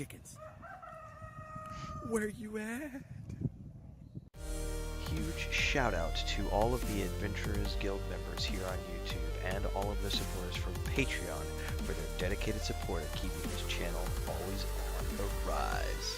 chickens. Where you at? Huge shout out to all of the Adventurers Guild members here on YouTube and all of the supporters from Patreon for their dedicated support of keeping this channel always on the rise.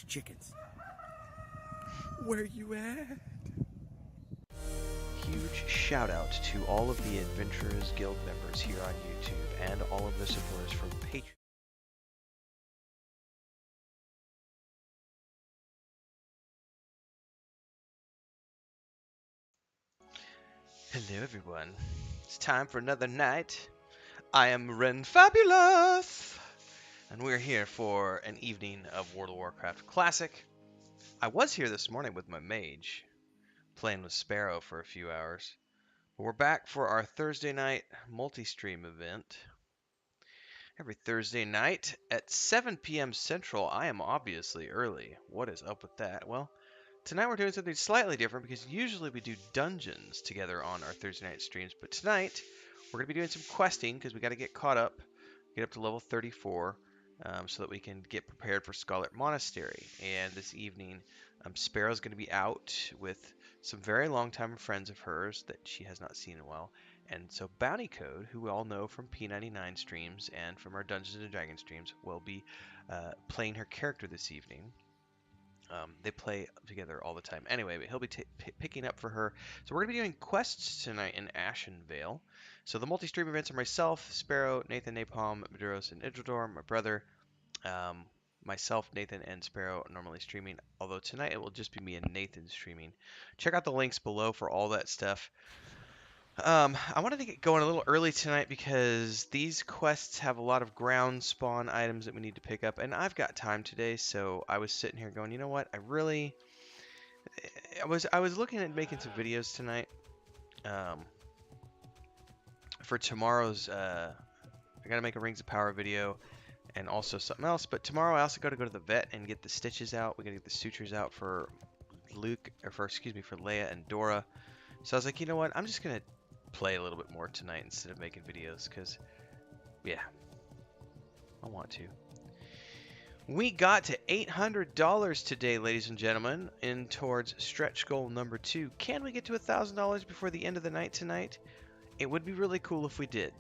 Chickens. Where you at? Huge shout out to all of the Adventurers Guild members here on YouTube and all of the supporters from Patreon. Hello everyone, it's time for another night. I am Ren Fabulous, and we're here for an evening of World of Warcraft Classic. I was here this morning with my mage, playing with Sparrow for a few hours. But we're back for our Thursday night multi-stream event. Every Thursday night at 7 p.m. Central. I am obviously early. What is up with that? Well, tonight we're doing something slightly different because usually we do dungeons together on our Thursday night streams. But tonight we're going to be doing some questing because we got to get caught up, get up to level 34. So that we can get prepared for Scarlet Monastery. And this evening, Sparrow's going to be out with some very long-time friends of hers that she has not seen in a while. And so Bounty Code, who we all know from P99 streams and from our Dungeons & Dragons streams, will be playing her character this evening. They play together all the time. Anyway, but he'll be picking up for her. So we're going to be doing quests tonight in Ashenvale. So the multi-stream events are myself, Sparrow, Nathan, Napalm, Maduros, and Idhradlor, my brother. Myself, Nathan, and Sparrow are normally streaming, although tonight it will just be me and Nathan streaming. Check out the links below for all that stuff. I wanted to get going a little early tonight because these quests have a lot of ground spawn items that we need to pick up, and I've got time today, so I was sitting here going, you know what, I was looking at making some videos tonight, for tomorrow's, I gotta make a Rings of Power video, and also something else, but tomorrow I also gotta go to the vet and get the stitches out. We gotta get the sutures out for for Leia and Dora. So I was like, you know what, I'm just gonna play a little bit more tonight instead of making videos, because yeah, I want to. We got to $800 today, ladies and gentlemen, in towards stretch goal number 2. Can we get to $1,000 before the end of the night tonight? It would be really cool if we did.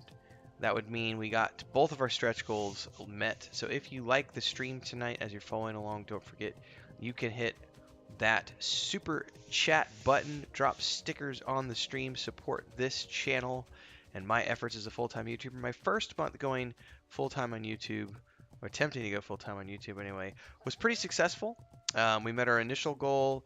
That would mean we got both of our stretch goals met. So if you like the stream tonight as you're following along, don't forget you can hit that super chat button, drop stickers on the stream, support this channel and my efforts as a full-time YouTuber. My first month going full-time on YouTube, or attempting to go full-time on YouTube anyway, was pretty successful. We met our initial goal,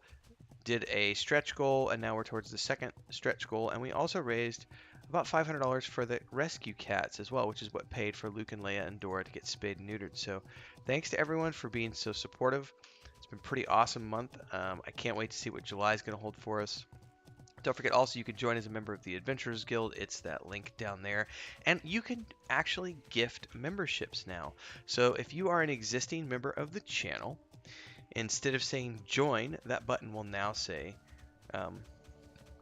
did a stretch goal, and now we're towards the second stretch goal, and we also raised about $500 for the rescue cats as well, which is what paid for Luke and Leia and Dora to get spayed and neutered. So thanks to everyone for being so supportive. It's been a pretty awesome month. I can't wait to see what July is going to hold for us. Don't forget also you can join as a member of the Adventurers Guild. It's that link down there. And you can actually gift memberships now. So if you are an existing member of the channel, instead of saying join, that button will now say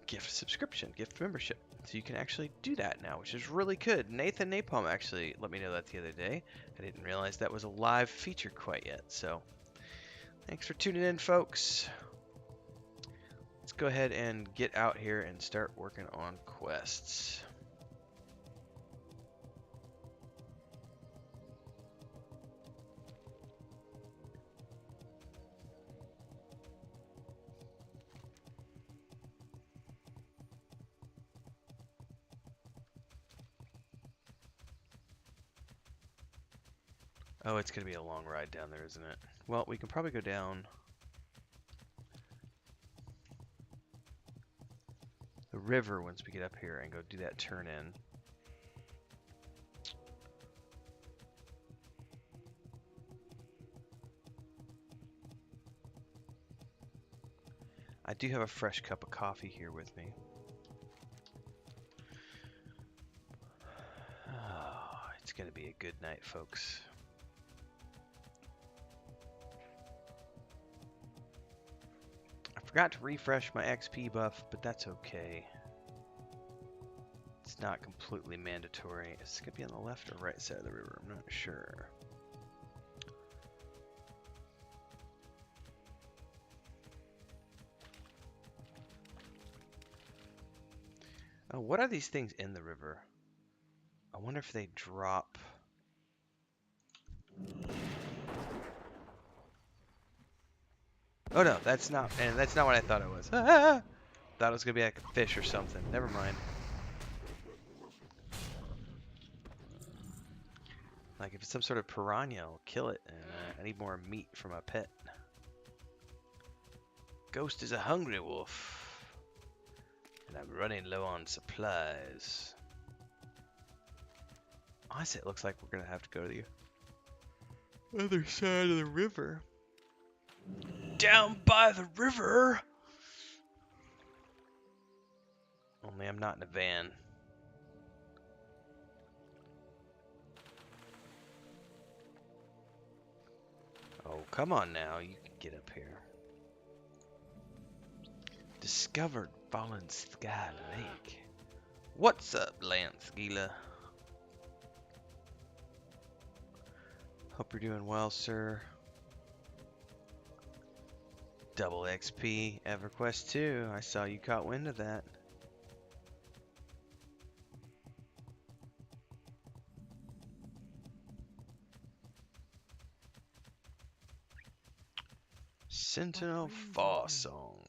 gift subscription, gift membership. So you can actually do that now, which is really good. Nathan Napalm actually let me know that the other day. I didn't realize that was a live feature quite yet. So thanks for tuning in, folks. Let's go ahead and get out here and start working on quests. Oh, it's going to be a long ride down there, isn't it? Well, we can probably go down the river once we get up here and go do that turn in. I do have a fresh cup of coffee here with me. Oh, it's going to be a good night, folks. Forgot to refresh my XP buff, but that's okay. It's not completely mandatory. It's going to be on the left or right side of the river. I'm not sure. Oh, what are these things in the river? I wonder if they drop. Oh no, that's not, and that's not what I thought it was. Ah! Thought it was gonna be like a fish or something. Never mind. Like if it's some sort of piranha, I'll kill it. And I need more meat for my pet. Ghost is a hungry wolf, and I'm running low on supplies. Honestly, it looks like we're gonna have to go to the other side of the river. Down by the river. Only I'm not in a van. Oh, come on now. You can get up here. Discovered Fallen Sky Lake. What's up, Lance Gila? Hope you're doing well, sir. Double XP, EverQuest 2. I saw you caught wind of that. Sentinel Fall Song.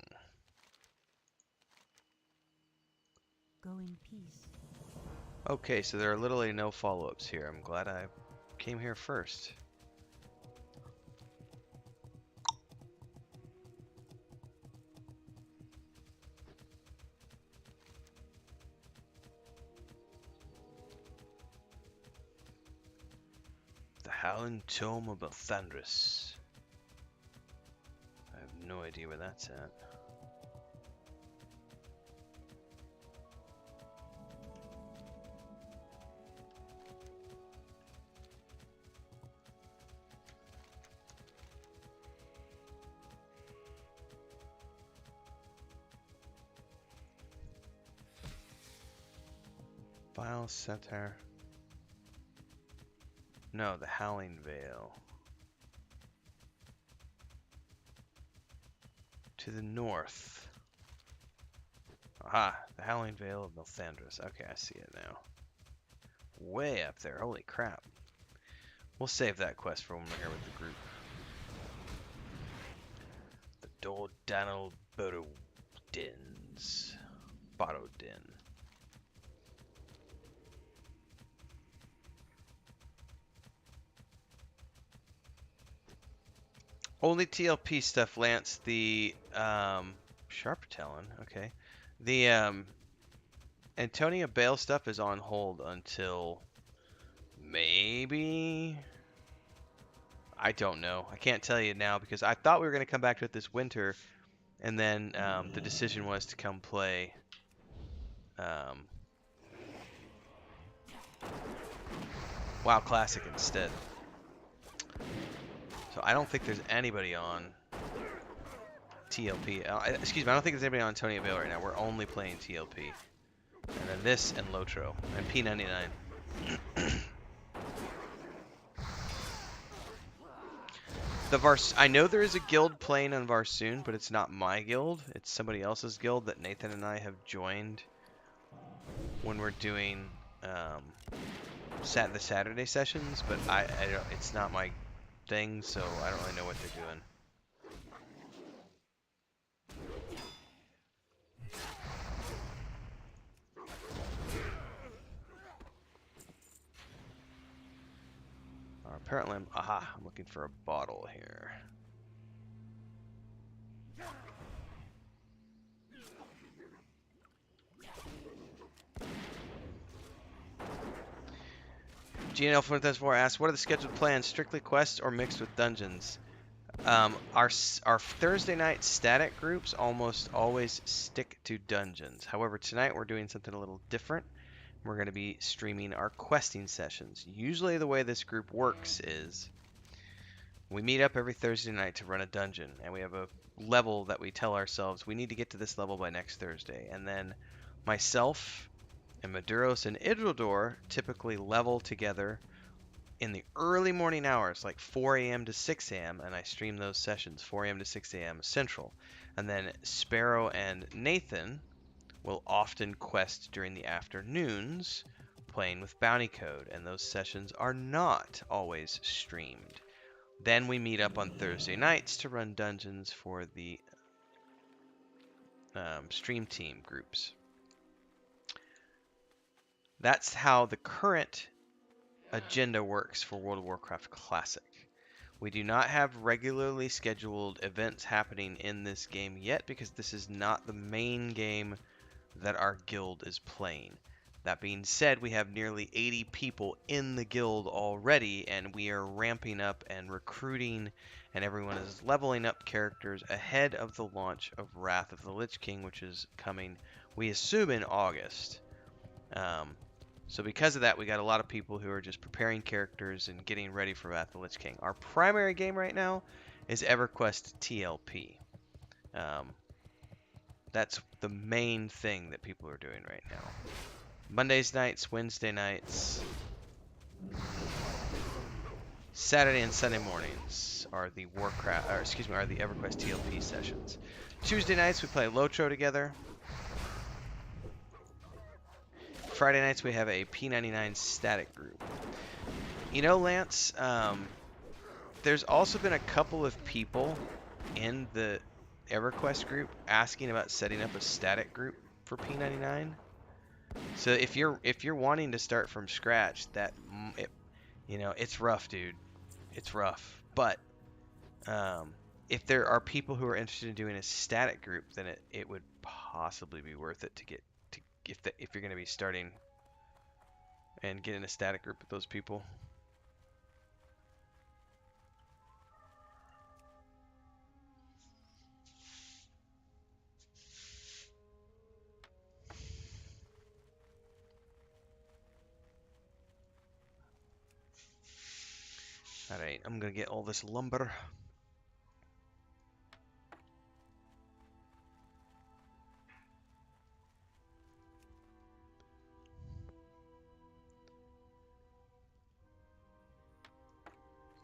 Go in peace. Okay, so there are literally no follow-ups here. I'm glad I came here first. The Howling Tome of Belthandris. I have no idea where that's at. Vile Center. No, the Howling Vale. To the north. Aha, the Howling Vale of Belthandris. Okay, I see it now. Way up there, holy crap. We'll save that quest for when we're here with the group. The Dordanal Bododins. Bododin. Only TLP stuff, Lance. The Sharp Talon, okay. The Antonia Bale stuff is on hold until maybe, I don't know. I can't tell you now because I thought we were going to come back to it this winter, and then the decision was to come play WoW Classic instead. So I don't think there's anybody on TLP. Excuse me, I don't think there's anybody on Antonia Vale right now. We're only playing TLP. And then this and Lotro and P99. I know there is a guild playing on Varsoon, but it's not my guild. It's somebody else's guild that Nathan and I have joined when we're doing the Saturday sessions. But I don't. It's not my thing, so I don't really know what they're doing. Apparently, I'm looking for a bottle here. GNL4 asks, what are the scheduled plans? Strictly quests or mixed with dungeons? Our Thursday night static groups almost always stick to dungeons. However, tonight we're doing something a little different. We're going to be streaming our questing sessions. Usually the way this group works is we meet up every Thursday night to run a dungeon, and we have a level that we tell ourselves we need to get to this level by next Thursday. And then myself and Maduros and Idhradlor typically level together in the early morning hours, like 4 a.m. to 6 a.m., and I stream those sessions, 4 a.m. to 6 a.m. Central. And then Sparrow and Nathan will often quest during the afternoons, playing with Bounty Code, and those sessions are not always streamed. Then we meet up on Thursday nights to run dungeons for the stream team groups. That's how the current agenda works for World of Warcraft Classic. We do not have regularly scheduled events happening in this game yet because this is not the main game that our guild is playing. That being said, we have nearly 80 people in the guild already, and we are ramping up and recruiting, and everyone is leveling up characters ahead of the launch of Wrath of the Lich King, which is coming, we assume, in August. So because of that, we got a lot of people who are just preparing characters and getting ready for Wrath of the Lich King. Our primary game right now is EverQuest TLP. That's the main thing that people are doing right now. Mondays nights, Wednesday nights, Saturday and Sunday mornings are the are the EverQuest TLP sessions. Tuesday nights we play Lotro together. Friday nights we have a P99 static group. You know, Lance, there's also been a couple of people in the EverQuest group asking about setting up a static group for P99. So if you're wanting to start from scratch, it's rough, dude. It's rough. But if there are people who are interested in doing a static group, then it would possibly be worth it to get to if you're going to be starting and get in a static group with those people. Alright, I'm gonna get all this lumber.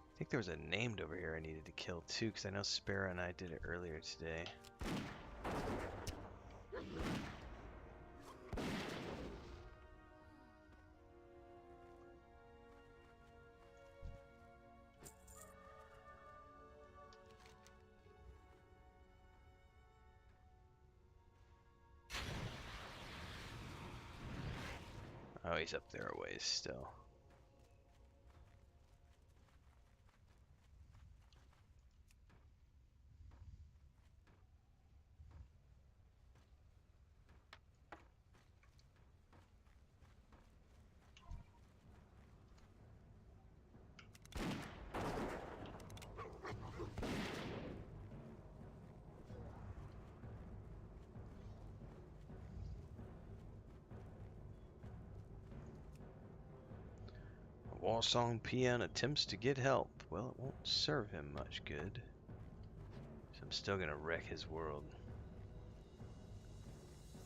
I think there was a named over here I needed to kill too, because I know Sparrow and I did it earlier today. Oh, he's up there a ways still. Warsong Peon attempts to get help. Well, it won't serve him much good. So I'm still gonna wreck his world.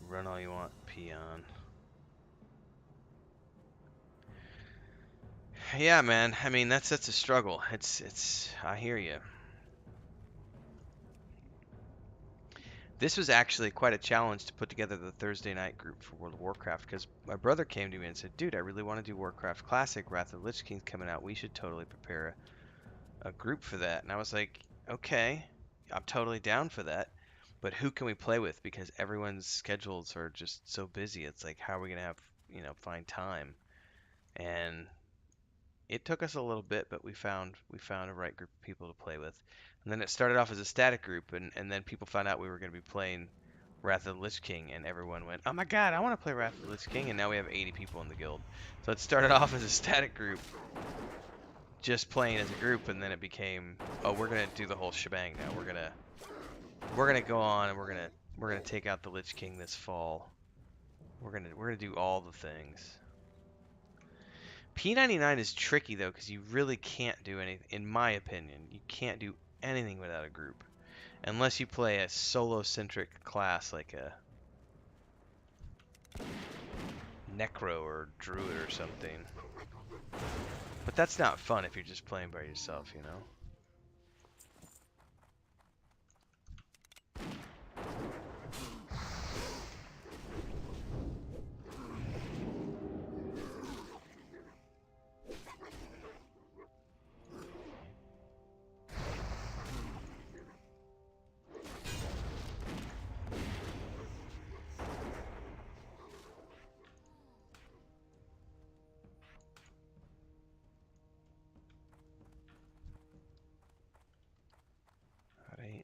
Run all you want, Peon. Yeah, man. I mean, that's a struggle. It's. I hear you. This was actually quite a challenge to put together the Thursday night group for World of Warcraft, because my brother came to me and said, dude, I really want to do Warcraft Classic. Wrath of the Lich King's coming out. We should totally prepare a group for that. And I was like, okay, I'm totally down for that. But who can we play with? Because everyone's schedules are just so busy. It's like, how are we going to have, find time? And it took us a little bit, but we found a right group of people to play with. And then it started off as a static group, and then people found out we were going to be playing Wrath of the Lich King, and everyone went, oh my god, I want to play Wrath of the Lich King, and now we have 80 people in the guild. So it started off as a static group, just playing as a group, and then it became, oh, we're going to do the whole shebang now. We're going to go on, and we're going to take out the Lich King this fall. We're going to do all the things. P99 is tricky though, because you really can't do anything, in my opinion. You can't do anything without a group. Unless you play a solo-centric class like a Necro or Druid or something. But that's not fun if you're just playing by yourself, you know?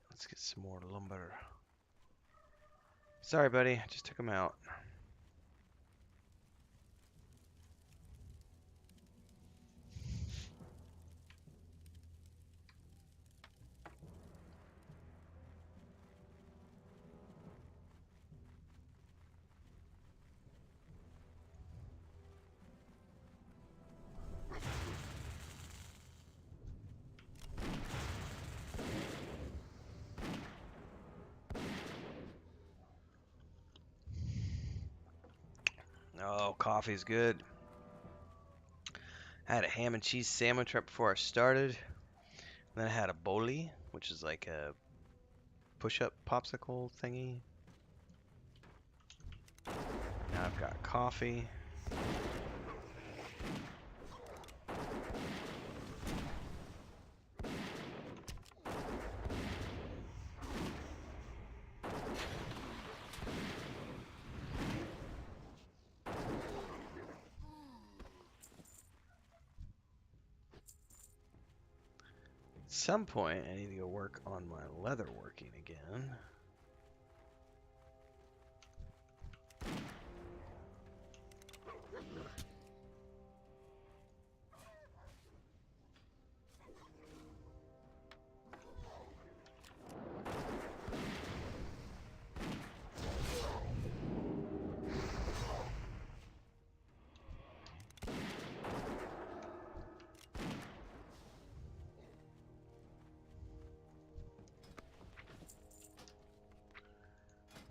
Let's get some more lumber. Sorry, buddy. I just took him out. Oh, coffee's good. I had a ham and cheese sandwich right before I started. Then I had a boli, which is like a push-up popsicle thingy. Now I've got coffee. some point, I need to go work on my leather working again.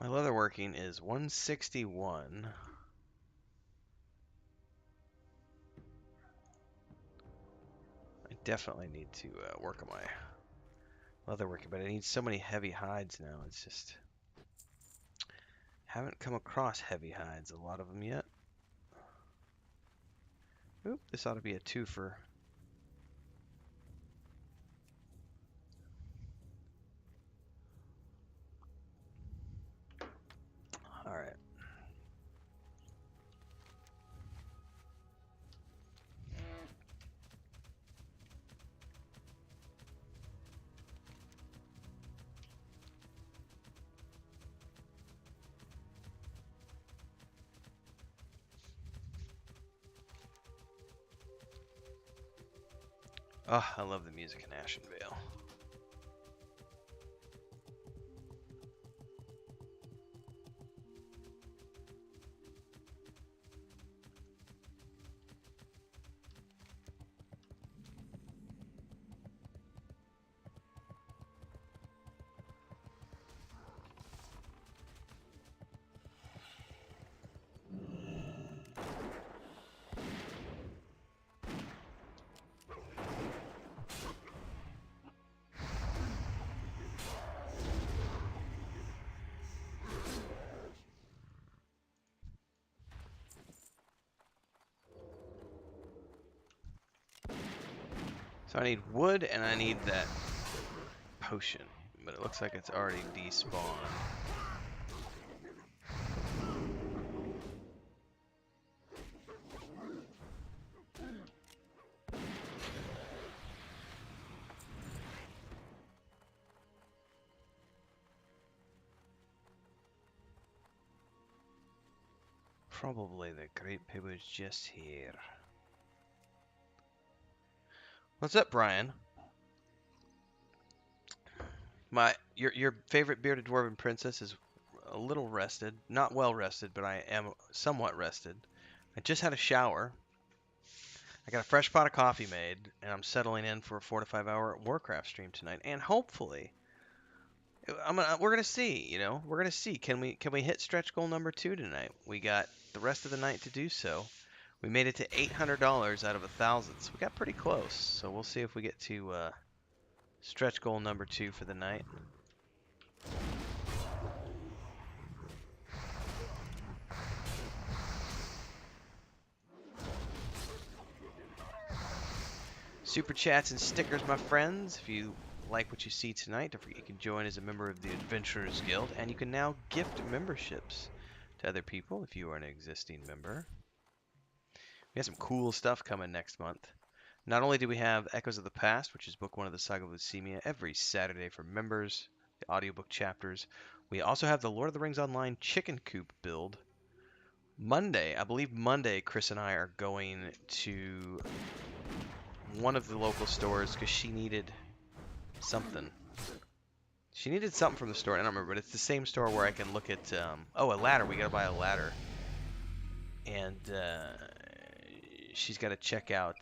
My leather working is 161. I definitely need to work on my leather working, but I need so many heavy hides now. It's just haven't come across heavy hides, a lot of them yet. Oop, this ought to be a twofer. All right. Oh, I love the music in Ashenvale. So I need wood and I need that potion, but it looks like it's already despawned. Probably the Great Pig was just here. What's up, Brian? Your favorite bearded dwarven princess is a little rested, not well rested, but I am somewhat rested. I just had a shower. I got a fresh pot of coffee made, and I'm settling in for a 4 to 5 hour Warcraft stream tonight. And hopefully, we're gonna see. You know, we're gonna see. Can we hit stretch goal number 2 tonight? We got the rest of the night to do so. We made it to $800 out of 1,000, so we got pretty close. So we'll see if we get to stretch goal number 2 for the night. Super chats and stickers, my friends. If you like what you see tonight, don't forget you can join as a member of the Adventurers Guild, and you can now gift memberships to other people if you are an existing member. We have some cool stuff coming next month. Not only do we have Echoes of the Past, which is book 1 of the Saga of Leucemia, every Saturday for members, the audiobook chapters. We also have the Lord of the Rings Online Chicken Coop build. Monday, I believe Monday, Chris and I are going to one of the local stores because she needed something. She needed something from the store. I don't remember, but it's the same store where I can look at, a ladder. We got to buy a ladder. And she's got to check out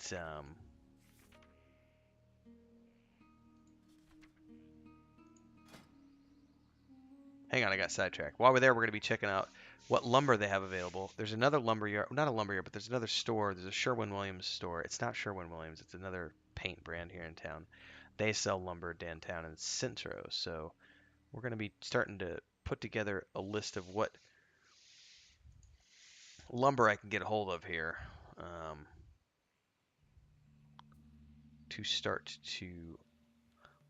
hang on, I got sidetracked. While we're there, we're going to be checking out what lumber they have available. There's another lumber yard, not a lumber yard, but there's another store. There's a Sherwin-Williams store. It's not Sherwin-Williams. It's another paint brand here in town. They sell lumber downtown in Centro. So we're going to be starting to put together a list of what lumber I can get a hold of here to start to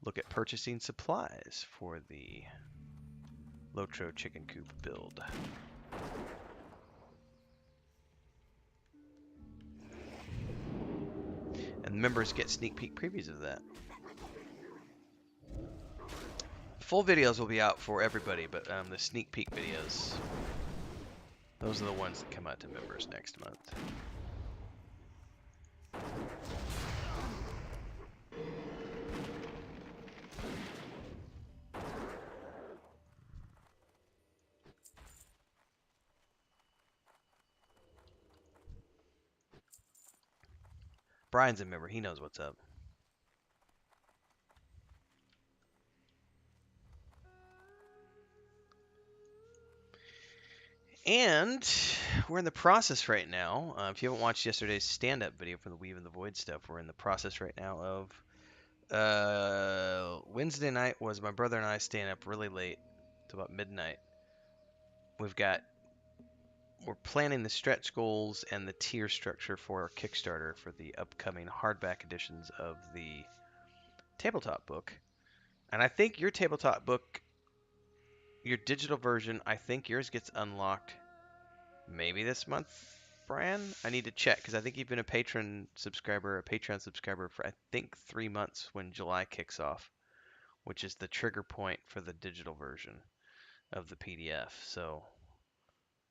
look at purchasing supplies for the Lotro Chicken Coop build. And members get sneak peek previews of that. full videos will be out for everybody, but the sneak peek videos, those are the ones that come out to members next month. Brian's a member. He knows what's up. And we're in the process right now. If you haven't watched yesterday's stand-up video for the Weave in the Void stuff, we're in the process right now of Wednesday night was my brother and I staying up really late to about midnight. We're planning the stretch goals and the tier structure for our Kickstarter for the upcoming hardback editions of the tabletop book. And I think your tabletop book, your digital version, I think yours gets unlocked maybe this month, Brian? I need to check because I think you've been a Patreon subscriber for I think 3 months when July kicks off, which is the trigger point for the digital version of the PDF. So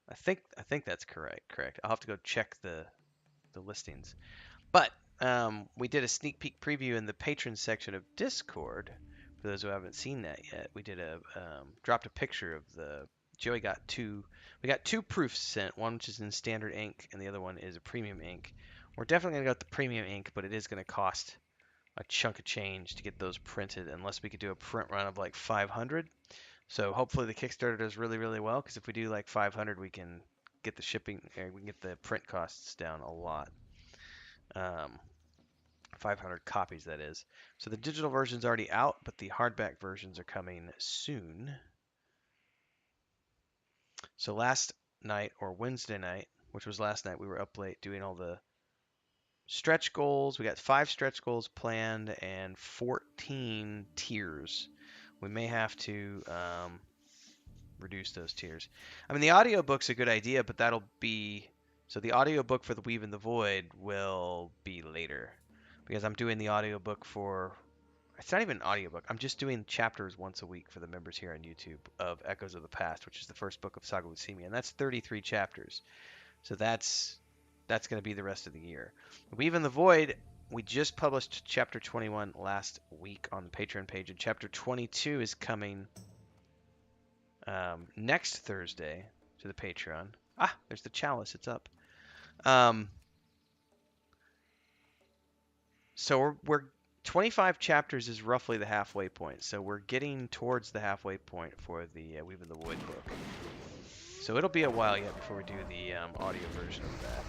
I think that's correct. I'll have to go check the listings. But we did a sneak peek preview in the patron section of Discord. For those who haven't seen that yet, we did dropped a picture of Joey we got two proofs sent, one which is in standard ink and the other one is a premium ink. We're definitely going to go with the premium ink, but it is going to cost a chunk of change to get those printed unless we could do a print run of like 500. So hopefully the Kickstarter does really, really well, because if we do like 500, we can get the shipping, we can get the print costs down a lot. 500 copies, that is. So the digital version's already out, but the hardback versions are coming soon. So last night, or Wednesday night, which was last night, we were up late doing all the stretch goals. We got 5 stretch goals planned and 14 tiers. We may have to reduce those tiers. I mean, the audiobook's a good idea, but that'll be... So the audiobook for the Weave in the Void will be later, because I'm doing the audiobook for... It's not even an audiobook. I'm just doing chapters once a week for the members here on YouTube of Echoes of the Past, which is the first book of Saga Lucemia, and that's 33 chapters. So that's going to be the rest of the year. Weave in the Void, we just published chapter 21 last week on the Patreon page, and chapter 22 is coming next Thursday to the Patreon. Ah, there's the chalice. It's up. So we're 25 chapters is roughly the halfway point. So we're getting towards the halfway point for the Weave in the Void book. So it'll be a while yet before we do the audio version of that.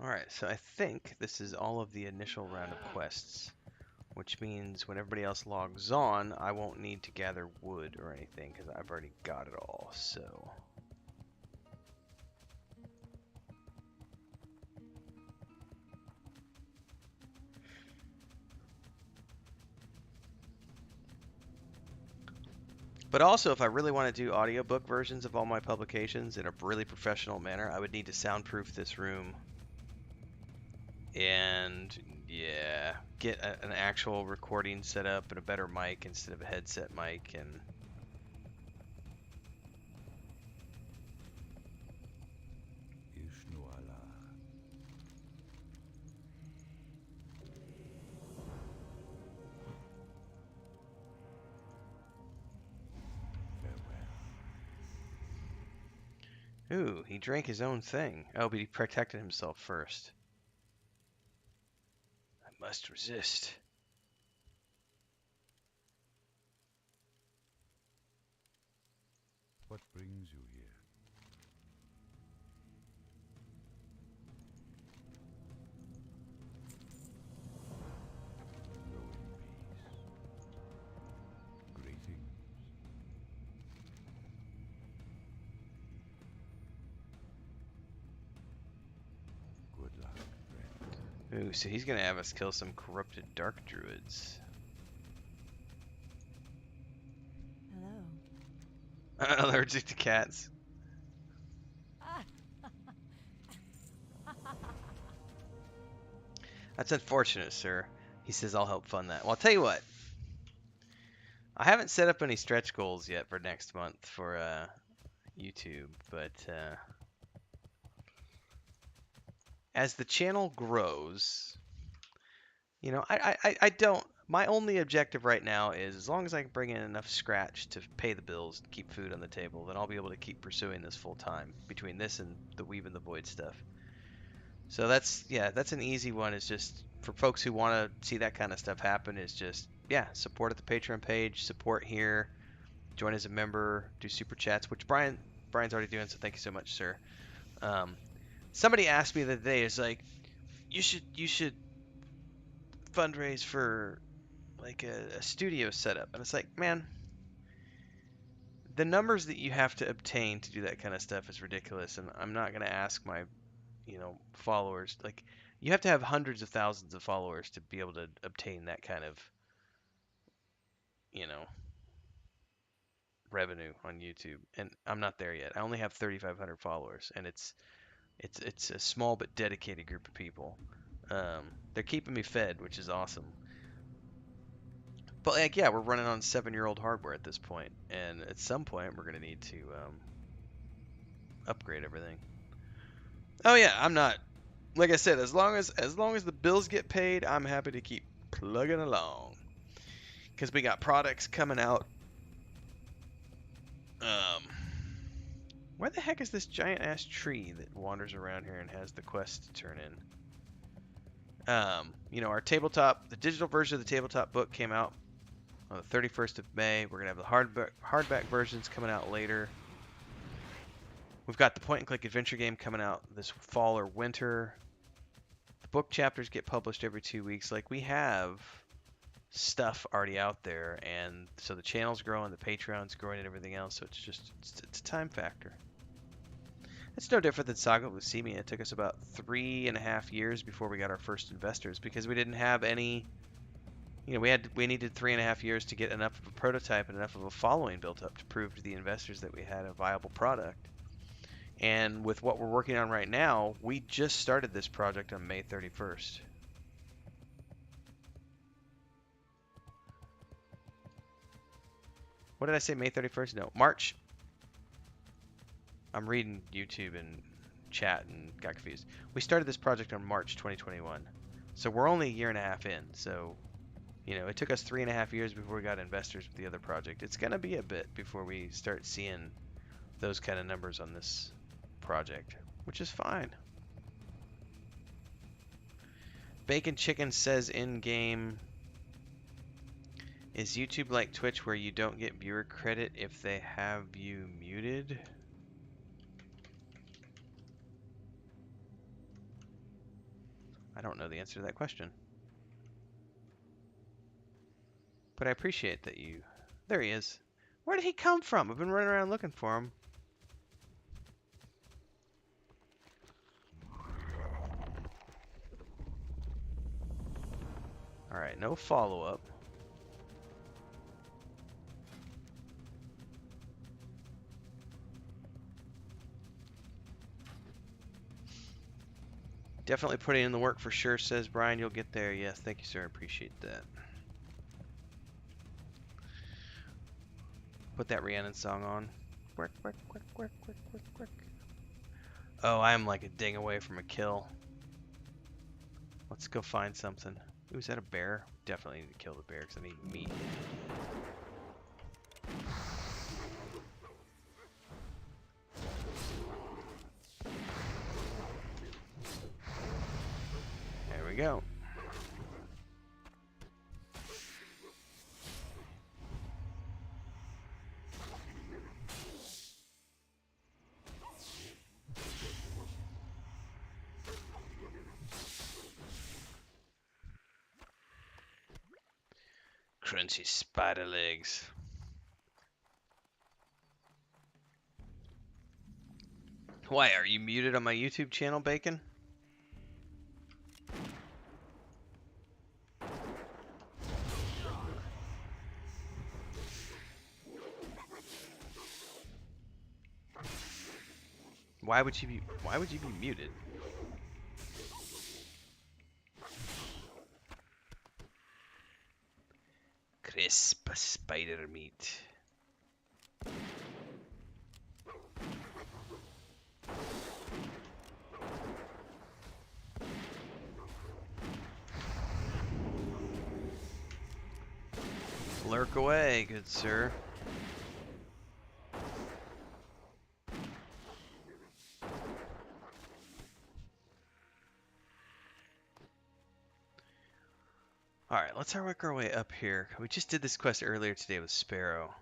Alright, so I think this is all of the initial round of quests, which means when everybody else logs on, I won't need to gather wood or anything, because I've already got it all, so... But also, if I really want to do audiobook versions of all my publications in a really professional manner, I would need to soundproof this room. And, yeah, get an actual recording set up and a better mic instead of a headset mic. And Ooh, he drank his own thing. Oh, but he protected himself first. I must resist. What brings you here? Go in peace. Greetings. Good luck, friend. Ooh, so he's gonna have us kill some corrupted dark druids. Hello. Allergic to cats. That's unfortunate, sir. He says I'll help fund that. Well, I'll tell you what. I haven't set up any stretch goals yet for next month for YouTube, but as the channel grows, you know, I don't. My only objective right now is as long as I can bring in enough scratch to pay the bills and keep food on the table, then I'll be able to keep pursuing this full time between this and the Weave and the Void stuff. So that's an easy one. Is just for folks who want to see that kind of stuff happen. Is just support at the Patreon page, support here, join as a member, do super chats, which Brian's already doing. So thank you so much, sir. Somebody asked me the other day, is like, you should fundraise for like a studio setup, and it's like, man, the numbers that you have to obtain to do that kind of stuff is ridiculous, and I'm not gonna ask my followers. Like, you have to have hundreds of thousands of followers to be able to obtain that kind of revenue on YouTube, and I'm not there yet. I only have 3,500 followers, and it's a small but dedicated group of people. They're keeping me fed, which is awesome. But like, yeah, we're running on 7-year-old hardware at this point, and at some point we're gonna need to upgrade everything. Oh yeah, I'm not, like I said, as long as the bills get paid, I'm happy to keep plugging along. Because we got products coming out. Where the heck is this giant ass tree that wanders around here and has the quest to turn in? Our tabletop, the digital version of the tabletop book came out on the 31st of May. We're gonna have the hardback versions coming out later. We've got the point-and-click adventure game coming out this fall or winter. The book chapters get published every 2 weeks. Like, we have stuff already out there, and so the channel's growing, the Patreon's growing, and everything else. So it's a time factor. It's no different than Saga with Leucemia. It took us about 3.5 years before we got our first investors because we didn't have any. We needed 3.5 years to get enough of a prototype and enough of a following built up to prove to the investors that we had a viable product. And with what we're working on right now, we just started this project on May 31st. What did I say, May 31st? No, March. I'm reading YouTube and chat and got confused. We started this project on March 2021. So we're only 1.5 years in. So, it took us 3.5 years before we got investors with the other project. It's going to be a bit before we start seeing those kind of numbers on this project, which is fine. Bacon Chicken says in-game, is YouTube like Twitch where you don't get viewer credit if they have you muted? I don't know the answer to that question. But I appreciate that you... There he is. Where did he come from? I've been running around looking for him. Alright, no follow-up. Definitely putting in the work for sure, says Brian. You'll get there. Yes, thank you, sir. Appreciate that. Put that Rhiannon song on. Quick, quick, quick, quick, quick, quick, quick. Oh, I am like a ding away from a kill. Let's go find something. Ooh, is that a bear? Definitely need to kill the bear because I need meat. we go. Crunchy spider legs. Why, are you muted on my YouTube channel, Bacon? Why would you be muted? Crisp spider meat. Lurk away, good sir. Alright, let's work our way up here. We just did this quest earlier today with Sparrow.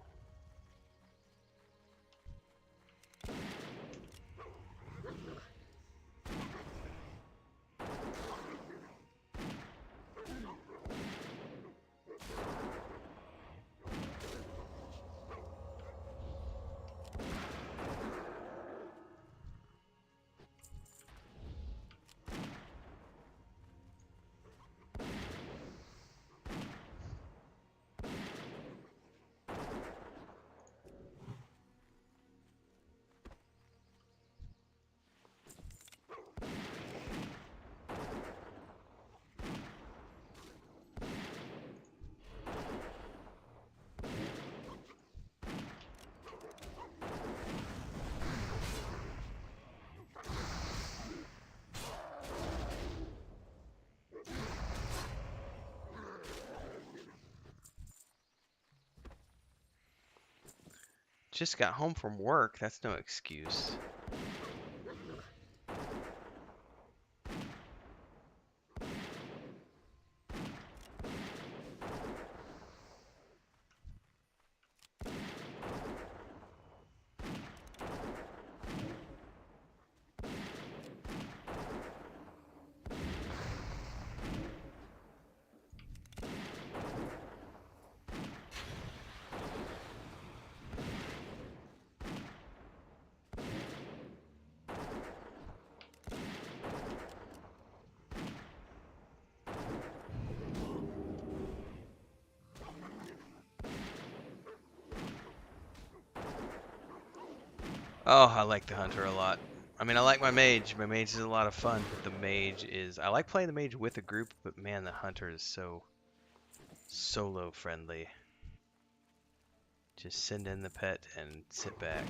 Just got home from work, that's no excuse. Oh, I like the hunter a lot. I mean, I like my mage. My mage is a lot of fun, but the mage is... I like playing the mage with a group, but man, the hunter is so solo friendly. Just send in the pet and sit back.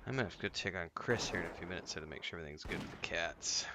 I'm gonna have to go check on Chris here in a few minutes so to make sure everything's good with the cats.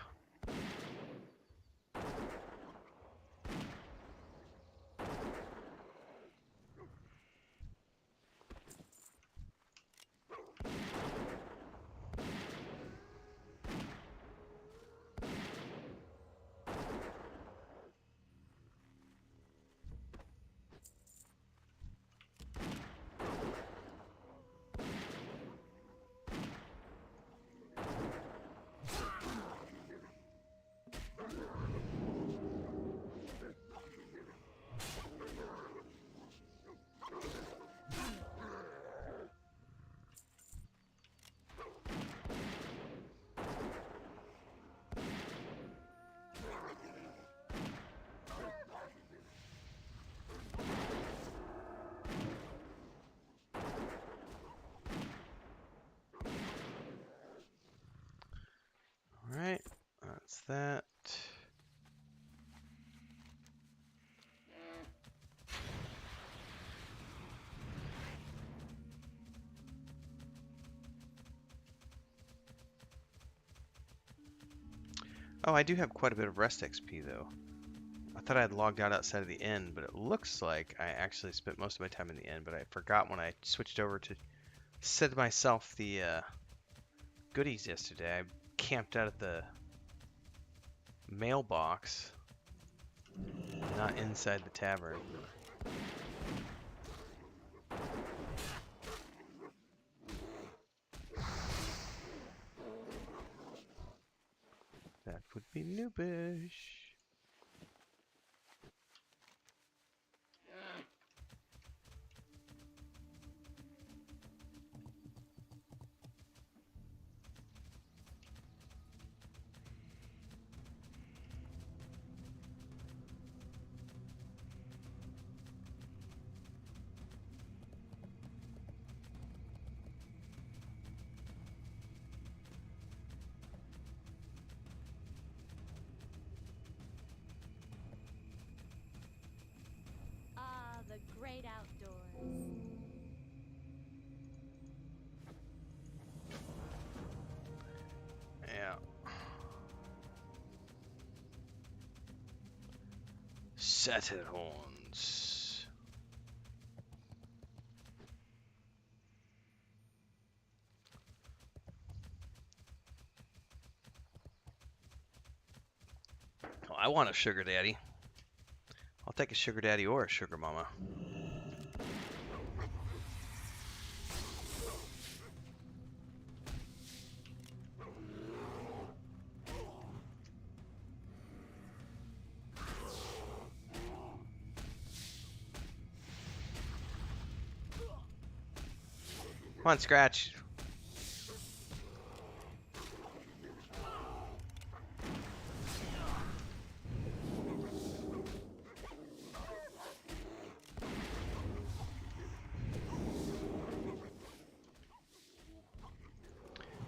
that. Oh, I do have quite a bit of rest XP though. I thought I had logged out outside of the inn, but it looks like I actually spent most of my time in the inn, but I forgot when I switched over to set myself the goodies yesterday. I camped out at the mailbox, not inside the tavern. That would be noobish. Ah, the great outdoors. Yeah. Saturnhorns. Oh, I want a sugar daddy. I'll take a sugar daddy or a sugar mama. Come on, Scratch.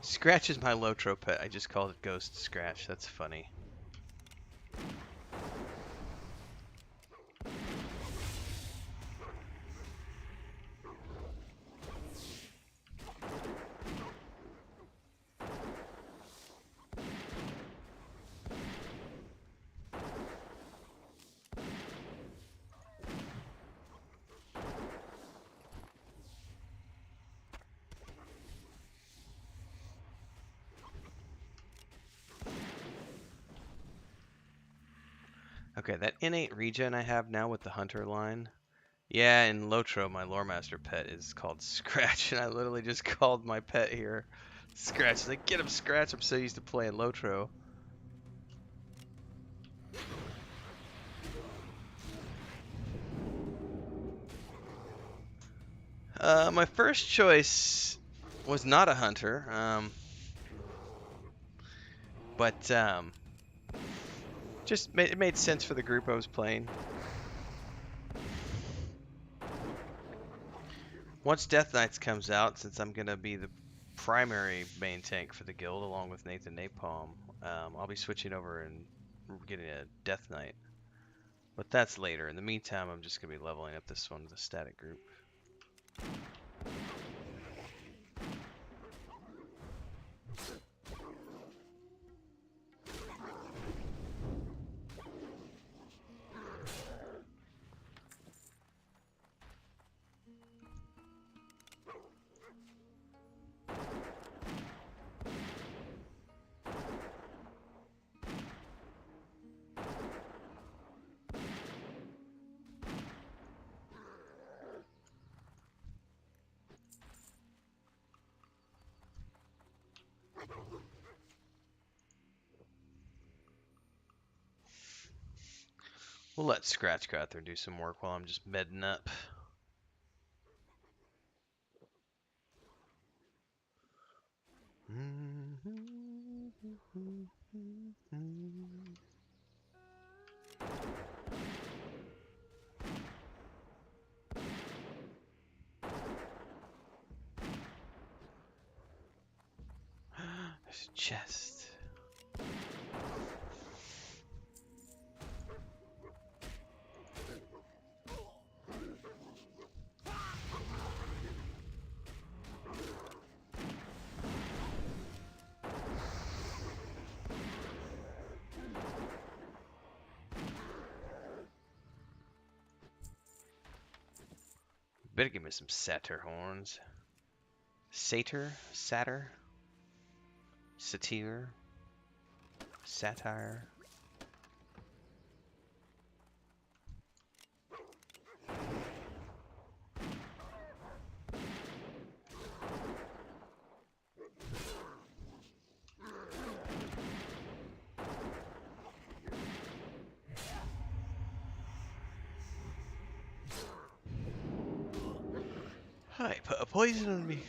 Scratch is my Lotro pet. I just called it Ghost Scratch. That's funny. Okay, that innate regen I have now with the Hunter line. Yeah, in Lotro, my Lore Master pet is called Scratch, and I literally just called my pet here Scratch. Like, get him, Scratch. I'm so used to playing Lotro. My first choice was not a Hunter, but it made sense for the group I was playing. Once Death Knights comes out, since I'm going to be the primary main tank for the guild along with Nathan Napalm, I'll be switching over and getting a Death Knight. But that's later. In the meantime, I'm just going to be leveling up this one with a static group. We'll let Scratch go out there and do some work while I'm just medding up. There's a chest. Better give me some satyr horns. Satyr? Satyr? Satyr? Satire? Hi, put a poison on me.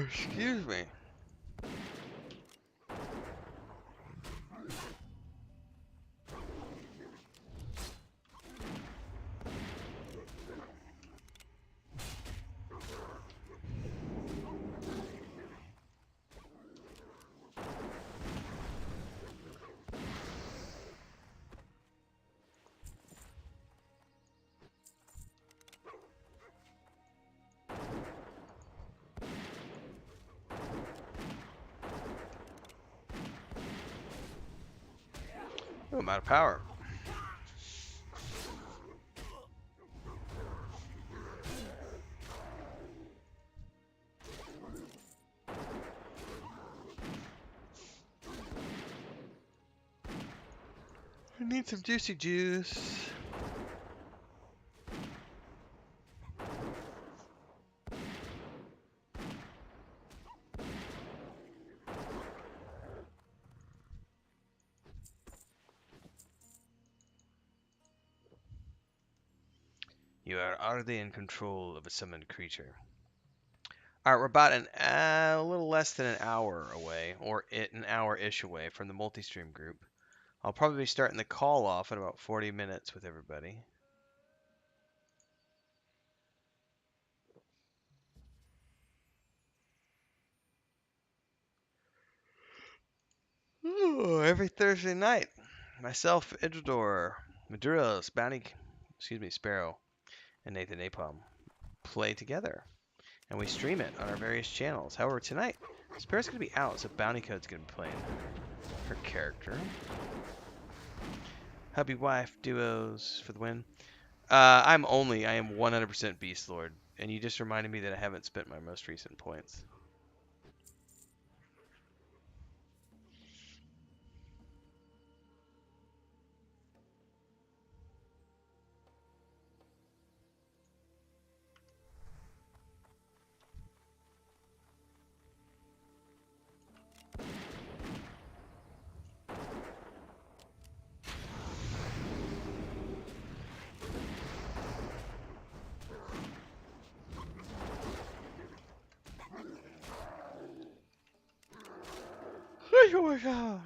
Excuse me. Oh, I'm out of power. I need some juicy juice. You are already in control of a summoned creature. Alright, we're about a little less than an hour away, or an hour-ish away from the multi-stream group. I'll probably be starting the call off in about 40 minutes with everybody. Ooh, every Thursday night, myself, Idhradlor, Maduric, Sparrow, and Nathan Napalm play together, and we stream it on our various channels. However, tonight, Sparrow's going to be out, so Bounty Code's going to be playing her character. Hubby wife duos for the win. I am 100% Beast Lord, and you just reminded me that I haven't spent my most recent points. Oh my god!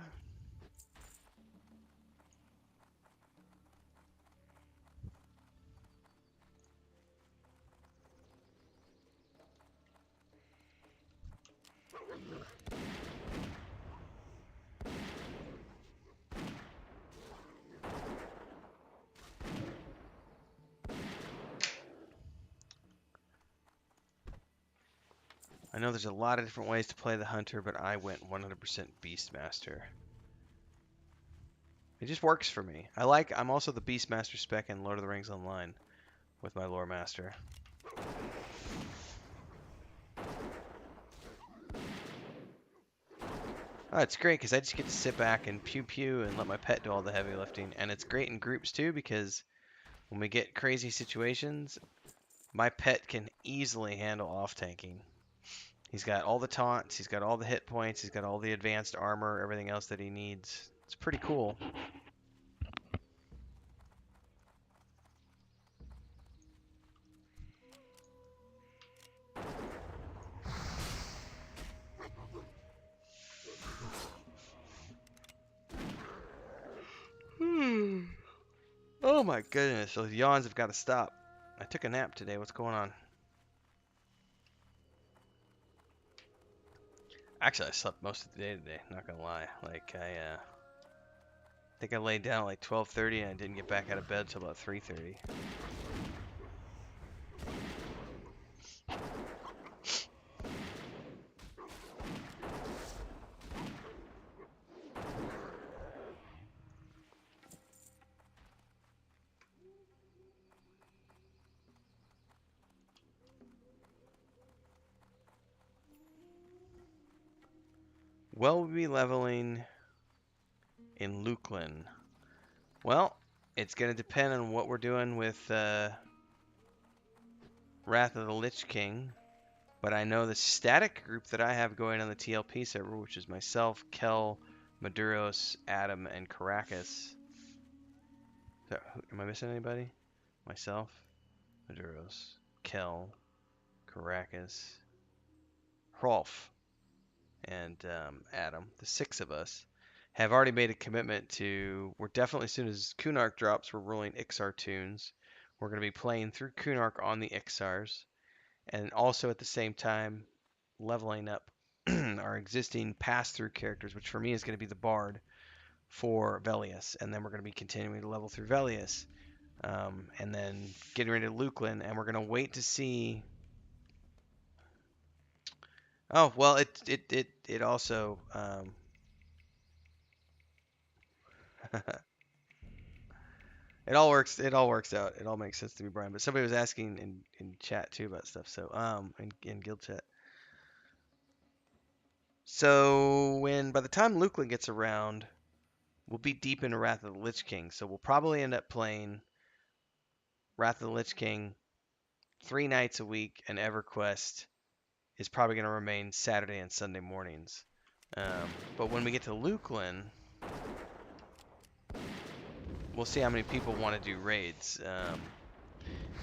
I know there's a lot of different ways to play the Hunter, but I went 100% Beastmaster. It just works for me. I'm also the Beastmaster spec in Lord of the Rings Online with my Lore Master. Oh, it's great because I just get to sit back and pew pew and let my pet do all the heavy lifting. And it's great in groups too because when we get crazy situations, my pet can easily handle off-tanking. He's got all the taunts, he's got all the hit points, he's got all the advanced armor, everything else that he needs. It's pretty cool. Oh my goodness, those yawns have got to stop. I took a nap today. What's going on? Actually, I slept most of the day today, not gonna lie. Like, I think I laid down at like 12:30 and I didn't get back out of bed till about 3:30. Well, we'll be leveling in Luklin. Well, it's going to depend on what we're doing with Wrath of the Lich King. But I know the static group that I have going on the TLP server, which is myself, Kel, Maduros, Adam, and Caracas. Am I missing anybody? Myself, Maduros, Kel, Caracas, Rolf, and Adam, the 6 of us, have already made a commitment to, we're definitely, as soon as Kunark drops, we're rolling Ixar tunes. We're going to be playing through Kunark on the Ixars, and also at the same time leveling up our existing pass-through characters, which for me is going to be the Bard for Velius, and then we're going to be continuing to level through Velius, and then getting ready to Luklin, and we're going to wait to see. Oh well, it also it all works out. It all makes sense to me, Brian. But somebody was asking in chat too about stuff. So in guild chat. So by the time Luklin gets around, we'll be deep into Wrath of the Lich King. So we'll probably end up playing Wrath of the Lich King 3 nights a week, and EverQuest is probably going to remain Saturday and Sunday mornings. But when we get to Luklin, we'll see how many people want to do raids.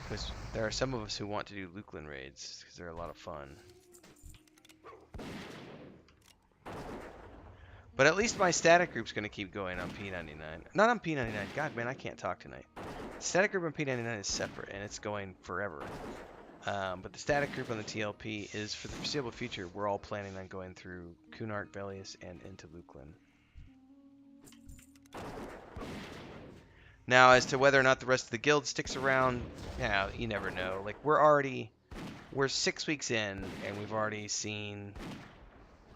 Because there are some of us who want to do Luklin raids because they're a lot of fun. But at least my static group's going to keep going on P99. Not on P99. God, man, I can't talk tonight. Static group on P99 is separate, and it's going forever. But the static group on the TLP is, for the foreseeable future, we're all planning on going through Kunark, Velius, and into Luklin. Now, as to whether or not the rest of the guild sticks around, yeah, you never know. Like, we're 6 weeks in, and we've already seen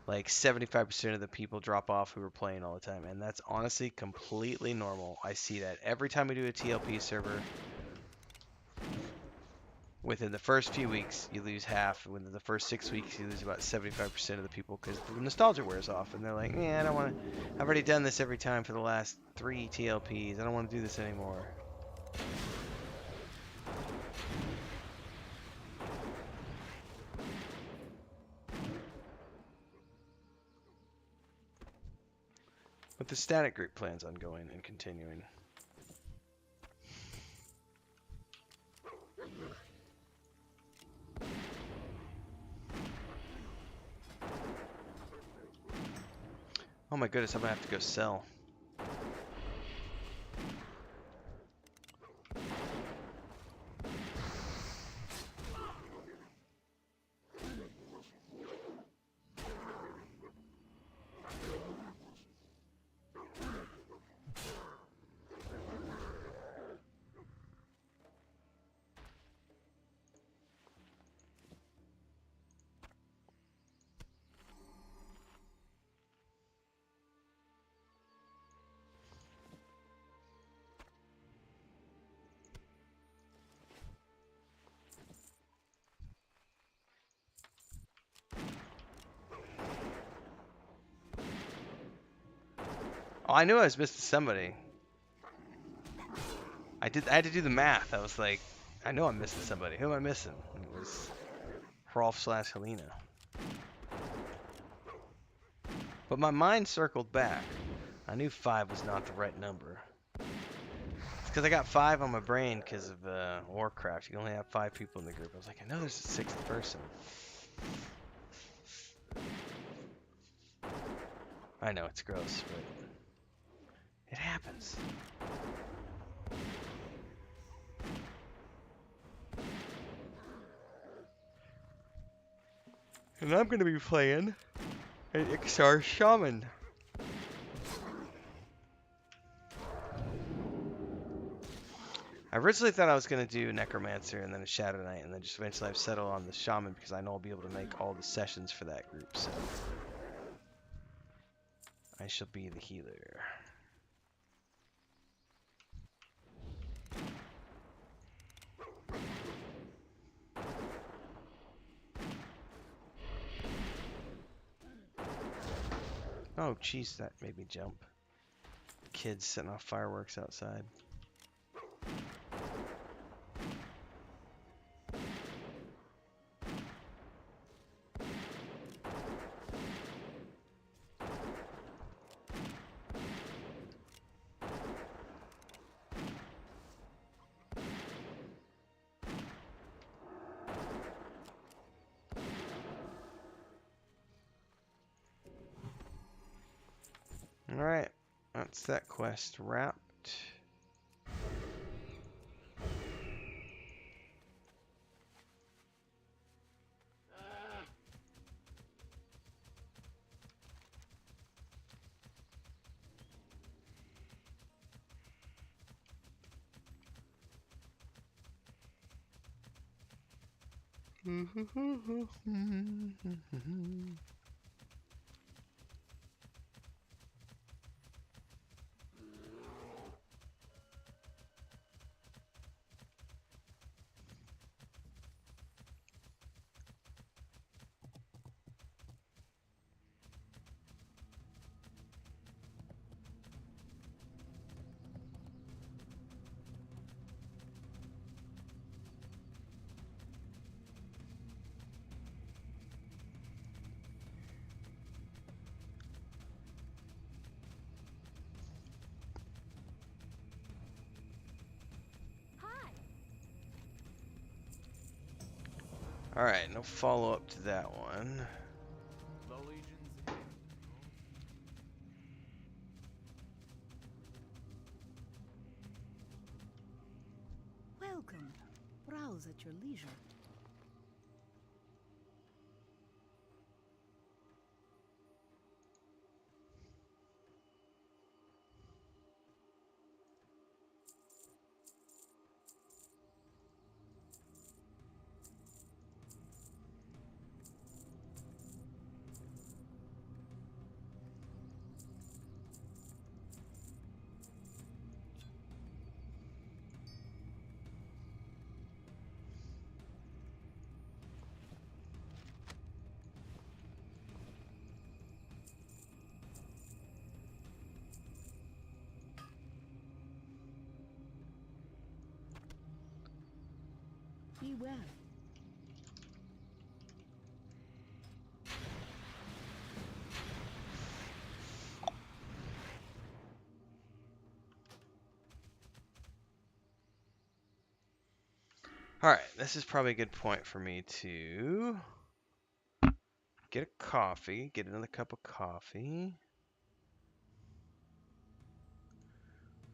like 75% of the people drop off who were playing all the time, and that's honestly completely normal. I see that every time we do a TLP server. Within the first few weeks, you lose half. Within the first 6 weeks, you lose about 75% of the people because the nostalgia wears off, and they're like, "Yeah, I don't want to. I've already done this every time for the last 3 TLPs. I don't want to do this anymore." But the static group plans on going and continuing. Oh my goodness, I'm gonna have to go sell. Oh, I knew I was missing somebody. I had to do the math. I was like, I know I'm missing somebody. Who am I missing? And it was Hrolf/Helena. But my mind circled back. I knew 5 was not the right number. It's because I got 5 on my brain because of warcraft. You can only have 5 people in the group. I was like, I know there's a 6th person. I know it's gross, but it happens. And I'm going to be playing an Ixar Shaman. I originally thought I was going to do Necromancer and then a Shadow Knight, and then just eventually I've settled on the Shaman because I know I'll be able to make all the sessions for that group, so I shall be the healer. Oh, jeez, that made me jump. Kids setting off fireworks outside. Alright, that's that quest wrapped. Alright, no follow-up to that one. Welcome. Browse at your leisure. Be well. Alright, this is probably a good point for me to get a coffee, get another cup of coffee.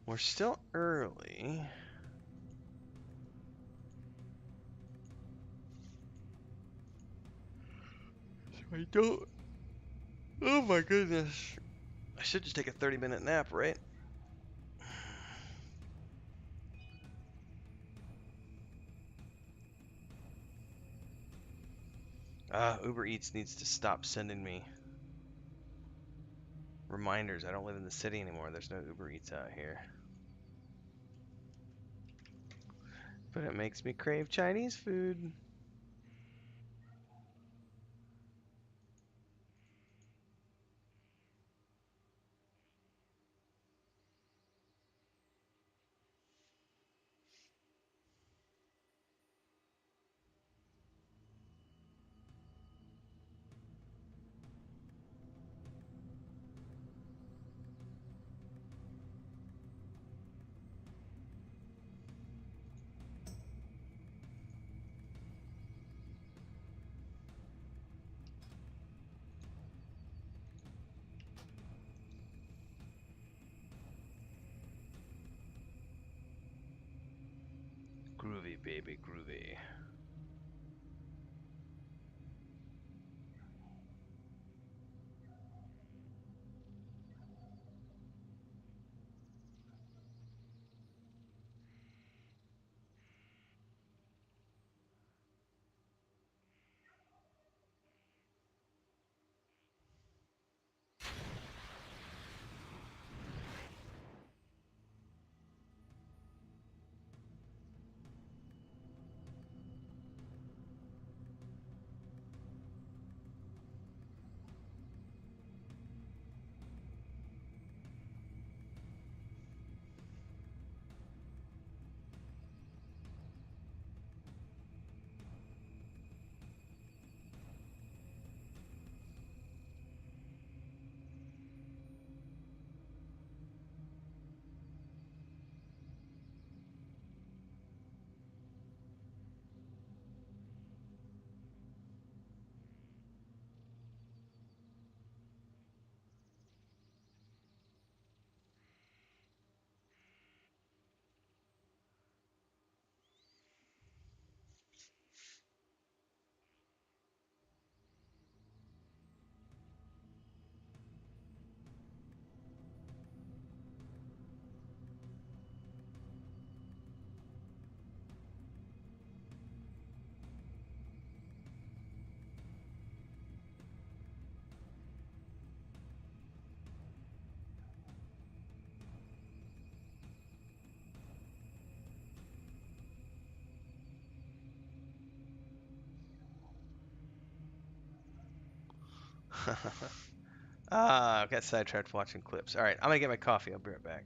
We're still early. So I don't... Oh my goodness. I should just take a 30-minute nap, right? Uber Eats needs to stop sending me reminders. I don't live in the city anymore. There's no Uber Eats out here. But it makes me crave Chinese food. Groovy, baby, groovy. I got sidetracked watching clips. All right, I'm gonna get my coffee. I'll be right back.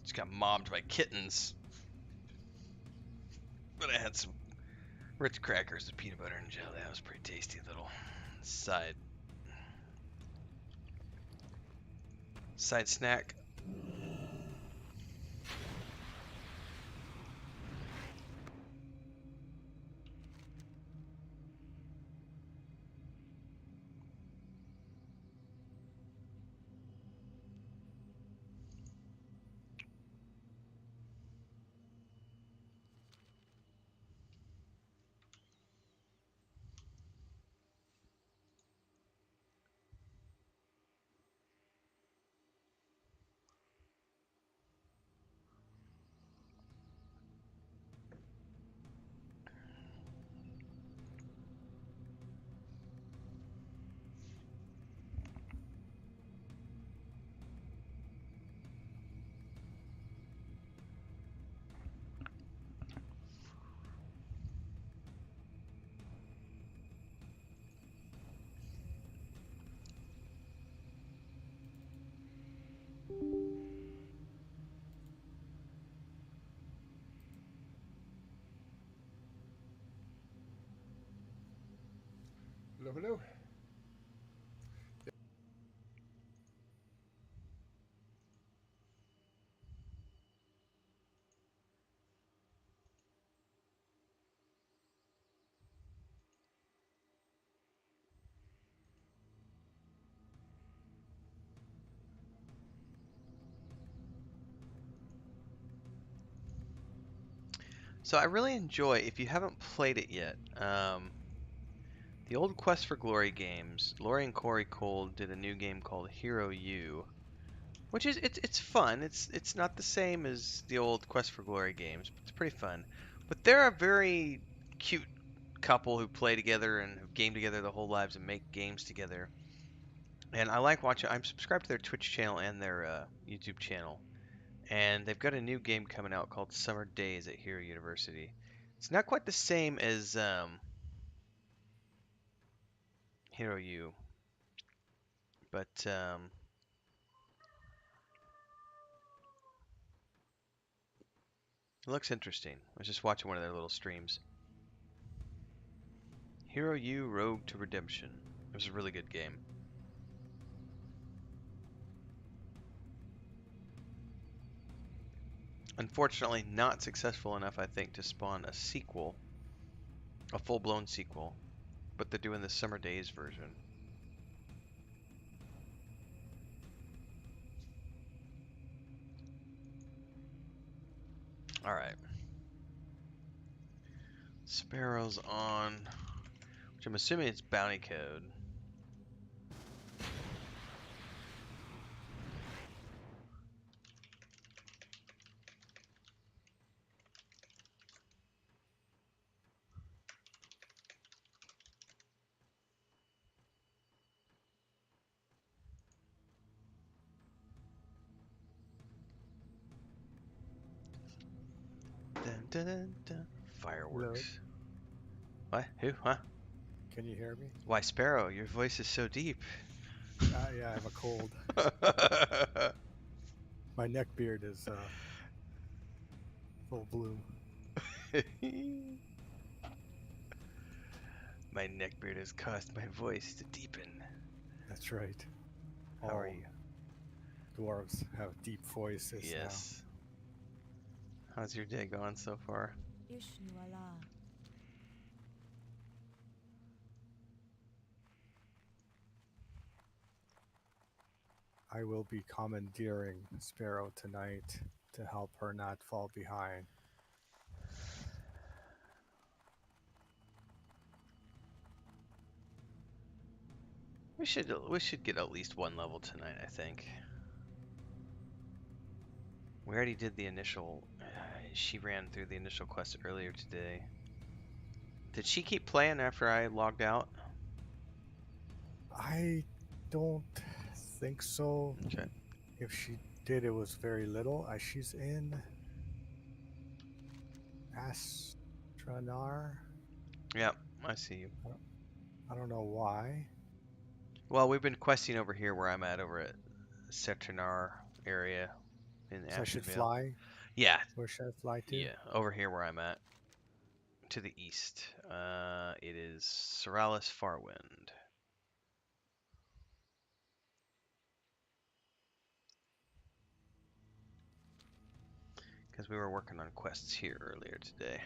Just got mobbed by kittens. But I had some Ritz crackers with peanut butter and jelly. That was a pretty tasty little side snack. Hello, hello. So I really enjoy, if you haven't played it yet, the old Quest for Glory games. Lori and Corey Cole did a new game called Hero U, which is it's fun. It's not the same as the old Quest for Glory games, but it's pretty fun. But they're a very cute couple who play together and who game together their whole lives and make games together. And I like watching. I'm subscribed to their Twitch channel and their YouTube channel. And they've got a new game coming out called Summer Days at Hero University. It's not quite the same as Hero U, but it looks interesting. I was just watching one of their little streams. Hero U Rogue to Redemption. It was a really good game. Unfortunately, not successful enough, I think, to spawn a sequel, a full-blown sequel, but they're doing the Summer Days version. Alright. Sparrow's on, which I'm assuming it's bounty code. Dun, dun, dun, dun. Fireworks. What? Who? Huh? Can you hear me? Why, Sparrow, your voice is so deep. Yeah, I have a cold. My neck beard is full bloom. My neckbeard has caused my voice to deepen. That's right. How are you? Dwarves have deep voices Yes. How's your day going so far? Ishnuala. now. I will be commandeering Sparrow tonight to help her not fall behind. We should get at least one level tonight, I think. We already did the initial. She ran through the initial quest earlier today. Did she keep playing after I logged out? I don't think so. Okay. If she did, it was very little. She's in Astranar. Yep, I see you. I don't know why. Well, we've been questing over here where I'm at over at Setranar area in So I should Ashenvale. fly? Yeah. Where should I fly to? Yeah, over here where I'm at. To the east. It is Seralis Farwind. Because we were working on quests here earlier today.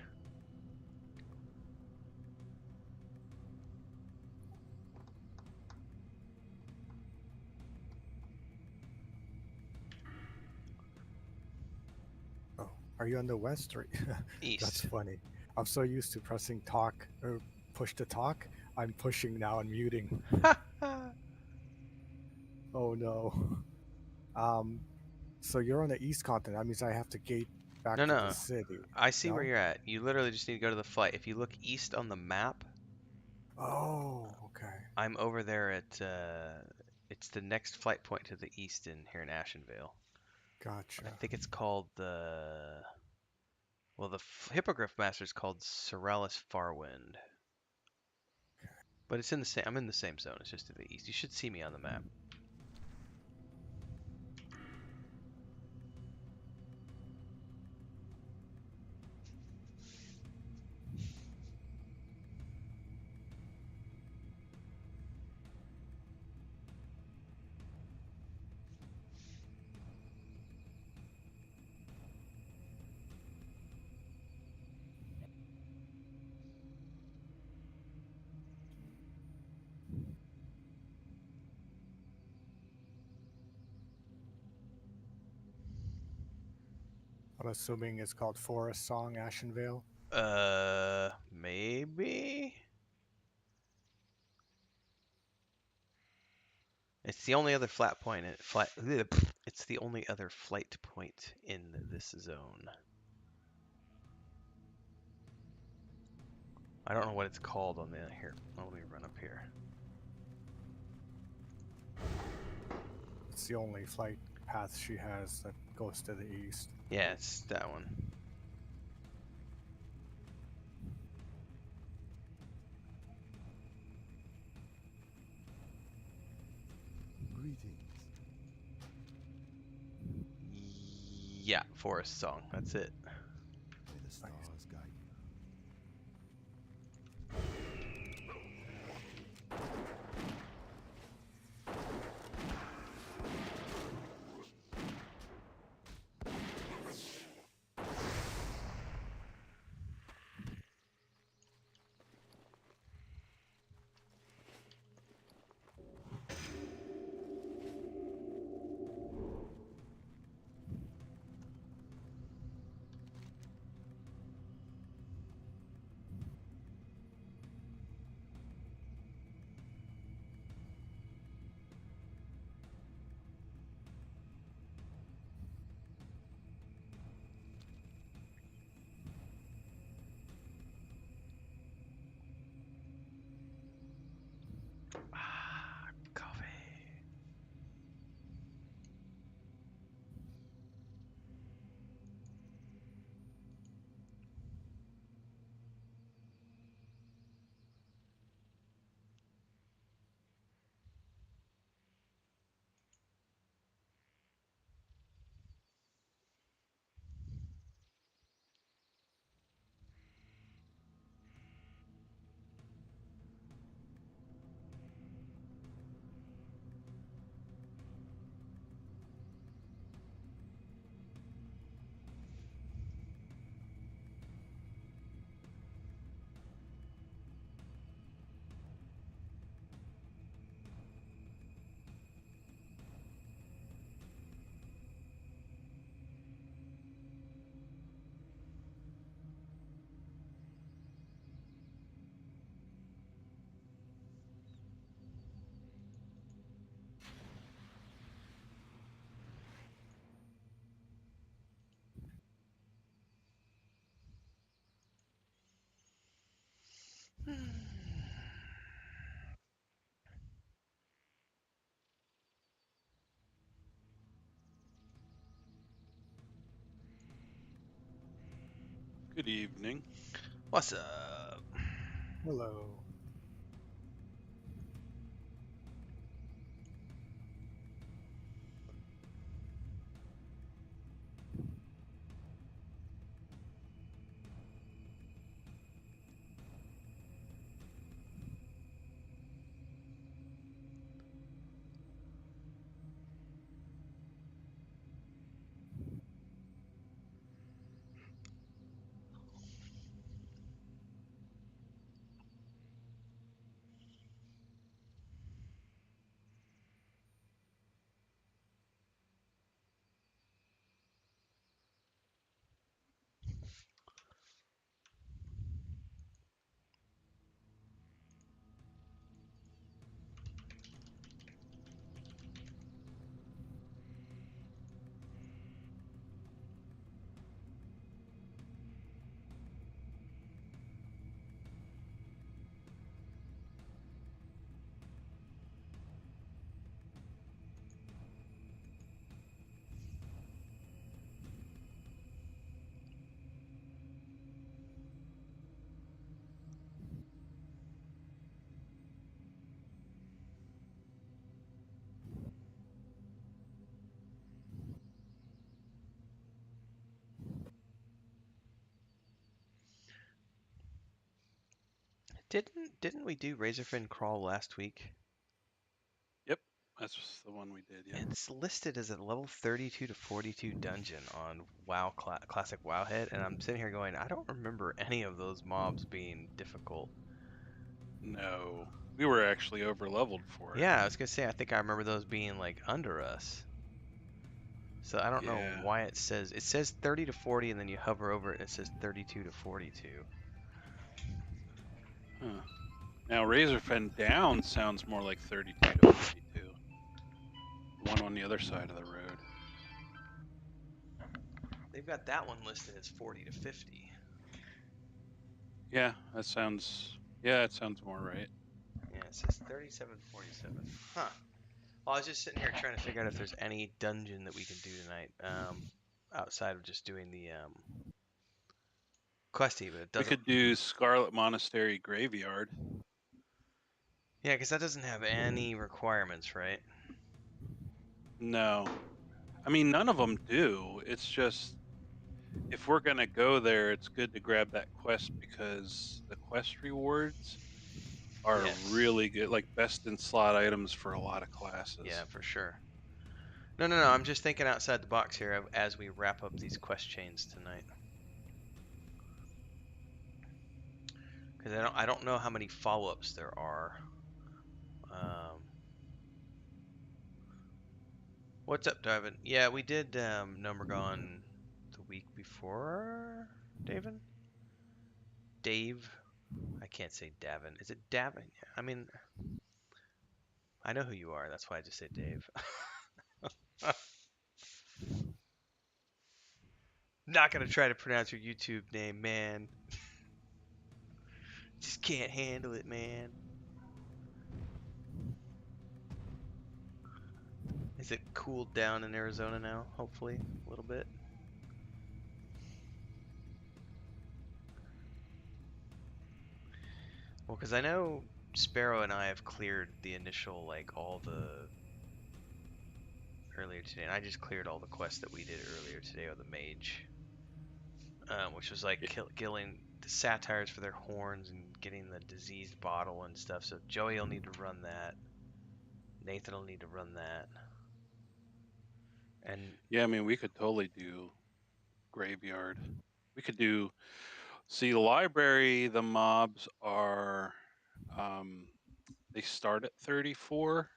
Oh, are you on the west or East. That's funny. I'm so used to pressing talk or push to talk. I'm pushing now and muting. Oh no. So you're on the east continent. That means I have to gate back to No. the city. I see where No? you're at. You literally just need to go to the flight. If you look east on the map, Oh, okay. I'm over there at, it's the next flight point to the east in here in Ashenvale. Gotcha. I think it's called well, the Hippogriff Master is called Seralis Farwind. But it's in the same, I'm in the same zone. It's just to the east. You should see me on the map. I'm assuming it's called Forest Song, Ashenvale. Maybe? It's the only other flat point. It's the only other flight point in this zone. I don't know what it's called on the here. Let me run up here. It's the only flight path she has that goes to the east. Yeah, it's that one. Greetings. Yeah, Forest Song. That's it. May the stars guide you. Ah, coffee. Good evening. What's up? Hello. Didn't we do Razorfin Crawl last week? Yep, that's the one we did. Yeah. It's listed as a level 32 to 42 dungeon on WoW Classic Wowhead, and I'm sitting here going, I don't remember any of those mobs being difficult. No, we were actually over leveled for it. Yeah, I was gonna say I think I remember those being like under us. So I don't know Yeah. why it says 30 to 40 and then you hover over it and it says 32 to 42. Huh. Now Razorfin down sounds more like 32 to 42. The one on the other side of the road. They've got that one listed as 40 to 50. Yeah, that sounds. Yeah, it sounds more right. Yeah, it says 37 47. Huh. Well, I was just sitting here trying to figure out if there's any dungeon that we can do tonight, outside of just doing the questy, but it We doesn't. could do Scarlet Monastery Graveyard. Yeah, because that doesn't have any requirements, right? No, I mean none of them do. It's just if we're gonna go there, it's good to grab that quest because the quest rewards are Yes. really good, like best in slot items for a lot of classes. Yeah, for sure. No, no, no. I'm just thinking outside the box here as we wrap up these quest chains tonight. Because I don't know how many follow-ups there are. What's up, Davin? Yeah, we did Numbergone the week before, Davin? Dave? I can't say Davin. Is it Davin? Yeah, I mean, I know who you are. That's why I just said Dave. Not gonna try to pronounce your YouTube name, man. Just can't handle it, man. Is it cooled down in Arizona now? Hopefully, a little bit. Well, because I know Sparrow and I have cleared the initial, like, all the earlier today, and I just cleared all the quests that we did earlier today with the mage, which was like killing the satyrs for their horns and getting the diseased bottle and stuff. So Joey will need to run that. Nathan will need to run that. And Yeah, I mean we could totally do Graveyard. We could do. See, the library, the mobs are. They start at 34,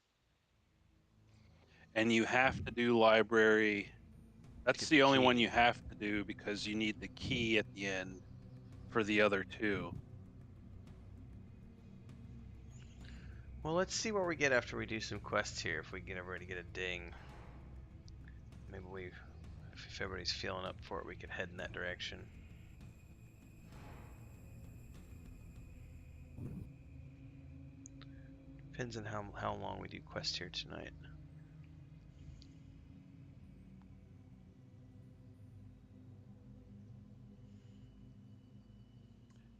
and you have to do library. That's get the only one key. you have to do because you need the key at the end for the other two. Well, let's see where we get after we do some quests here. If we get everybody to get a ding, maybe if everybody's feeling up for it, we could head in that direction. Depends on how long we do quests here tonight.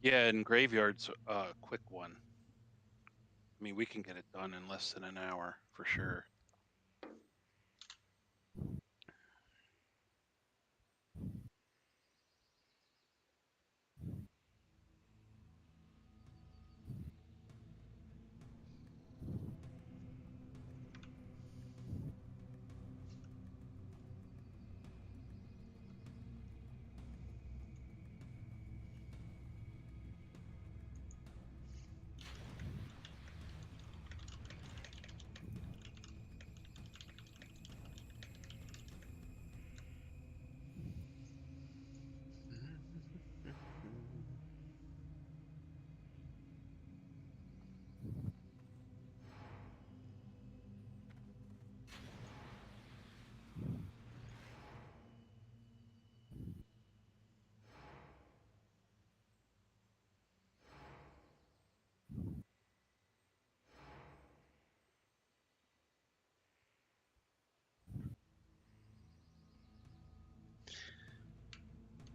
Yeah, and Graveyard's a quick one. I mean, we can get it done in less than an hour for sure.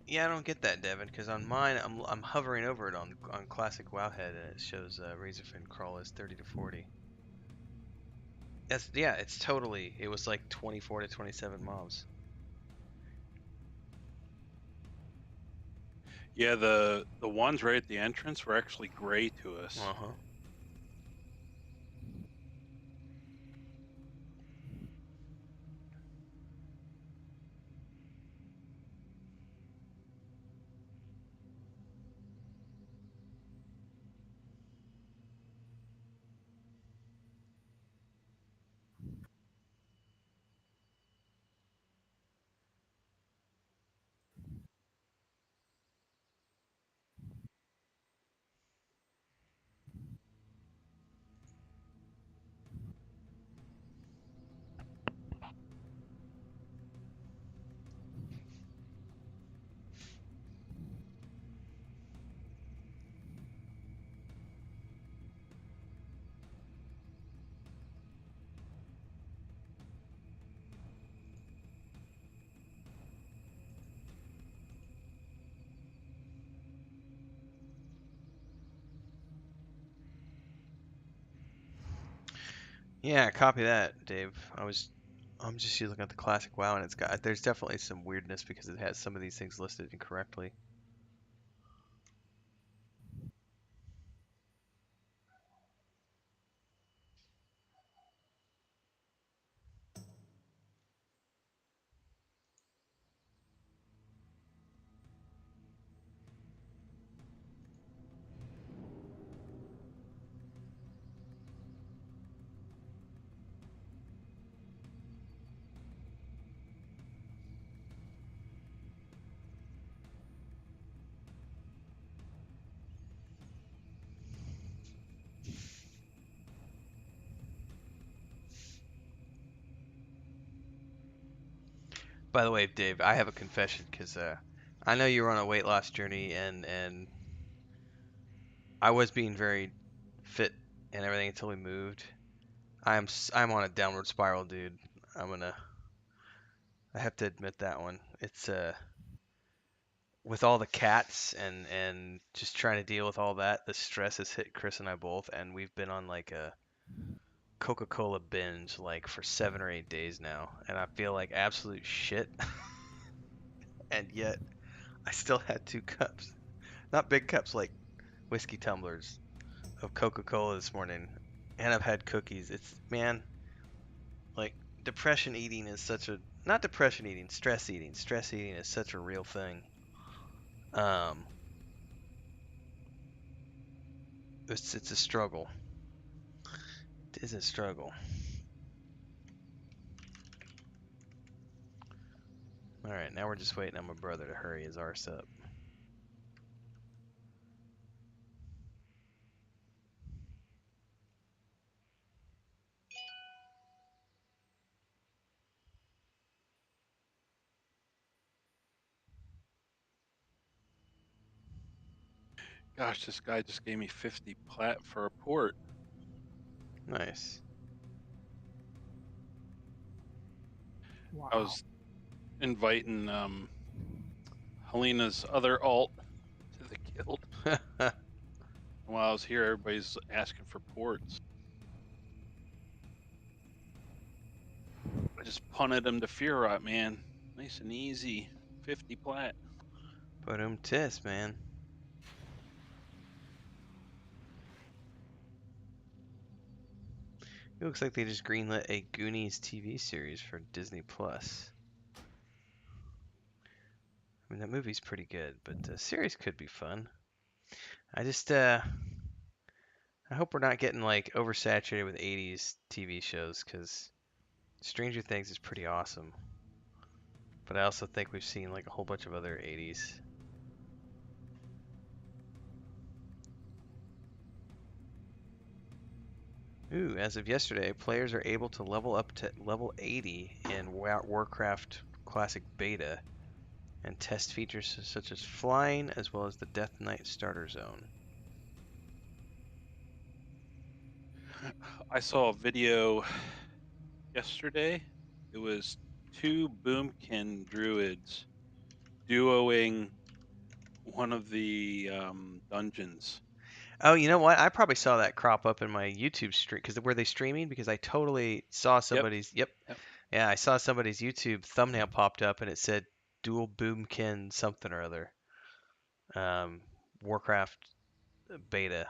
Yeah, I don't get that, Devin, because on mine, I'm hovering over it on Classic Wowhead, and it shows Razorfin Crawl as 30 to 40. Yeah, it's totally. It was like 24 to 27 mobs. Yeah, the ones right at the entrance were actually gray to us. Uh huh. Yeah, copy that, Dave. I'm just looking at the classic WoW, and there's definitely some weirdness because it has some of these things listed incorrectly. By the way, Dave, I have a confession because I know you were on a weight loss journey, and I was being very fit and everything until we moved. I'm on a downward spiral, dude. I have to admit that one. It's with all the cats and just trying to deal with all that, the stress has hit Chris and I both, and we've been on like a Coca-Cola binge like for 7 or 8 days now, and I feel like absolute shit. And yet I still had 2 cups, not big cups like whiskey tumblers of Coca-Cola this morning, and I've had cookies. It's man, like depression eating is such a not depression eating, stress eating. Stress eating is such a real thing. Um, it's a struggle. It is a struggle. All right, now we're just waiting on my brother to hurry his arse up. Gosh, this guy just gave me 50 plat for a port. Nice. Wow. I was inviting Helena's other alt to the guild. While I was here, everybody's asking for ports. I just punted him to Fear Rot, man. Nice and easy. 50 plat. But tis, man. It looks like they just greenlit a Goonies TV series for Disney Plus. I mean, that movie's pretty good, but the series could be fun. I just, I hope we're not getting like oversaturated with 80s TV shows, because Stranger Things is pretty awesome. But I also think we've seen like a whole bunch of other 80s. Ooh, as of yesterday, players are able to level up to level 80 in Warcraft Classic Beta and test features such as flying as well as the Death Knight starter zone. I saw a video yesterday. It was 2 Boomkin druids duoing one of the dungeons. Oh, you know what? I probably saw that crop up in my YouTube stream because were they streaming? Because I totally saw somebody's. Yep. Yeah, I saw somebody's YouTube thumbnail popped up and it said dual boomkin something or other. Warcraft beta.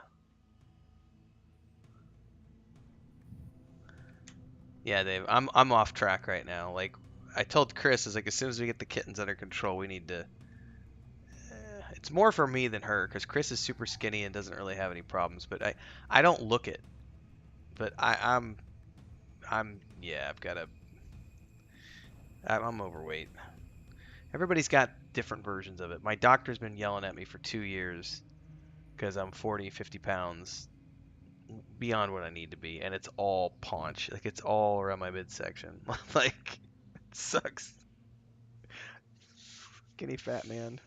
Yeah, Dave. I'm off track right now. Like I told Chris, is like as soon as we get the kittens under control, we need to. It's more for me than her because Chris is super skinny and doesn't really have any problems. But I don't look it. But I'm yeah, I'm overweight. Everybody's got different versions of it. My doctor's been yelling at me for 2 years because I'm 40, 50 pounds beyond what I need to be, and it's all paunch. Like it's all around my midsection. Like it sucks. Skinny fat man.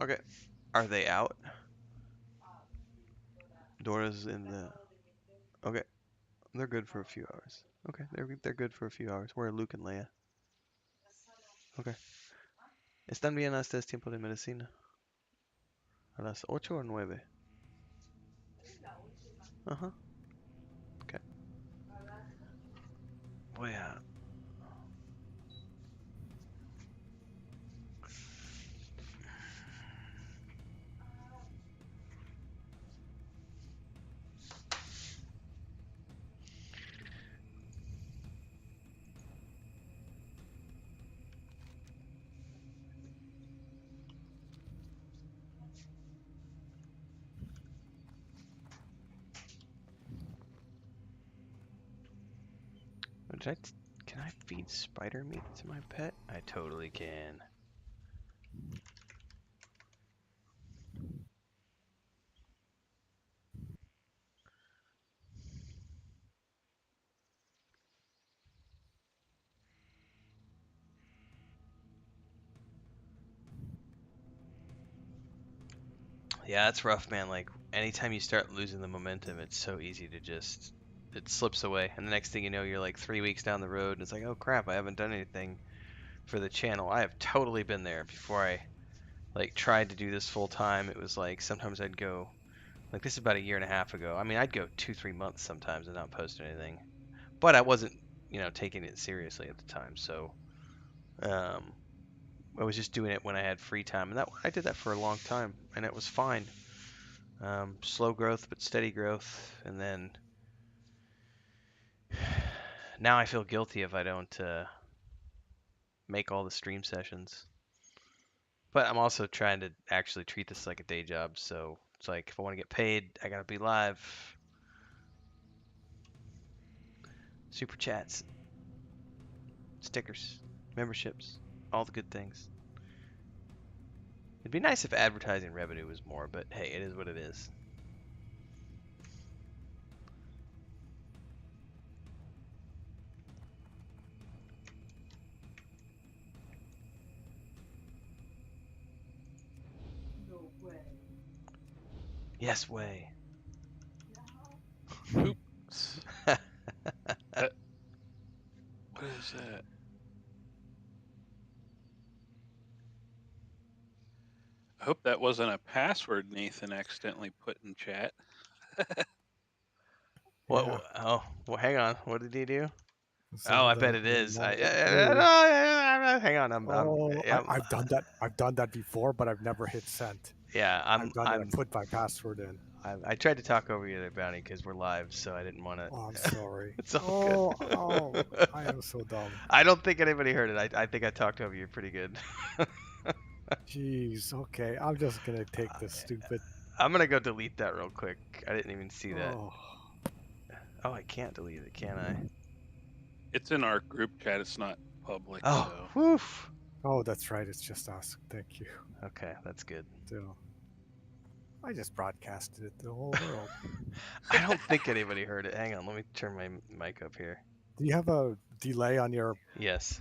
Okay. Are they out? Dora's in the. Okay. They're good for a few hours. Okay, they're good for a few hours. Where are Luke and Leia? Okay. ¿Están bien hasta este tiempo de medicina? A las 8 o 9. Ajá. Okay. Voy a. Can I feed spider meat to my pet? I totally can. Yeah, it's rough, man. Like, anytime you start losing the momentum, it's so easy to just, it slips away. And the next thing you know, you're like 3 weeks down the road, and it's like, oh crap, I haven't done anything for the channel. I have totally been there before I, like, tried to do this full time. It was like, sometimes I'd go, like, this is about a year and a half ago. I mean, I'd go 2-3 months sometimes and not post anything. But I wasn't, taking it seriously at the time. So, um, I was just doing it when I had free time. And I did that for a long time, and it was fine. Slow growth, but steady growth. And then now I feel guilty if I don't make all the stream sessions. But I'm also trying to actually treat this like a day job. So it's like, if I want to get paid, I gotta be live. Super chats, stickers, memberships, all the good things. It'd be nice if advertising revenue was more, but hey, it is what it is. Yes, way. Oops. What is that? I hope that wasn't a password Nathan accidentally put in chat. What? Yeah. Oh, well, hang on. What did he do? Oh, I Zelda bet it with is. Mario. Hang on. I've done that. I've done that before, but I've never hit send. Yeah, I've done it. I put my password in. I tried to talk over you there, Bounty, because we're live, so I didn't want to. Oh, I'm sorry. It's all good. I am so dumb. I don't think anybody heard it. I think I talked over you pretty good. Jeez. Okay, I'm just gonna take this stupid. I'm gonna go delete that real quick. I didn't even see that. Oh, Oh, I can't delete it, can I? It's in our group chat. It's not public. Oh, So. woof. oh, that's right. It's just us. Thank you. Okay, that's good. So, I just broadcasted it to the whole world. I don't think anybody heard it. Hang on, let me turn my mic up here. Do you have a delay on your? Yes.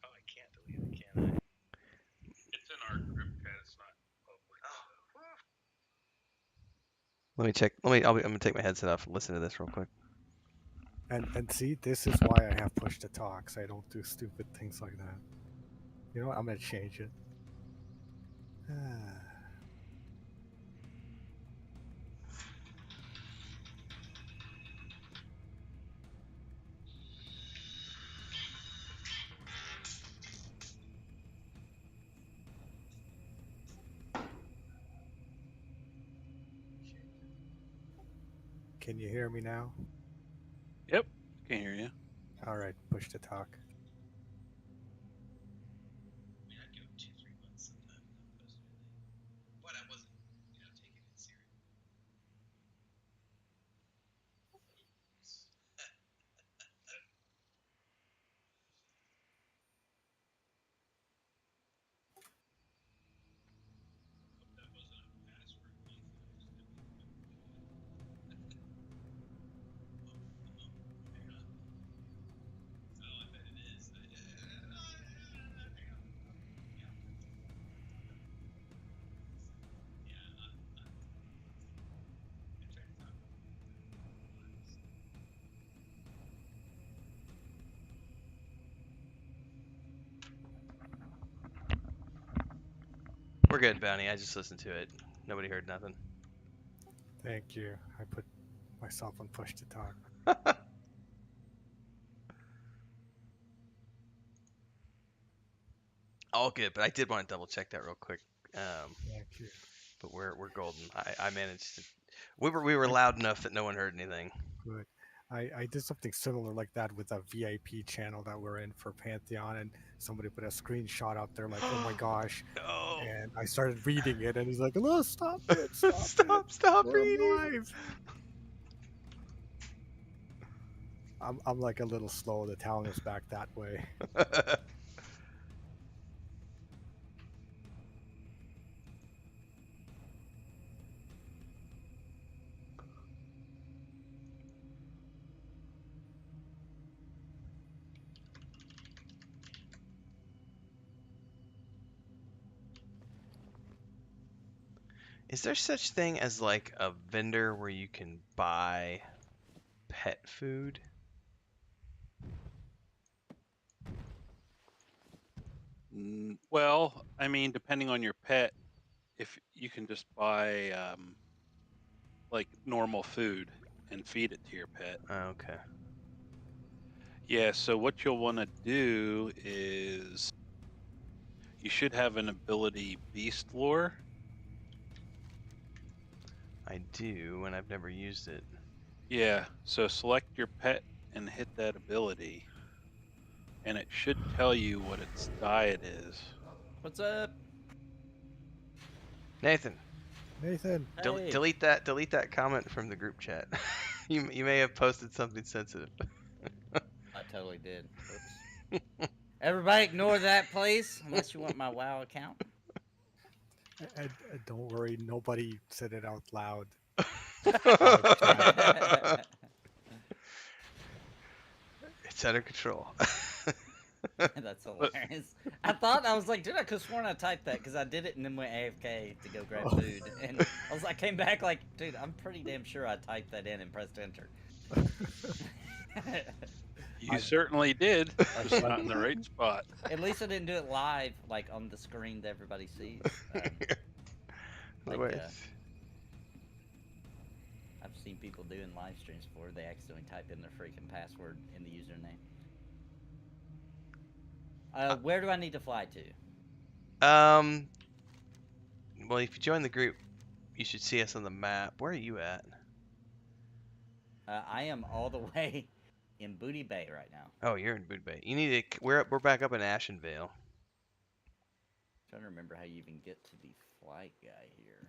Oh, I can't delete it, can I? It's in our group chat. It's not public. Let me check. I'm gonna take my headset off and listen to this real quick. And see, this is why I have push to talk. So I don't do stupid things like that. You know what? I'm gonna change it. Can you hear me now? Yep, can hear you. All right, push to talk. We're good, Bounty. I just listened to it. Nobody heard nothing. Thank you. I put myself on push to talk. All good, but I did want to double check that real quick. Thank you. But we're golden. I managed to. We were loud enough that no one heard anything. Good. I did something similar like that with a VIP channel that we're in for Pantheon, and somebody put a screenshot out there like, "Oh my gosh!" No. And I started reading it, and he's like, "No, stop it! Stop! Stop We're reading. live." I'm like a little slow. The town is back that way. Is there such thing as like a vendor where you can buy pet food? Well, I mean, depending on your pet, if you can just buy like normal food and feed it to your pet. Oh, okay. Yeah, so what you'll want to do is you should have an ability Beast Lore. I do, and I've never used it. Yeah, so select your pet and hit that ability, and it should tell you what its diet is. What's up? Nathan, Nathan, Hey. delete that comment from the group chat. you may have posted something sensitive. I totally did. Whoops. Everybody ignore that, please, unless you want my WoW account. and don't worry, nobody said it out loud. It's under control. That's hilarious. I was like, dude, I could have sworn I typed that because I did it and then went AFK to go grab food. And I came back like, dude, I'm pretty damn sure I typed that in and pressed enter. You certainly did, just not in the right spot. At least I didn't do it live, like on the screen that everybody sees. Wait. I've seen people doing live streams before they accidentally type in their freaking password in the username. Where do I need to fly to? Well, if you join the group, you should see us on the map. Where are you at? I am all the way in Booty Bay right now. Oh, you're in Boot Bay. You need to. We're back up in Ashenvale. Trying to remember how you even get to the flight guy here.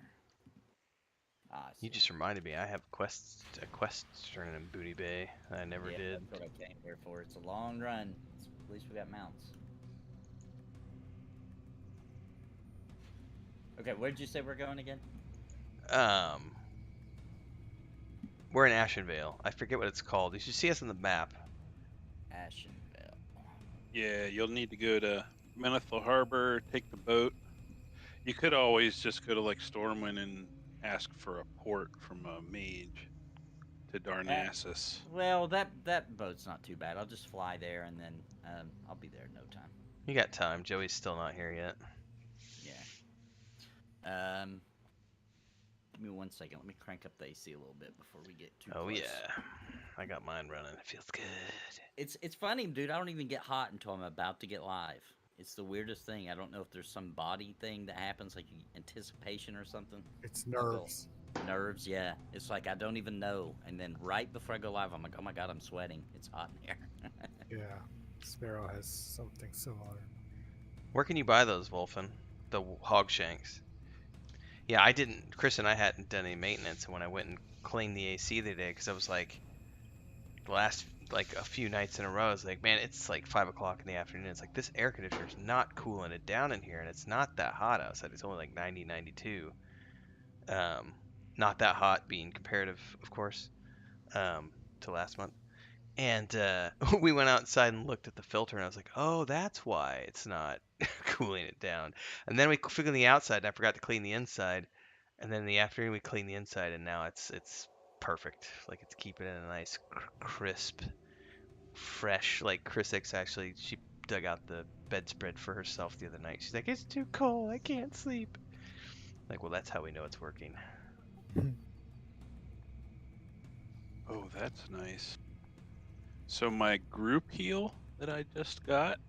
Ah, I You see. just reminded me. I have a quest turning in Booty Bay. I never Yeah, did. That's what I came here for. It's a long run. At least we got mounts. Okay, where'd you say we're going again? We're in Ashenvale. I forget what it's called. You should see us on the map. Ashenvale. Yeah, you'll need to go to Menethil Harbor, take the boat. You could always just go to like Stormwind and ask for a port from a mage to Darnassus. Well, that boat's not too bad. I'll just fly there and then I'll be there in no time. You got time. Joey's still not here yet. Yeah. Give me 1 second. Let me crank up the AC a little bit before we get too Oh close. yeah. I got mine running. It feels good. It's funny, dude. I don't even get hot until I'm about to get live. It's the weirdest thing. I don't know if there's some body thing that happens, like anticipation or something. It's nerves. Nerves, yeah. It's like I don't even know. And then right before I go live, I'm like, oh my god, I'm sweating. It's hot in here. Yeah, Sparrow has something similar. Where can you buy those, Wolfen? The hog shanks. Yeah, I didn't. Chris and I hadn't done any maintenance, and when I went and cleaned the AC the other day, because I was like, the last like a few nights in a row, I was like, man, it's like 5 o'clock in the afternoon. It's like this air conditioner's not cooling it down in here, and it's not that hot outside. It's only like 90, 92. Not that hot, being comparative, of course, to last month. And we went outside and looked at the filter, and I was like, oh, that's why it's not cooling it down. And then we figured the outside, and I forgot to clean the inside. And then in the afternoon, we cleaned the inside, and now it's perfect. Like, it's keeping it a nice, crisp, fresh. Like, Chris X actually, she dug out the bedspread for herself the other night. She's like, it's too cold. I can't sleep. Like, well, that's how we know it's working. Oh, that's nice. So my group heal that I just got,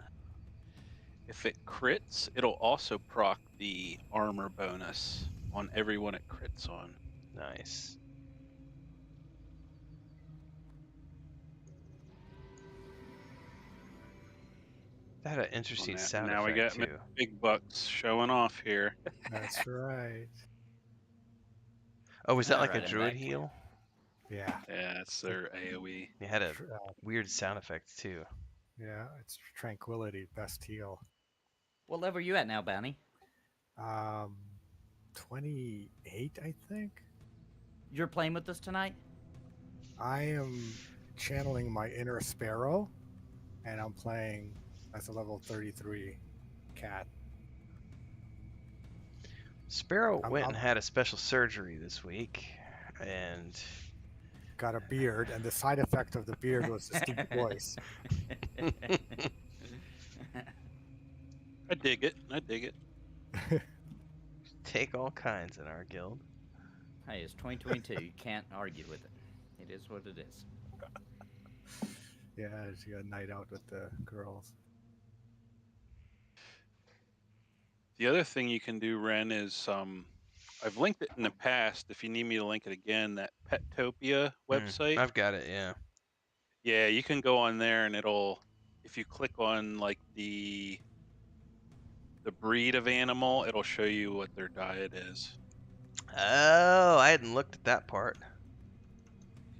if it crits, it'll also proc the armor bonus on everyone it crits on. Nice. That had an interesting sound now we effect, got too. big bucks showing off here. That's right. Oh, was that like a Alright, I'm druid back. heal? Yeah. Yeah, it's their AoE. It had a Tr- weird sound effect, too. yeah, it's tranquility, best heal. What level are you at now, Bounty? 28, I think. You're playing with us tonight? I am channeling my inner sparrow, and I'm playing as a level 33 cat. Sparrow went and I'm- had a special surgery this week, and Got a beard, and the side effect of the beard was this deep voice. I dig it. I dig it. take all kinds in our guild. Hey, it's 2022. You can't argue with it. It is what it is. Yeah, she got a night out with the girls. The other thing you can do, Ren, is I've linked it in the past. If you need me to link it again, that Petopia website. I've got it, yeah. Yeah, you can go on there and it'll, if you click on like the breed of animal, it'll show you what their diet is. Oh, I hadn't looked at that part.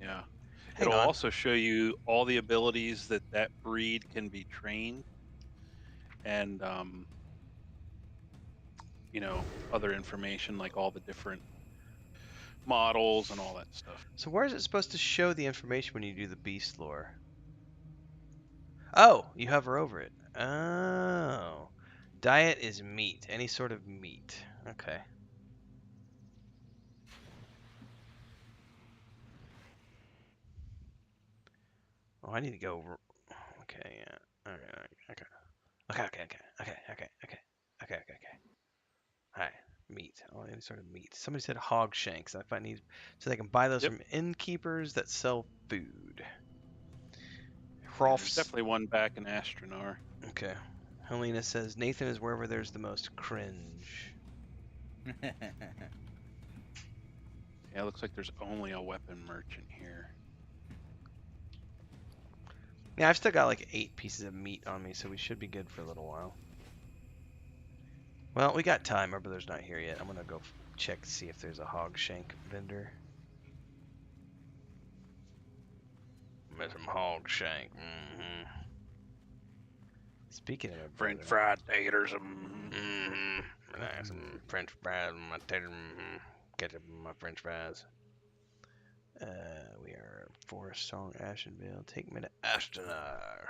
Yeah. Hang It'll on. also show you all the abilities that that breed can be trained, and you know, other information like all the different models and all that stuff. So where is it supposed to show the information when you do the beast lore? Oh, you hover over it. Oh. Diet is meat. Any sort of meat. Okay. Oh, I need to go. Okay, yeah. Okay. Alright, meat. Oh, any sort of meat. Somebody said hog shanks. If I need, so they can buy those Yep. from innkeepers that sell food. There's Hrolf's. definitely one back in Astronar. Okay. Helena says Nathan is wherever there's the most cringe. Yeah, it looks like there's only a weapon merchant here. Yeah, I've still got like 8 pieces of meat on me, so we should be good for a little while. Well, we got time. Our brother's not here yet. I'm gonna go check to see if there's a hog shank vendor. Met some hog shank. Speaking of French fried taters. Some French fries on my tater. Ketchup on my French fries. We are Forest Song Ashenvale. Take me to Ashtanar.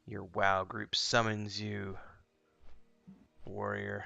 Your WoW group summons you, warrior.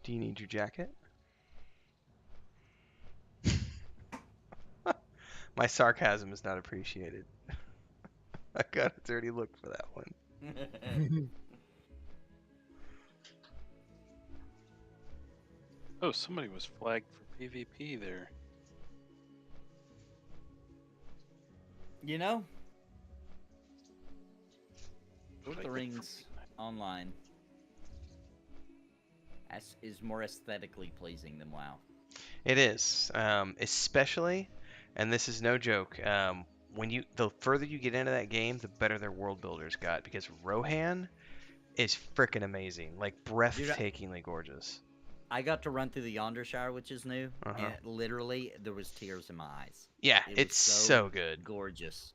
Do you need your jacket? My sarcasm is not appreciated. I got a dirty look for that one. Oh, somebody was flagged for PvP there. You know, Lord of the Like, Rings Online is more aesthetically pleasing than WoW. It is, especially, and this is no joke. The further you get into that game, the better their world builders got, because Rohan is freaking amazing, like breathtakingly gorgeous. I got to run through the Yondershire, which is new, Uh-huh. and literally there was tears in my eyes. Yeah, It was it's so good. gorgeous.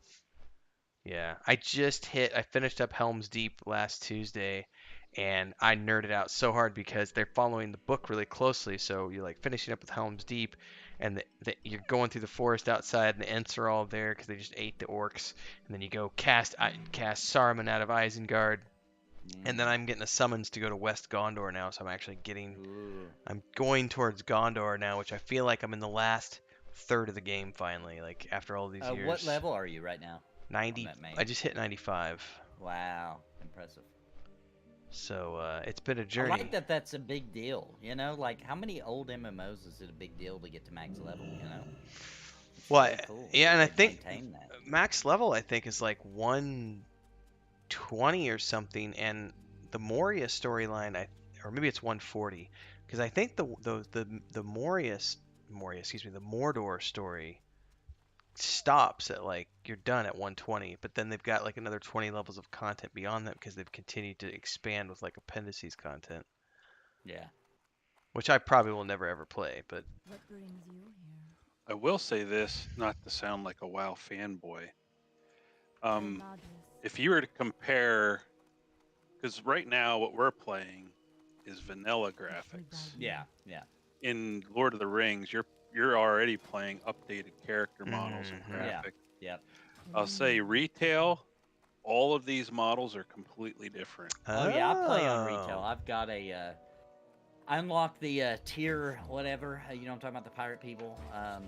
Yeah, I finished up Helm's Deep last Tuesday, and I nerded out so hard because they're following the book really closely. So you're like finishing up with Helm's Deep, and you're going through the forest outside, and the Ents are all there because they just ate the orcs. And then you go cast Saruman out of Isengard, and then I'm getting a summons to go to West Gondor now. So I'm actually I'm going towards Gondor now, which I feel like I'm in the last third of the game finally. Like after all these years. What level are you right now? 90. I just hit 95. Wow, impressive. So it's been a journey. I like that. That's a big deal. You know, like how many old MMOs is it a big deal to get to max level? You know. It's Well, really cool yeah, and I they think maintain that. max level I think is like 120 or something, and the Moria storyline, or maybe it's 140, because I think the Mordor story stops at like you're done at 120, but then they've got like another 20 levels of content beyond that because they've continued to expand with like appendices content. Yeah. Which I probably will never ever play, but What brings you here? I will say this, not to sound like a WoW fanboy. If you were to compare, because right now what we're playing is vanilla graphics. Yeah. Yeah. In Lord of the Rings, you're already playing updated character models and Mhm. graphic. Yeah. I'll say retail, all of these models are completely different. Oh yeah, I play on retail. I've got I unlocked the tier whatever. You know, I'm talking about the pirate people. I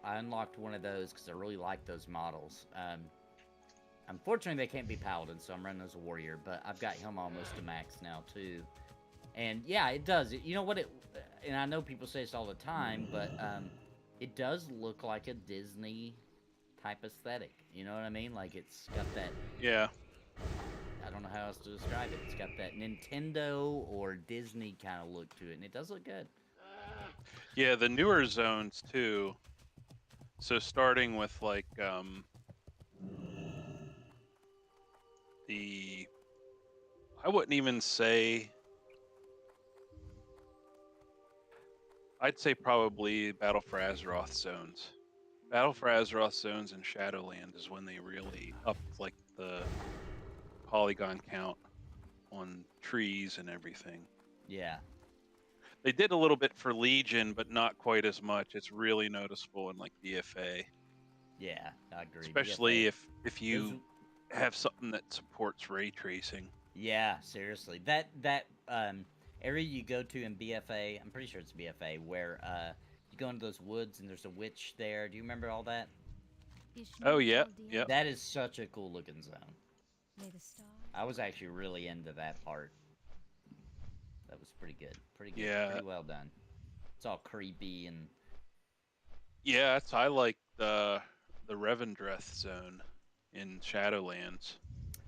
unlocked one of those because I really like those models. Unfortunately, they can't be paladins, so I'm running as a warrior. But I've got him almost to max now too. And yeah, it does. You know what it? And I know people say this all the time, but it does look like a Disney type aesthetic. You know what I mean? Like it's got that. Yeah. I don't know how else to describe it. It's got that Nintendo or Disney kind of look to it, and it does look good. Yeah, the newer zones too. So starting with like I wouldn't even say. I'd say probably Battle for Azeroth zones. Battle for Azeroth zones and Shadowland is when they really upped like the polygon count on trees and everything. Yeah. They did a little bit for Legion, but not quite as much. It's really noticeable in like BFA. Yeah, I agree. Especially BFA. if you have something that supports ray tracing. Yeah, seriously. That area you go to in BFA, I'm pretty sure it's BFA, where you go into those woods and there's a witch there. Do you remember all that? Oh yeah, yeah. That is such a cool looking zone. May the stars. I was actually really into that part. That was pretty good. Pretty good. Yeah. Pretty well done. It's all creepy and. Yeah, I like the Revendreth zone in Shadowlands.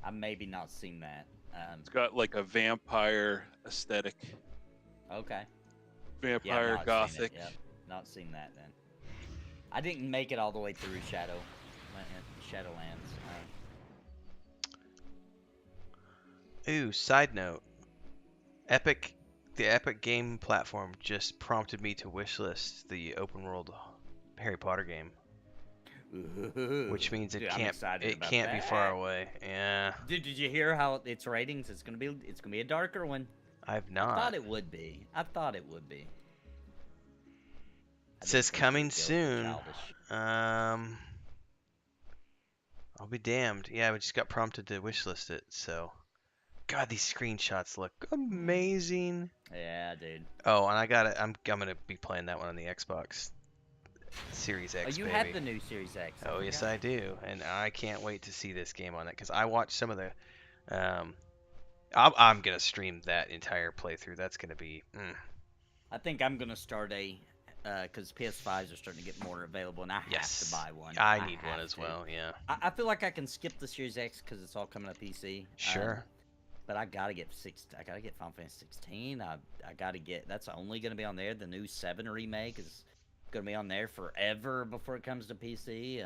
I've maybe not seen that. It's got like a vampire aesthetic. Okay. Vampire not gothic. Seen it, yep. Not seen that then. I didn't make it all the way through Shadowlands. Ooh, side note. The Epic game platform just prompted me to wishlist the open world Harry Potter game. Ooh. Which means it Dude, I'm can't excited about be that. far away. Yeah. Dude, did you hear how its ratings? It's gonna be a darker one. I've not. I thought it would be. It says coming soon. Childish. I'll be damned. Yeah, we just got prompted to wishlist it, so. God, these screenshots look amazing. Yeah, dude. Oh, and I'm gonna be playing that one on the Xbox Series X. Oh, you baby. have the new Series X. Oh, yes, I do, and I can't wait to see this game on it because I watched some of the. I'm gonna stream that entire playthrough. That's gonna be. I think I'm gonna start because PS5s are starting to get more available, and I have to buy one. I need one as well. Yeah. I feel like I can skip the Series X because it's all coming to PC. Sure. But I gotta get Final Fantasy 16. I gotta get. That's only gonna be on there. The new 7 remake is gonna be on there forever before it comes to PC.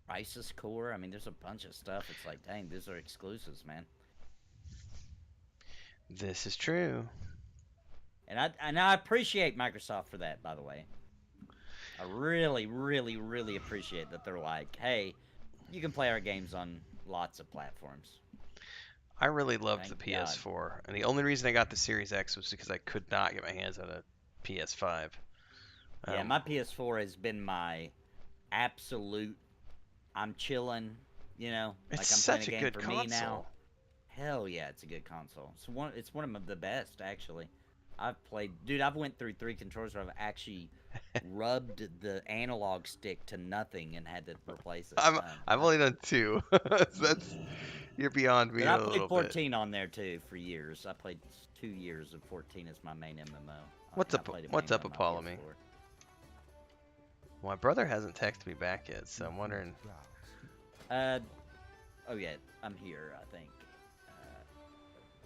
Crisis Core. I mean, there's a bunch of stuff. It's like, dang, these are exclusives, man. This is true. And I appreciate Microsoft for that, by the way. I really, really, really appreciate that they're like, hey, you can play our games on lots of platforms. I really loved Thank the PS4, and the only reason I got the Series X was because I could not get my hands on a PS5. Yeah, my PS4 has been my absolute. I'm chilling, you know. It's like I'm such playing a a game good for me now. console. Hell yeah, it's a good console. It's one of the best actually. I've played, dude. I've went through 3 controllers where I've actually rubbed the analog stick to nothing and had to replace it. I've only done 2. That's you're beyond me But I a played little 14 on there too for years. I played 2 years of 14 as my main MMO. What's I up? played it What's mainly up, on my Apollo? Me. PS4. My brother hasn't texted me back yet, so I'm wondering. Oh yeah, I'm here. I think.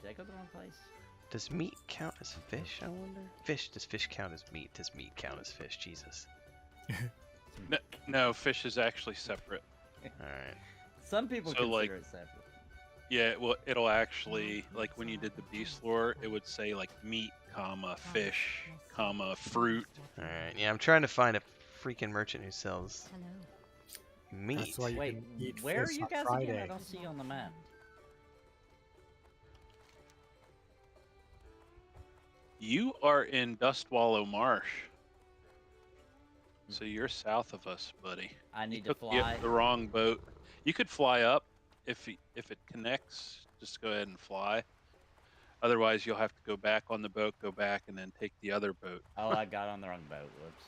Did I go to the wrong place? Does meat count as fish? I wonder. Does fish count as meat? Does meat count as fish? Jesus. No, fish is actually separate. All right. Some people So, consider like, it separate. Yeah, well, it'll actually, like when you did the beast lore, it would say like meat, comma, fish, comma, fruit. All right. Yeah, I'm trying to find a freaking merchant who sells Hello. meat. That's why you Wait, can eat where are fish you on guys Friday. again? I don't see you on the map. You are in Dustwallow Marsh. So you're south of us, buddy. I need to Took fly. the wrong boat. You could fly up if it connects. Just go ahead and fly. Otherwise, you'll have to go back on the boat, go back, and then take the other boat. Oh, I got on the wrong boat. Whoops.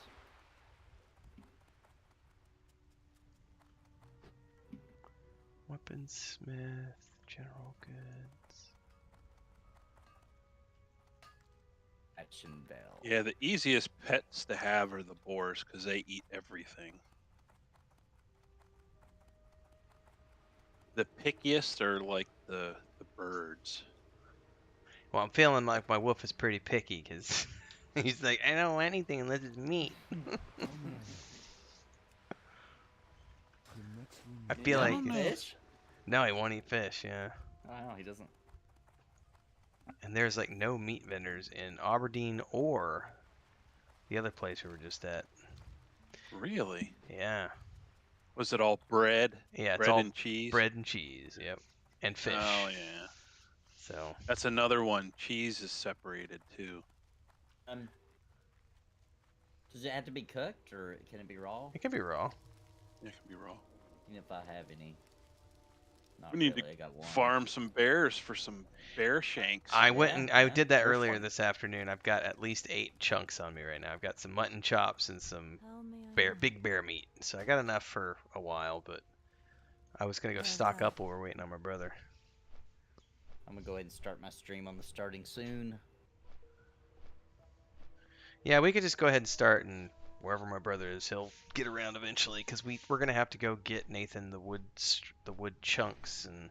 Weaponsmith, general goods. Action bell. Yeah, the easiest pets to have are the boars because they eat everything. The pickiest are like the birds. Well, I'm feeling like my wolf is pretty picky because he's like, I don't want anything unless it's meat. I feel Did like he eat fish? no, he won't eat fish. Yeah, Oh, no, he doesn't. and there's like no meat vendors in Aberdeen or the other place we were just at. Really? Yeah, Was it all bread? yeah, it's Bread all and cheese? bread and cheese. Yep, and fish. Oh, yeah. So That's another one. Cheese is separated too. Does it have to be cooked or can it be raw? it can be raw. It can be raw. Even if I have any. Not We need really, I got one. Farm some bears for some bear shanks. I went Yeah, and I yeah, did that they're earlier fun. this afternoon. I've got at least 8 chunks on me right now. I've got some mutton chops and some How may I big bear meat. So I got enough for a while, but I was gonna go stock up while we're waiting on my brother. I'm gonna go ahead and start my stream on the starting soon. Yeah, we could just go ahead and start, and wherever my brother is, he'll get around eventually. Cause we're gonna have to go get Nathan the wood chunks, and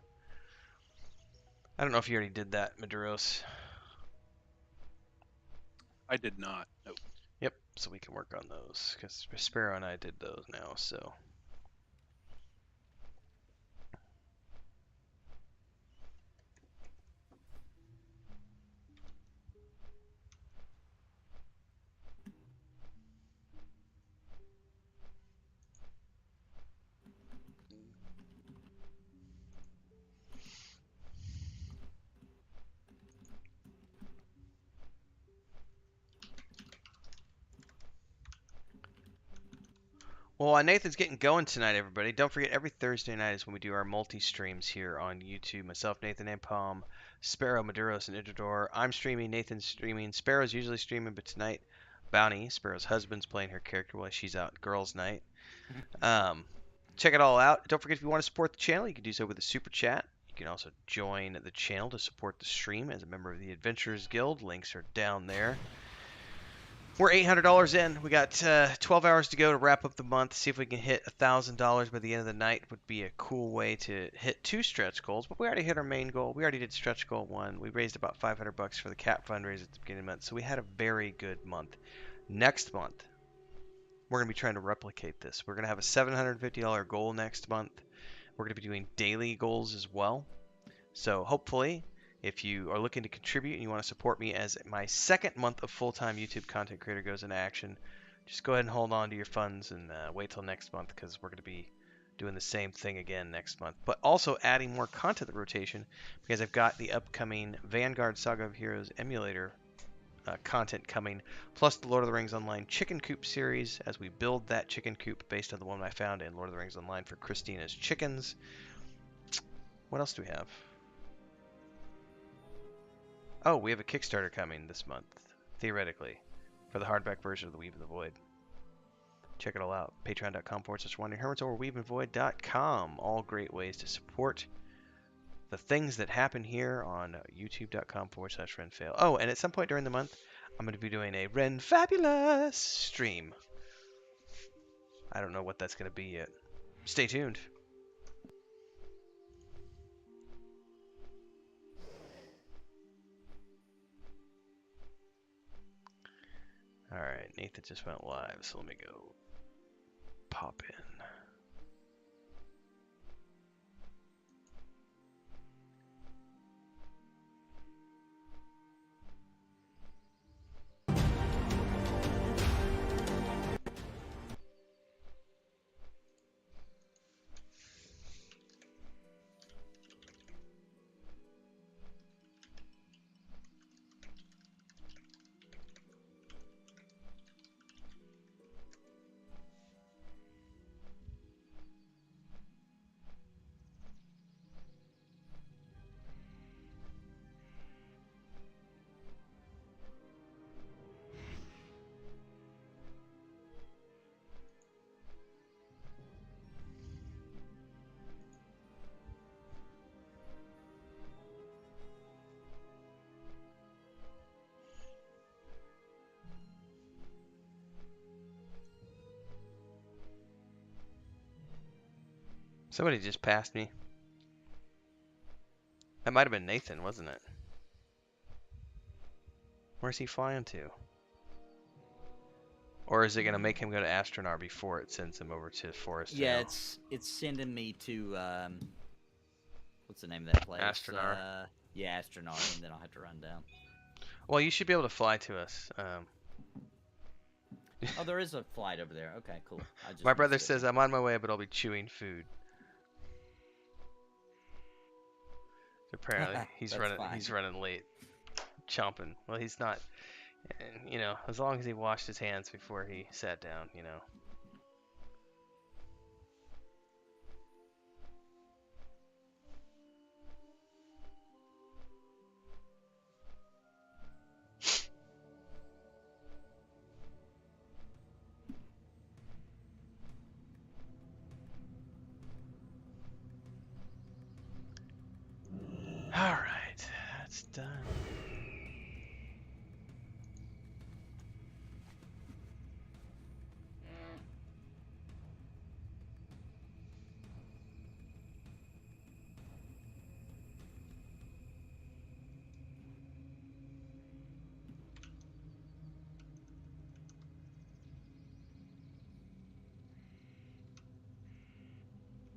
I don't know if you already did that, Maduros. I did not. Nope. Yep. So we can work on those, cause Sparrow and I did those now. So. Well, while Nathan's getting going tonight, everybody, don't forget every Thursday night is when we do our multi-streams here on YouTube. Myself, Nathan and Palm, Sparrow, Maduros, and Idhradlor. I'm streaming, Nathan's streaming, Sparrow's usually streaming, but tonight, Bounty, Sparrow's husband's playing her character while she's out girls' night. Check it all out. Don't forget, if you want to support the channel, you can do so with a super chat. You can also join the channel to support the stream as a member of the Adventurers Guild. Links are down there. We're $800 in. We got 12 hours to go to wrap up the month. See if we can hit $1,000 by the end of the night. Would be a cool way to hit 2 stretch goals. But we already hit our main goal. We already did stretch goal 1. We raised about $500 for the cat fundraiser at the beginning of the month. So we had a very good month. Next month, we're going to be trying to replicate this. We're going to have a $750 goal next month. We're going to be doing daily goals as well. So hopefully, If you are looking to contribute and you want to support me as my second month of full-time YouTube content creator goes into action, just go ahead and hold on to your funds and wait till next month, because we're going to be doing the same thing again next month. But also adding more content to the rotation, because I've got the upcoming Vanguard Saga of Heroes emulator content coming, plus the Lord of the Rings Online Chicken Coop series as we build that chicken coop based on the one I found in Lord of the Rings Online for Christina's chickens. What else do we have? Oh, we have a Kickstarter coming this month, theoretically, for the hardback version of The Weave of the Void. Check it all out. Patreon.com/WanderingHermits or WeaveandVoid.com. All great ways to support the things that happen here on YouTube.com/RenFail. Oh, and at some point during the month, I'm going to be doing a Ren Fabulous stream. I don't know what that's going to be yet. Stay tuned. Alright, Nathan just went live, so let me go pop in. Somebody just passed me. That might have been Nathan, wasn't it? Where's he flying to? Or is it going to make him go to Astronar before it sends him over to Forest Yeah, Hill? it's sending me to what's the name of that place? Astronar. Yeah, Astronar, and then I'll have to run down. Well, you should be able to fly to us. Oh, there is a flight over there. Okay, cool. I just My brother missed it. says I'm on my way, but I'll be chewing food. Apparently, he's That's running. fine. He's running late, chomping. Well, he's not. You know, as long as he washed his hands before he sat down, you know. All right, that's done.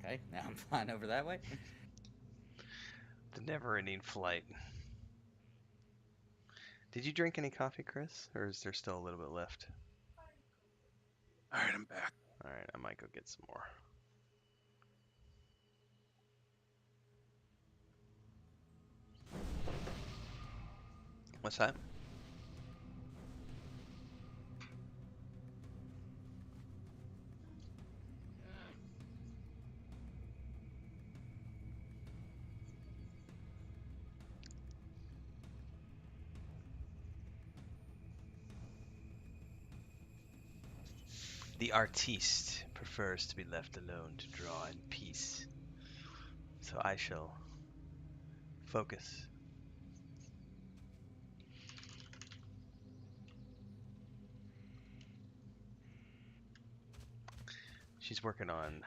Okay, now I'm flying over that way. The never-ending flight. Did you drink any coffee, Chris, or is there still a little bit left? All right, I'm back. All right, I might go get some more. What's that? The artiste prefers to be left alone to draw in peace. So I shall focus. She's working on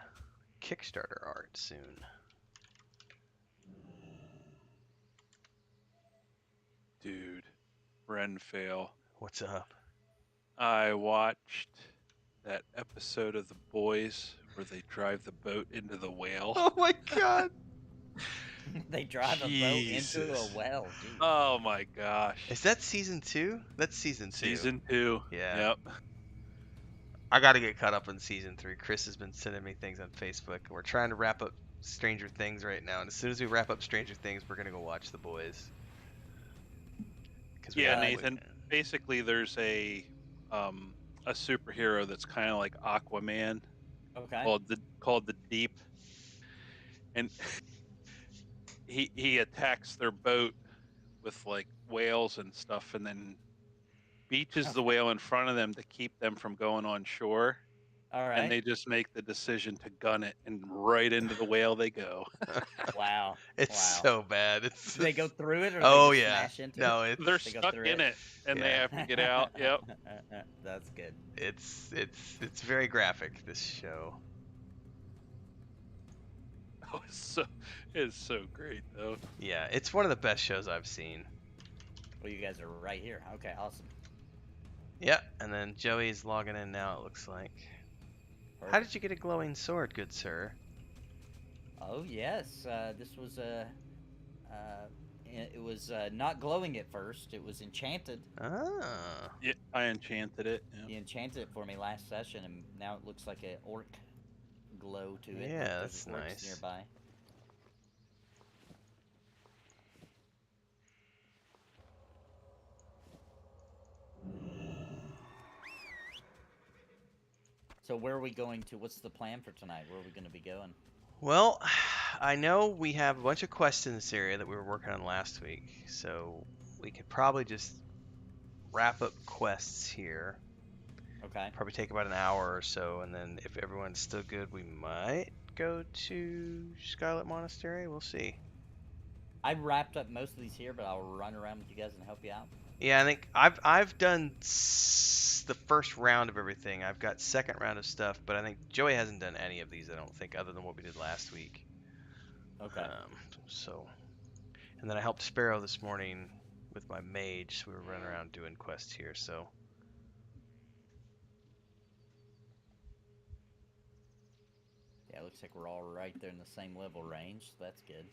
Kickstarter art soon. Dude, Ren fail. What's up? I watched that episode of The Boys where they drive the boat into the whale. Oh my god! They drive a boat into a Jesus. well. Jeez. Oh my gosh. Is that season 2? That's season 2. Season 2. Yeah. Yep. I got to get caught up on season 3. Chris has been sending me things on Facebook, and we're trying to wrap up Stranger Things right now. And as soon as we wrap up Stranger Things, we're gonna go watch The Boys. Yeah, Nathan. Basically, there's a superhero that's kind of like Aquaman, Okay. called the Deep, and he attacks their boat with like whales and stuff, and then beaches the whale in front of them to keep them from going on shore. All right. And they just make the decision to gun it, and right into the whale they go. Wow. It's so bad. It's Do they go through it, or Oh, they just yeah. smash into No, it? They're They go stuck through in it, and they Yeah. have to get out. Yep. That's good. It's very graphic, this show. Oh, it's so great though. Yeah, it's one of the best shows I've seen. Well, you guys are right here. Okay, awesome. Yeah, and then Joey's logging in now, it looks like. How did you get a glowing sword, good sir? Oh yes, this was it was not glowing at first. It was enchanted. Ah. Yeah, I enchanted it. Yeah. You enchanted it for me last session, and now it looks like an orc glow to it. Yeah, There's that's orcs nice. nearby. So where are we going to? What's the plan for tonight? Where are we going to be going? Well, I know we have a bunch of quests in this area that we were working on last week, so we could probably just wrap up quests here. Okay. Probably take about an hour or so, and then if everyone's still good, we might go to Scarlet Monastery. We'll see. I wrapped up most of these here, but I'll run around with you guys and help you out. Yeah, I think I've done the first round of everything. I've got second round of stuff, but I think Joey hasn't done any of these. I don't think, other than what we did last week. Okay. So, and then I helped Sparrow this morning with my mage. So we were running around doing quests here. So. Yeah, it looks like we're all right there in the same level range, so that's good.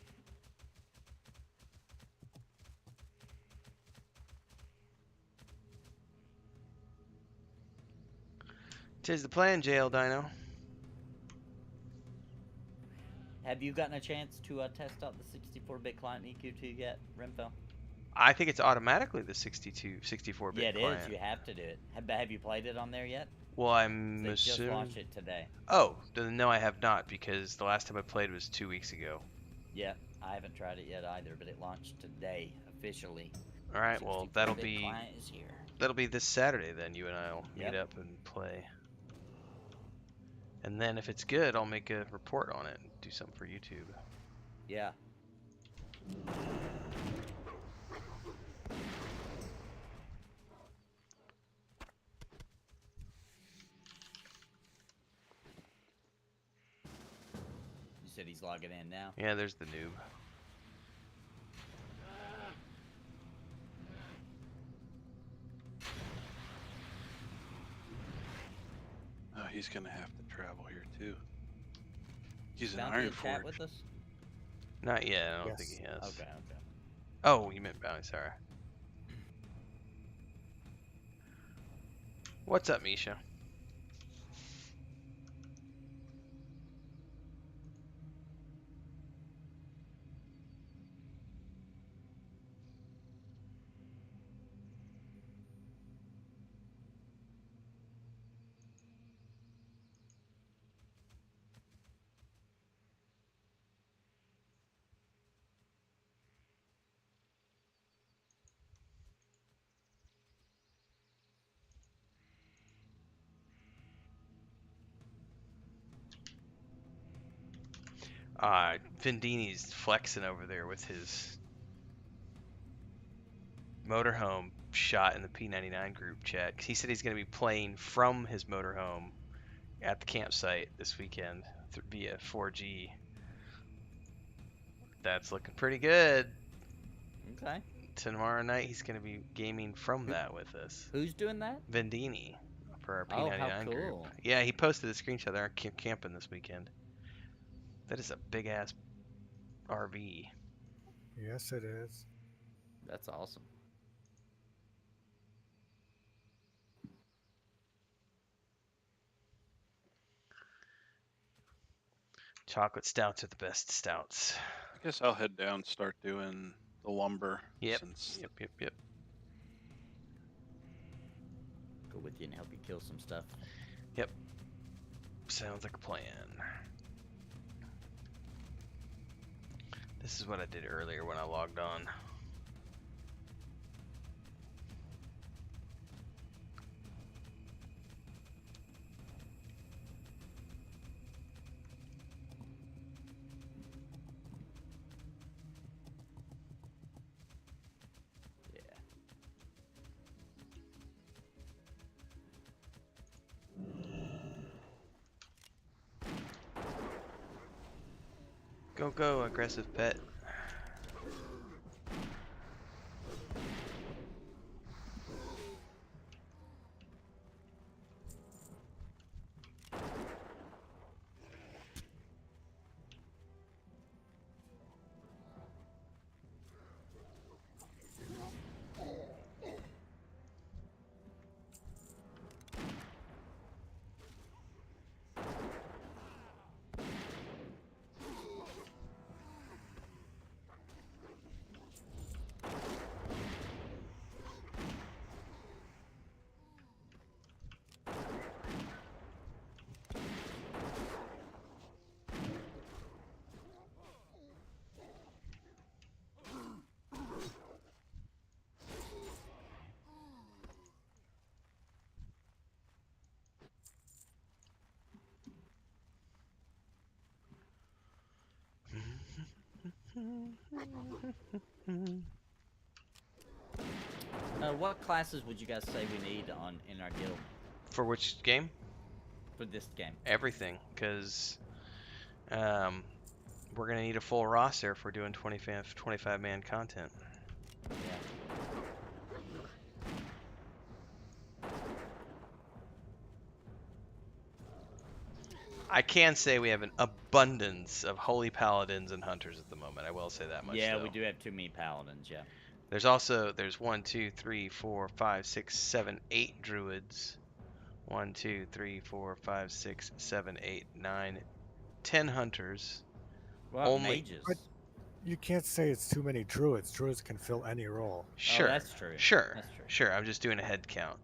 Tis the plan, JL Dino. Have you gotten a chance to test out the 64-bit client EQ2 yet, Renfell? I think it's automatically the 64-bit client. Yeah, it is. You have to do it. Have you played it on there yet? Well, I'm They just assuming. launched it today. Oh, then no, I have not, because the last time I played was 2 weeks ago. Yeah, I haven't tried it yet either, but it launched today officially. All right, well 64-bit client is here. that'll be this Saturday then. You and I'll meet Yep. up and play. And then if it's good, I'll make a report on it and do something for YouTube. Yeah. You said he's logging in now. Yeah, there's the noob. Oh, he's gonna have to travel here too. He's an Bounty Iron in chat Forge. with us? Not yet. I don't Yes. think he has. Okay, okay. Oh, you meant Bounty. Sorry. What's up, Misha? Vendini's flexing over there with his motorhome shot in the P99 group chat. He said he's going to be playing from his motorhome at the campsite this weekend via 4G. That's looking pretty good. Okay. Tomorrow night he's going to be gaming from that with us. Who's doing that? Vendini for our Oh, P99 how group. cool. Yeah, he posted a screenshot. They're camping this weekend. That is a big ass RV. Yes, it is. That's awesome. Chocolate stouts are the best stouts. I guess I'll head down and start doing the lumber. Yep. Since Yep. Go with you and help you kill some stuff. Sounds like a plan. This is what I did earlier when I logged on. Yeah. Go, aggressive pet. What classes would you guys say we need in our guild For which game? for this game? Everything, because we're gonna need a full roster if we're doing 25 man content. Yeah. I can say we have an abundance of holy paladins and hunters at the moment. I will say that much. Yeah, though. we do have too many paladins. Yeah. There's 1, 2, 3, 4, 5, 6, 7, 8 druids. 1, 2, 3, 4, 5, 6, 7, 8, 9, 10 hunters. Well, Only- mages. But you can't say it's too many druids. Druids can fill any role. Sure. that's true. Sure. That's true. Sure. I'm just doing a head count.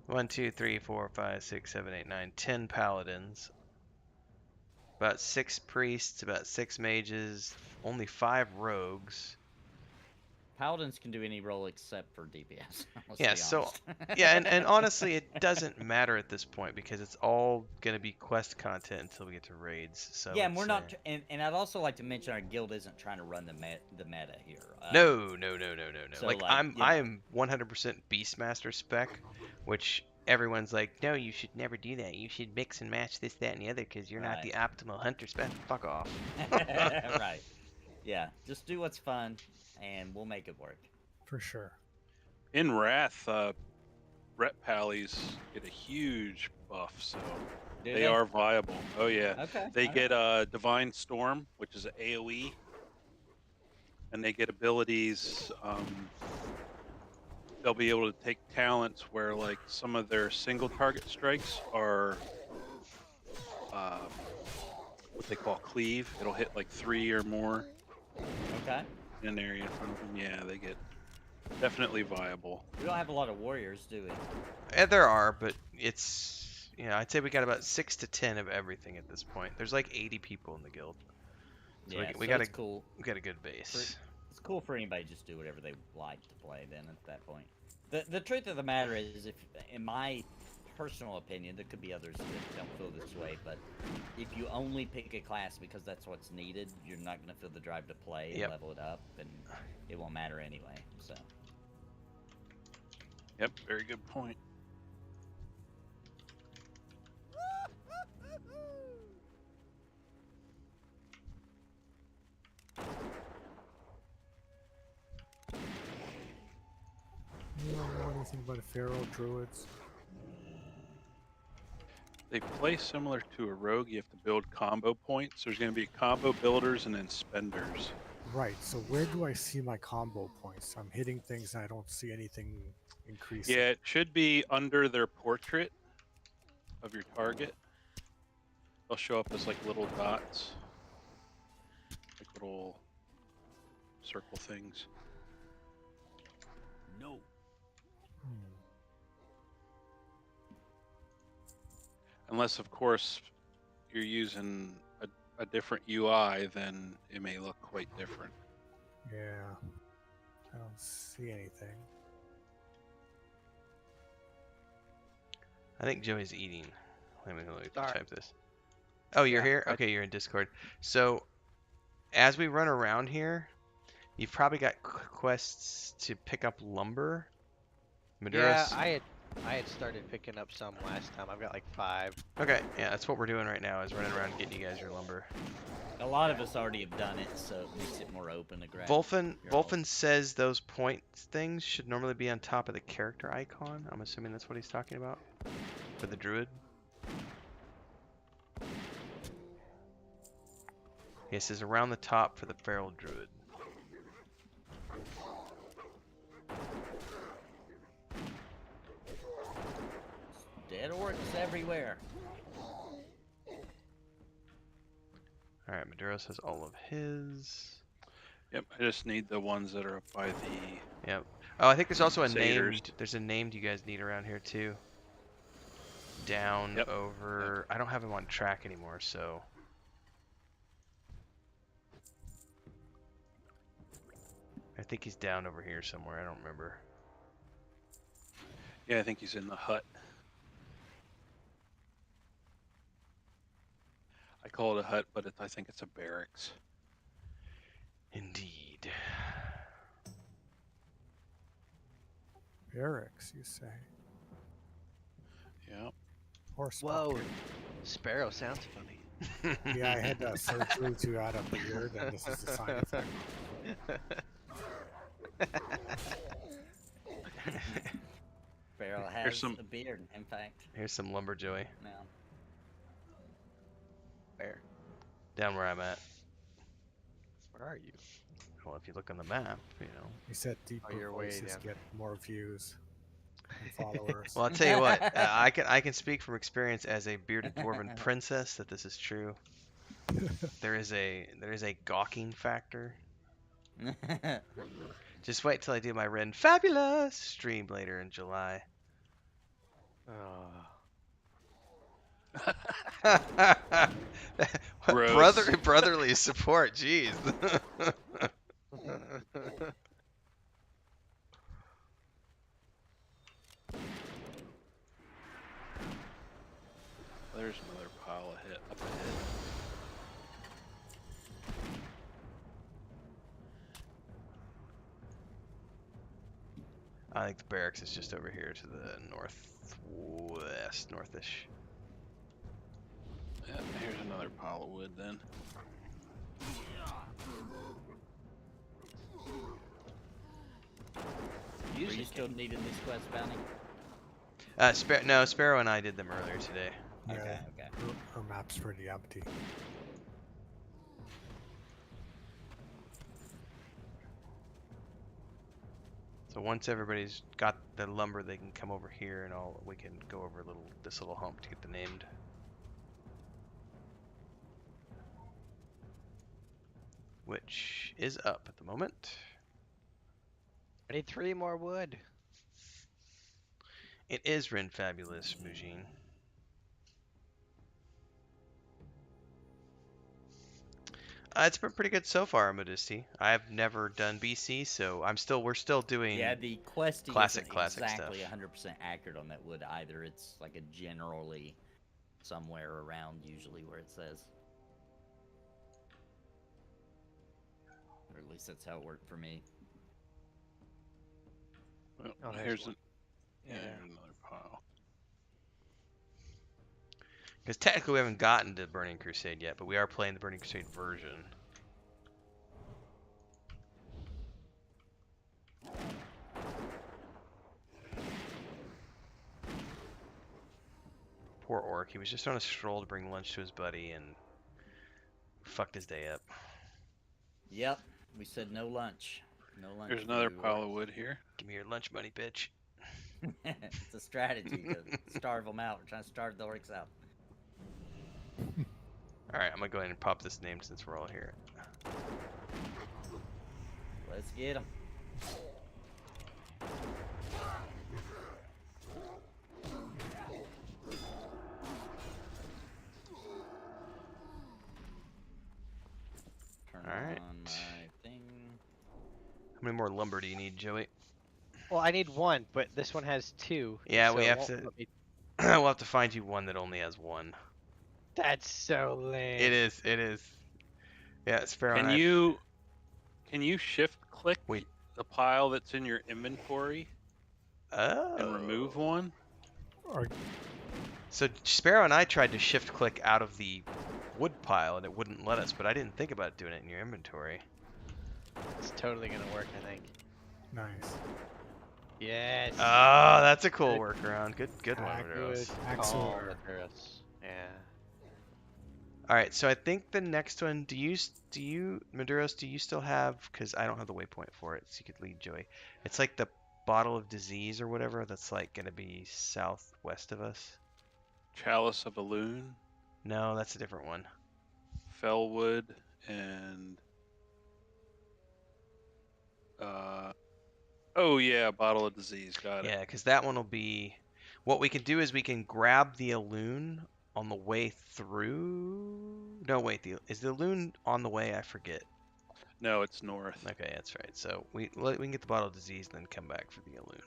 1, 2, 3, 4, 5, 6, 7, 8, 9, 10 paladins. About 6 priests, about 6 mages, only 5 rogues. Paladins can do any role except for DPS. let's Yeah, be so- honest. Yeah, and honestly, it doesn't matter at this point because it's all going to be quest content until we get to raids. So yeah, and it's, we're not. And I'd also like to mention our guild isn't trying to run the meta here. No. So, Like, like, I am 100% Beastmaster spec, which everyone's like, no, you should never do that. You should mix and match this, that, and the other because you're not Right. the optimal hunter spec. Fuck off. right. Yeah, just do what's fun, and we'll make it work. For sure. in Wrath, Ret Pallies get a huge buff, so Do they are viable. Oh yeah. Okay. They all get Divine Storm, which is an AoE, and they get abilities. They'll be able to take talents where, like, some of their single target strikes are what they call cleave. It'll hit like 3 or more right. Okay. in an area in front of them. Yeah, they get definitely viable. We don't have a lot of warriors, do we? And there are, but it's, I'd say we got about 6 to 10 of everything at this point. There's like 80 people in the guild. So Yeah, we so got it's cool. We got a good base. It's cool for anybody to just do whatever they like to play. Then at that point, the truth of the matter is, if in my personal opinion, there could be others that don't feel this way, but if you only pick a class because that's what's needed, you're not going to feel the drive to play and Yep. level it up, and it won't matter anyway. So. Yep, very good point. You don't know anything about feral druids? They play similar to a rogue. You have to build combo points. There's going to be combo builders and then spenders. Right. So where do I see my combo points? I'm hitting things and I don't see anything increasing. Yeah, it should be under their portrait of your target. They'll show up as like little dots, like little circle things. No. Hmm. Unless, of course, you're using a different UI, then it may look quite different. Yeah. I don't see anything. I think Joey's eating. Let me Sorry. type this. Oh, you're Yeah, here? I- Okay, you're in Discord. So, as we run around here, you've probably got quests to pick up lumber. Yeah, Maduros. I had started picking up some last time. I've got like 5. Okay, yeah, that's what we're doing right now, is running around getting you guys your lumber. A lot of us already have done it, so it makes it more open to grab. Wolfen says those point things should normally be on top of the character icon. I'm assuming that's what he's talking about for the druid. He says around the top for the feral druid. Dead orcs everywhere. Alright, Maduros has all of his. Yep, I just need the ones that are up by the... Yep. Oh, I think there's also a Satyrs. named. There's a named you guys need around here too. Down Yep. over. I don't have him on track anymore, so. I think he's down over here somewhere. I don't remember. Yeah, I think he's in the hut. I call it a hut, but I think it's a barracks. Indeed. Barracks, you say? Yep. Horse. Whoa, bucket. Sparrow sounds funny. Yeah, I had surgery to add a beard, and this is the side effect. Barrel Here's has some- a beard, in fact. Here's some lumber, Joey. Now. Where? Down where I'm at. Where are you? Well, if you look on the map, you know. He said deeper you're way voices down. get more views and followers. Well, I'll tell you what. I can speak from experience as a bearded dwarven princess that this is true. There is a gawking factor. Just wait till I do my Ren Fabulous stream later in July. Gross. Brotherly support, jeez. There's another pile of hit up ahead. I think the barracks is just over here to the northwest, northish. Yeah, here's another pile of wood then. Are you still needing these quests, Bounty? No, Sparrow and I did them earlier today. Yeah, Okay, okay. her map's pretty empty. So once everybody's got the lumber, they can come over here, and we can go over this little hump to get the named. Which is up at the moment. I need 3 more wood. It is Ren Fabulous, Mujin. It's been pretty good so far, Modesty. I've never done BC, so we're still doing. Yeah, the questing classic isn't stuff. exactly 100% accurate on that wood either. It's like a generally somewhere around usually where it says. Or at least that's how it worked for me. Well, Oh, there's here's one. yeah, Yeah. here's another pile. Because technically we haven't gotten to Burning Crusade yet, but we are playing the Burning Crusade version. Poor orc. He was just on a stroll to bring lunch to his buddy and fucked his day up. Yep. We said no lunch. No lunch. There's for another you pile orcs. of wood here. Give me your lunch money, bitch. It's a strategy to starve them out. We're trying to starve the orcs out. Alright, I'm gonna go ahead and pop this name since we're all here. Let's get them. Turn Alright. on my thing. How many more lumber do you need, Joey? Well, I need one, but this one has two. Yeah, so we it have won't to. let me- We'll have to find you one that only has one. That's so lame. It is. It is. Yeah, Sparrow. and Can you shift click Wait. the pile that's in your inventory Oh. and remove one? Or So Sparrow and I tried to shift click out of the wood pile and it wouldn't let us, but I didn't think about doing it in your inventory. It's totally gonna work, I think. nice. Yes. Oh, that's a cool workaround. Good one, Accurate. Maduros. Oh, Excellent. Maduric. Yeah. All right, so I think the next one. Do you Maduros? Do you still have? Because I don't have the waypoint for it, so you could lead Joey. It's like the bottle of disease or whatever. That's like gonna be southwest of us. Chalice of a Loon, No, that's a different one. Fellwood, and oh yeah, bottle of disease. Got it. Yeah, because that one will be. What we can do is we can grab the Alloon on the way through. No, wait. Is the Alloon on the way? I forget. No, it's north. Okay, that's right. So we can get the bottle of disease and then come back for the Alloon.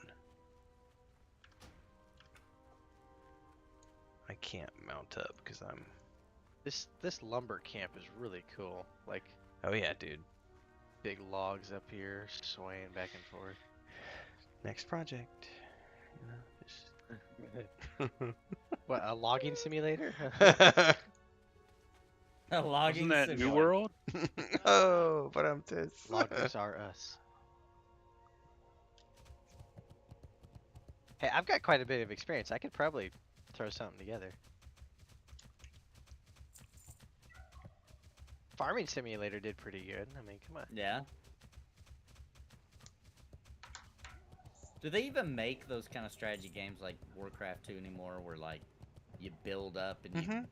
I can't mount up because I'm. This lumber camp is really cool. Like Oh yeah, dude. big logs up here swaying back and forth. Next project. What, a logging simulator? A logging Isn't that New simulator. World? Oh, but I'm just. Loggers are us. Hey, I've got quite a bit of experience. I could probably throw something together. Farming simulator did pretty good. I mean, come on. Yeah. Do they even make those kind of strategy games like Warcraft 2 anymore, where like you build up and you?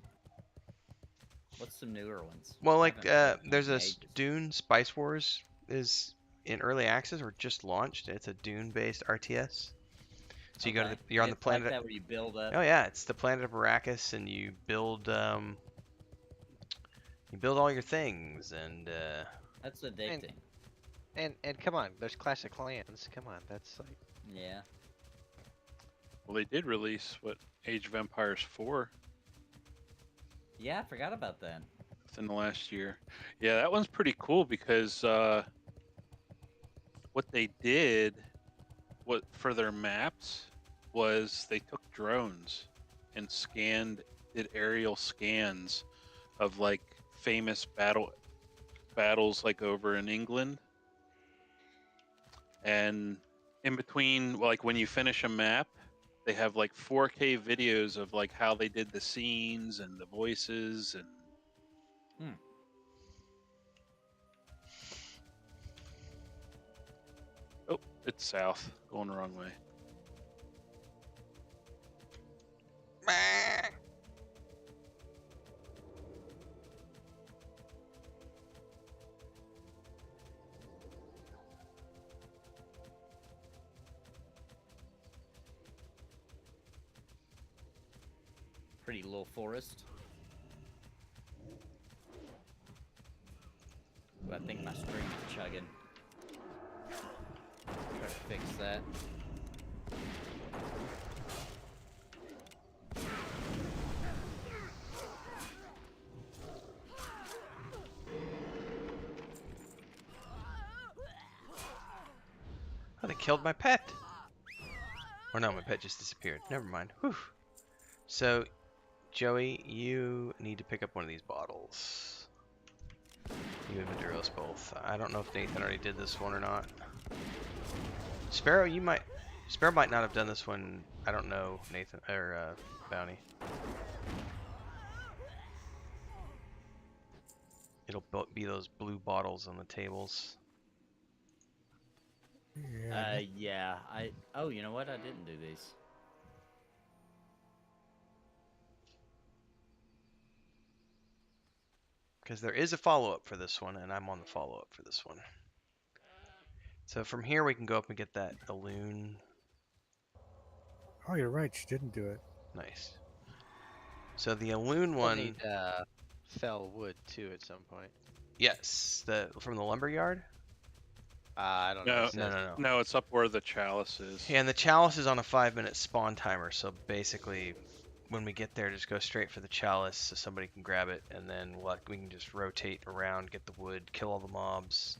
What's some newer ones? Well, I like haven't played one there's in a ages. Dune Spice Wars is in early access or just launched. It's a Dune-based RTS. So you go to Okay. you're on the It's like planet. that where you build up. Oh yeah, it's the planet of Arrakis, and you build all your things, and That's addicting. And come on, there's classic clans. Come on, that's like Yeah. Well, they did release what Age of Empires 4 Yeah, I forgot about that. within the last year. Yeah, that one's pretty cool because what they did, what for their maps, was they took drones and did aerial scans of like famous battles like over in England, and in between, like when you finish a map, they have like 4K videos of like how they did the scenes and the voices and oh, it's south, going the wrong way. Pretty little forest. Ooh, I think my stream is chugging. Try to fix that. oh, they killed my pet. Or no, my pet just disappeared. Never mind. Whew. So, Joey, you need to pick up one of these bottles. You and Maduros both. I don't know if Nathan already did this one or not. Sparrow, Sparrow might not have done this one. I don't know, Nathan or Bounty. It'll be those blue bottles on the tables. Yeah. Yeah. Oh, you know what? I didn't do these. Because there is a follow-up for this one, and I'm on the follow-up for this one. So from here we can go up and get that balloon. Oh, you're right. She didn't do it. Nice. So the Alloon We'll one, need fell wood too at some point. yes, from the lumber yard. I don't No. know. No. No, it's up where the chalice is. Yeah, and the chalice is on a 5-minute spawn timer. So basically, when we get there, just go straight for the chalice so somebody can grab it, and then we can just rotate around, get the wood, kill all the mobs.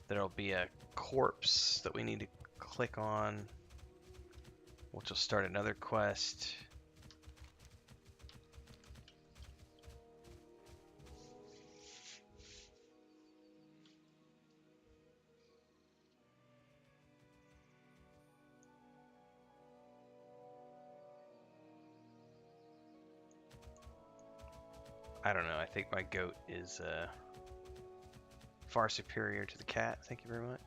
There'll be a corpse that we need to click on, which will start another quest. I don't know. I think my goat is far superior to the cat. Thank you very much.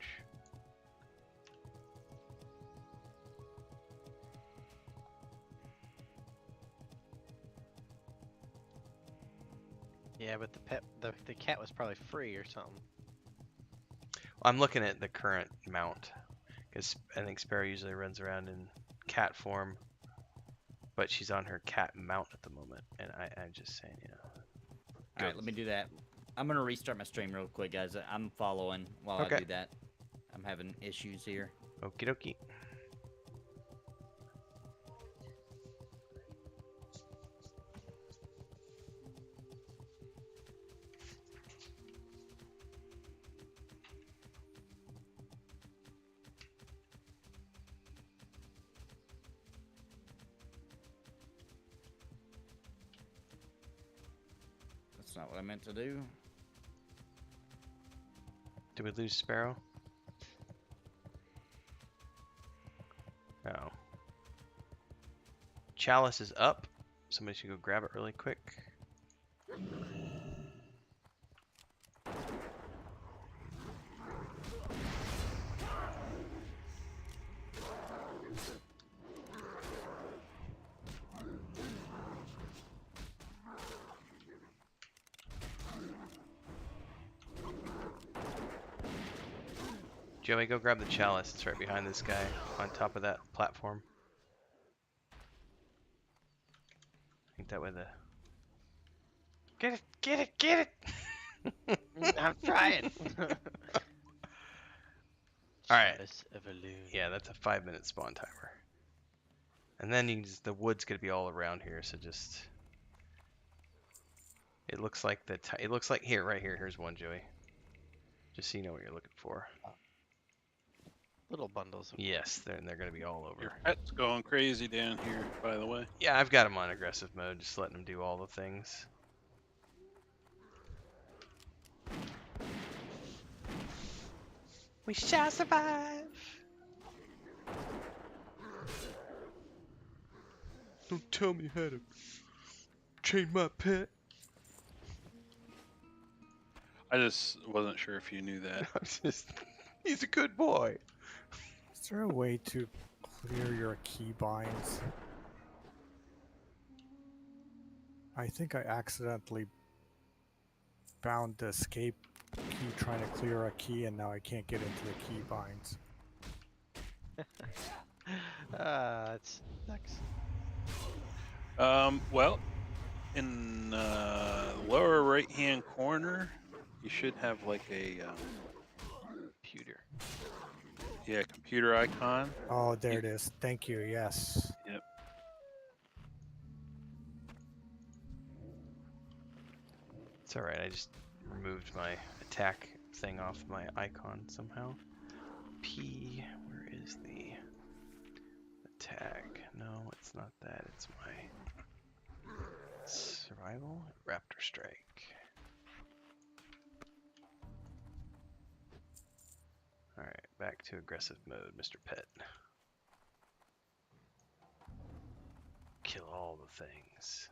Yeah, but the cat was probably free or something. I'm looking at the current mount because I think Sparrow usually runs around in cat form, but she's on her cat mount at the moment, and I'm just saying, you know. All right, let me do that. I'm gonna restart my stream real quick, guys. I'm following while Okay. I do that. I'm having issues here. Okie dokie. That's not what I meant to do. Did we lose Sparrow? Oh. Chalice is up. Somebody should go grab it really quick. Joey, go grab the chalice. It's right behind this guy on top of that platform. I think that way the... Get it! Get it! Get it! I'm trying. Alright. Chalice of Alloon. Yeah, that's a 5-minute spawn timer. And then you can just, the wood's gonna be all around here, so just... It looks like it looks like here, right here. Here's one, Joey. Just so you know what you're looking for. Little bundles. Yes, they're gonna be all over. Your pet's going crazy down here, by the way. Yeah, I've got him on aggressive mode, just letting him do all the things. We shall survive. Don't tell me how to train my pet. I just wasn't sure if you knew that. He's a good boy. Is there a way to clear your keybinds? I think I accidentally found the escape key trying to clear a key, and now I can't get into the keybinds. That sucks. Well, in lower right-hand corner, you should have like a Computer. computer icon. Oh, there it is. Thank you. Yes. Yep. It's alright, I just removed my attack thing off my icon somehow. P, where is the tag? No, it's not that, it's my survival raptor strike. Alright, back to aggressive mode, Mr. Pet. Kill all the things.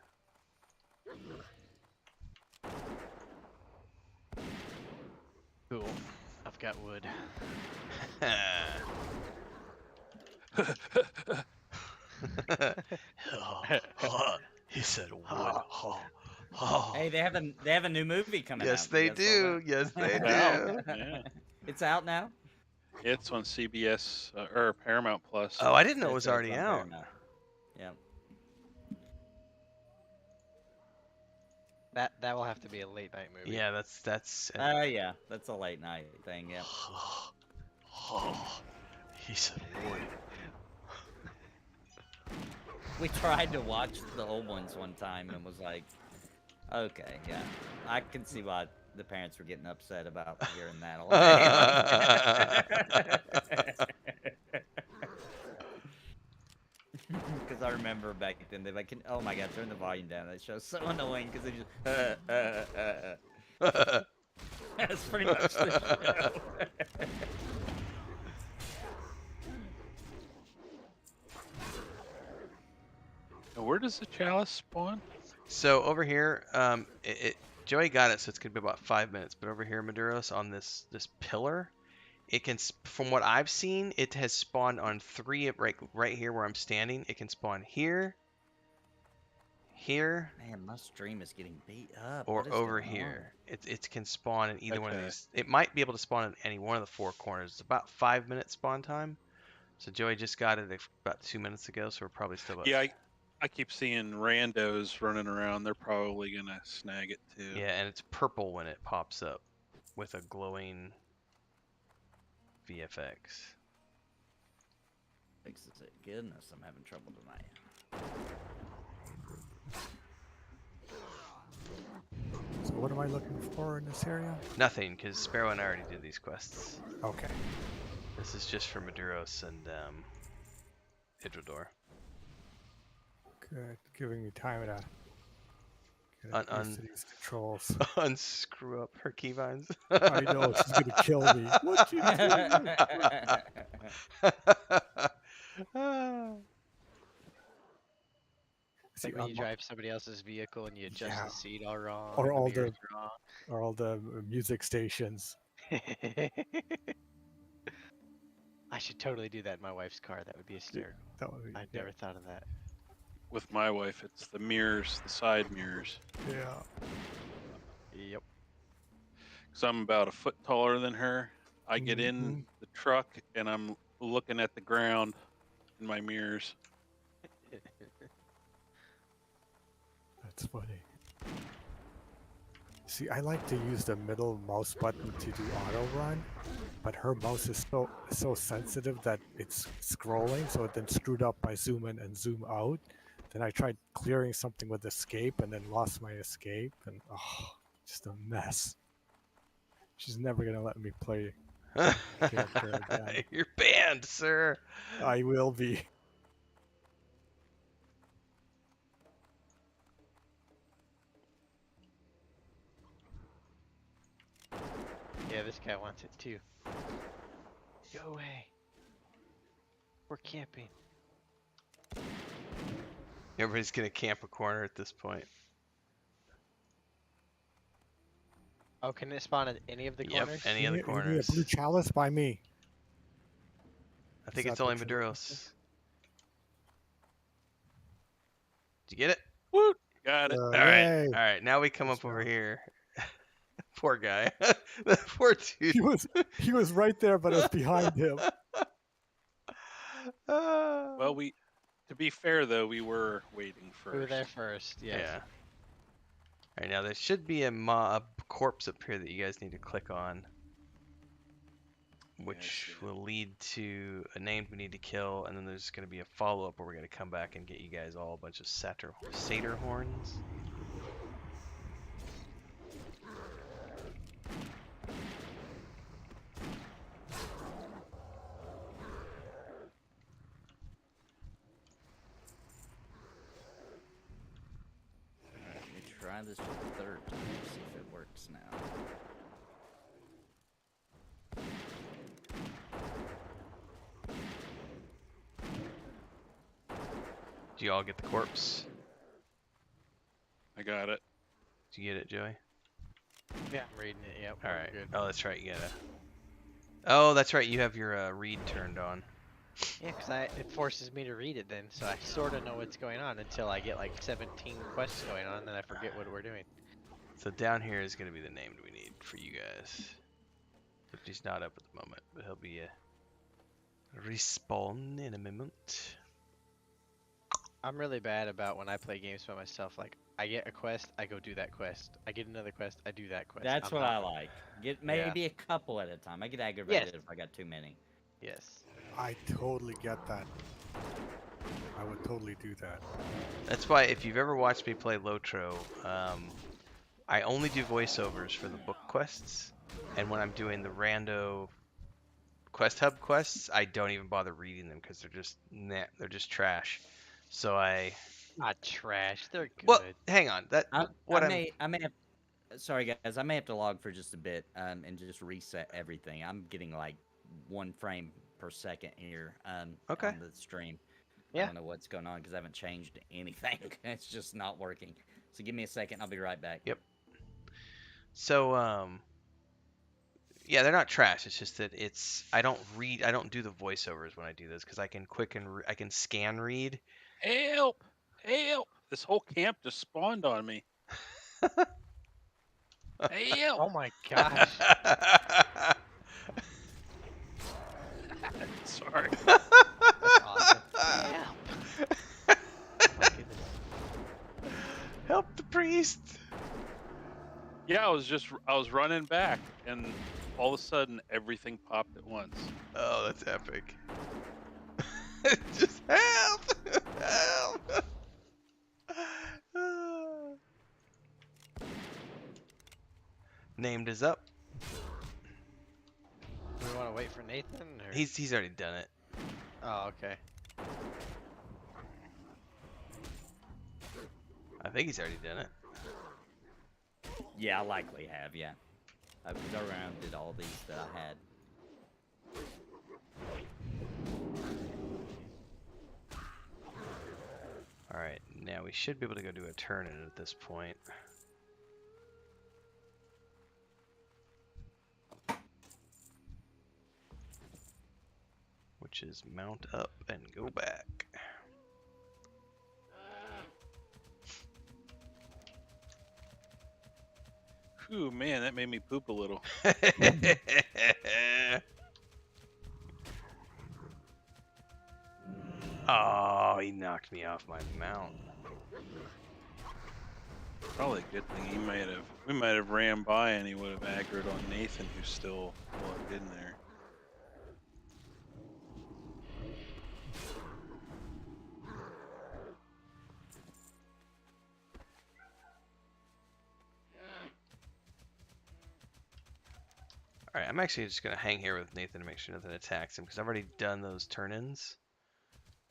Cool. I've got wood. He said wood. Hey, they have a new movie coming out. Yes, You they guys saw do. that? Yes, they Wow. do. Yeah. It's out now. It's on CBS or Paramount Plus. Oh, I didn't know it It's- was it's already on out. Paramount. Yeah. That will have to be a late night movie. Yeah, that's. Yeah, that's a late night thing. Yeah. He said wood. We tried to watch the old ones one time and was like, okay, yeah, I can see why the parents were getting upset about hearing that all day. Because I remember back then, they're like, oh my god, turn the volume down. That show's so annoying because they just. That's pretty much the show. Now, where does the chalice spawn? So over here, Joey got it, so it's gonna be about 5 minutes. But over here, Maduros, on this pillar, it can, from what I've seen, it has spawned on 3 right here where I'm standing. It can spawn here, here, Man, my stream is getting beat up. or What is over going on? here. It can spawn in either one of Okay. these. It might be able to spawn in any one of the 4 corners. It's about 5 minute spawn time. So Joey just got it about 2 minutes ago, so we're probably still about. Yeah, I keep seeing randos running around. They're probably gonna snag it too. Yeah, and it's purple when it pops up with a glowing VFX. Fixes it. Goodness, I'm having trouble tonight. So what am I looking for in this area? Nothing, because Sparrow and I already did these quests. Okay. This is just for Maduros and Idhradlor. Good. Giving me time to get Un- used to these controls. Unscrew up her keybinds. I know, she's gonna kill me. What you doing? It's like when you drive somebody else's vehicle and you adjust Yeah. the seat all wrong. Or and all mirrors the- or all the music stations. wrong. I should totally do that in my wife's car. That would be hysterical. That would be, I've never thought of that. With my wife, it's the mirrors, the side mirrors. Yeah. Yep. Because I'm about a foot taller than her. I get in Mhm. the truck and I'm looking at the ground in my mirrors. That's funny. See, I like to use the middle mouse button to do auto run, but her mouse is so sensitive that it's scrolling, so it then screwed up by zoom in and zoom out. Then I tried clearing something with escape and then lost my escape, and just a mess. She's never gonna let me play character again. You're banned, sir. I will be. Yeah, this guy wants it too. Go away. We're camping. Everybody's gonna camp a corner at this point. Oh, can it spawn in any of the Yep, corners? any of the You need corners. a blue chalice by me. I think Is it's that only what you're looking Maduros. Did you get it? Woo! Got it. All Yay. right. Now we come Good up over job. here. Poor guy. The poor dude. He was right there, but I was behind him. Well, to be fair though, we were waiting first. We were there first. Yes. Yeah. All right, now there should be a mob corpse up here that you guys need to click on, which see will lead to a name we need to kill, and then there's going to be a follow-up where we're going to come back and get you guys all a bunch of satyr horns. Let me try this for the third time, see if it works now. Do you all get the corpse? I got it. Did you get it, Joey? Yeah, I'm reading it. Yep. All we're right. Good. Oh, that's right. You gotta. Oh, that's right. You have your read turned on. Yeah, because it forces me to read it then, so I sort of know what's going on until I get like 17 quests going on, and then I forget what we're doing. So down here is gonna be the name we need for you guys. But he's not up at the moment, but he'll be respawn in a moment. I'm really bad about when I play games by myself. Like, I get a quest, I go do that quest. I get another quest, I do that quest. That's I'm what not- I like. Get maybe a couple at a time. I get aggravated if I got too many. Yes. I totally get that. I would totally do that. That's why if you've ever watched me play Lotro, I only do voiceovers for the book quests, and when I'm doing the rando quest hub quests, I don't even bother reading them because they're just trash. So I Not trash. They're good. well, hang on. I may have. Sorry guys, I may have to log for just a bit and just reset everything. I'm getting like 1 frame per second here Okay. on the stream. I Yeah. don't know what's going on because I haven't changed anything. It's just not working. So give me a second. I'll be right back. Yep. So yeah, they're not trash. It's just that I don't do the voiceovers when I do this because I can I can scan read. Help! Help! This whole camp just spawned on me. Help! Oh my gosh. Sorry. That's awesome. Help. Oh my goodness. Help the priest. Yeah, I was running back, and all of a sudden everything popped at once. Oh, that's epic. Just help! Help! Named is up. Do we want to wait for Nathan? Or? He's already done it. Oh, okay. I think he's already done it. Yeah, I likely have. Yeah, I've did all these that I had. All right, now we should be able to go do a turn-in at this point. Which is mount up and go back. Whew, man, that made me poop a little. Oh, he knocked me off my mount. Probably a good thing we might have ran by and he would have aggroed on Nathan, who's still logged in there. Alright, I'm actually just going to hang here with Nathan to make sure nothing attacks him, because I've already done those turn-ins.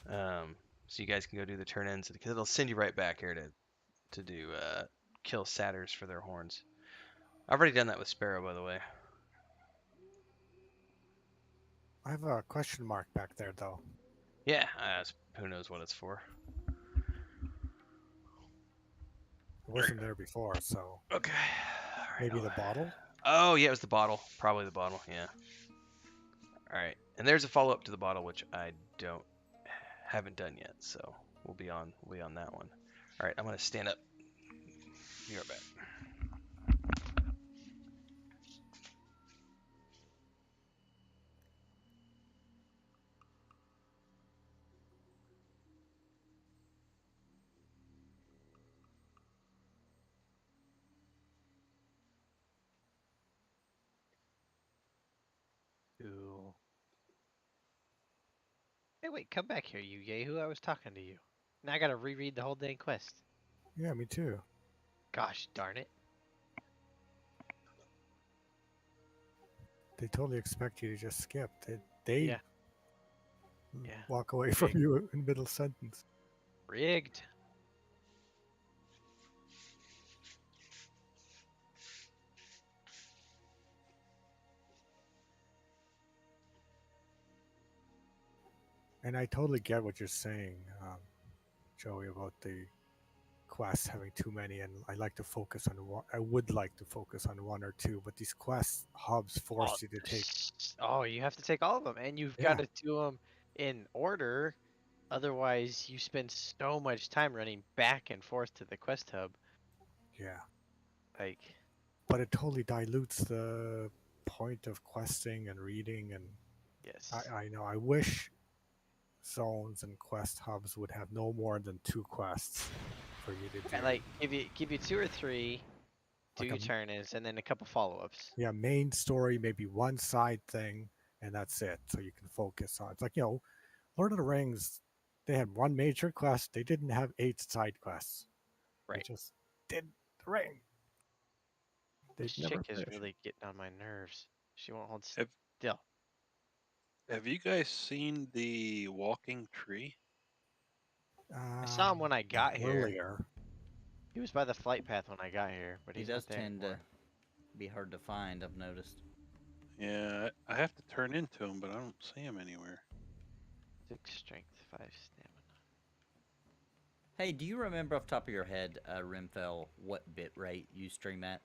So you guys can go do the turn-ins, because it'll send you right back here to do kill satyrs for their horns. I've already done that with Sparrow, by the way. I have a question mark back there, though. Yeah, who knows what it's for. It wasn't there before, so Okay. maybe the bottle? Oh, yeah, it was the bottle. Probably the bottle, yeah. Alright, and there's a follow-up to the bottle, which I haven't done yet, so we'll be on that one. Alright, I'm going to stand up. Be right back. Cool. Hey, wait, come back here, you yahoo! I was talking to you. Now I gotta reread the whole dang quest. Yeah, me too. Gosh darn it. They totally expect you to just skip. They Yeah. walk away from you in middle sentence. Rigged. And I totally get what you're saying, Joey, about the quests having too many, and I like to focus on one. I would like to focus on one or two, but these quest hubs force you to take. Oh, you have to take all of them, and you've got to do them in order. Otherwise, you spend so much time running back and forth to the quest hub. Yeah, Like, but it totally dilutes the point of questing and reading. And yes. I know. I wish zones and quest hubs would have no more than 2 quests for you to do. And like, give you 2 or 3, do Like your a- turn-ins, and then a couple follow-ups. Yeah, main story, maybe one side thing, and that's it. So you can focus on. It's like, Lord of the Rings. They had one major quest. They didn't have 8 side quests. Right. They just did the ring. This chick is really getting on my nerves. She won't hold still. Have you guys seen the walking tree? I saw him when I got here. earlier. He was by the flight path when I got here, but He he's does not there tend anymore. to be hard to find, I've noticed. Yeah, I have to turn into him, but I don't see him anywhere. 6 strength, 5 stamina. Hey, do you remember off the top of your head, Rimfell, what bit rate you stream at?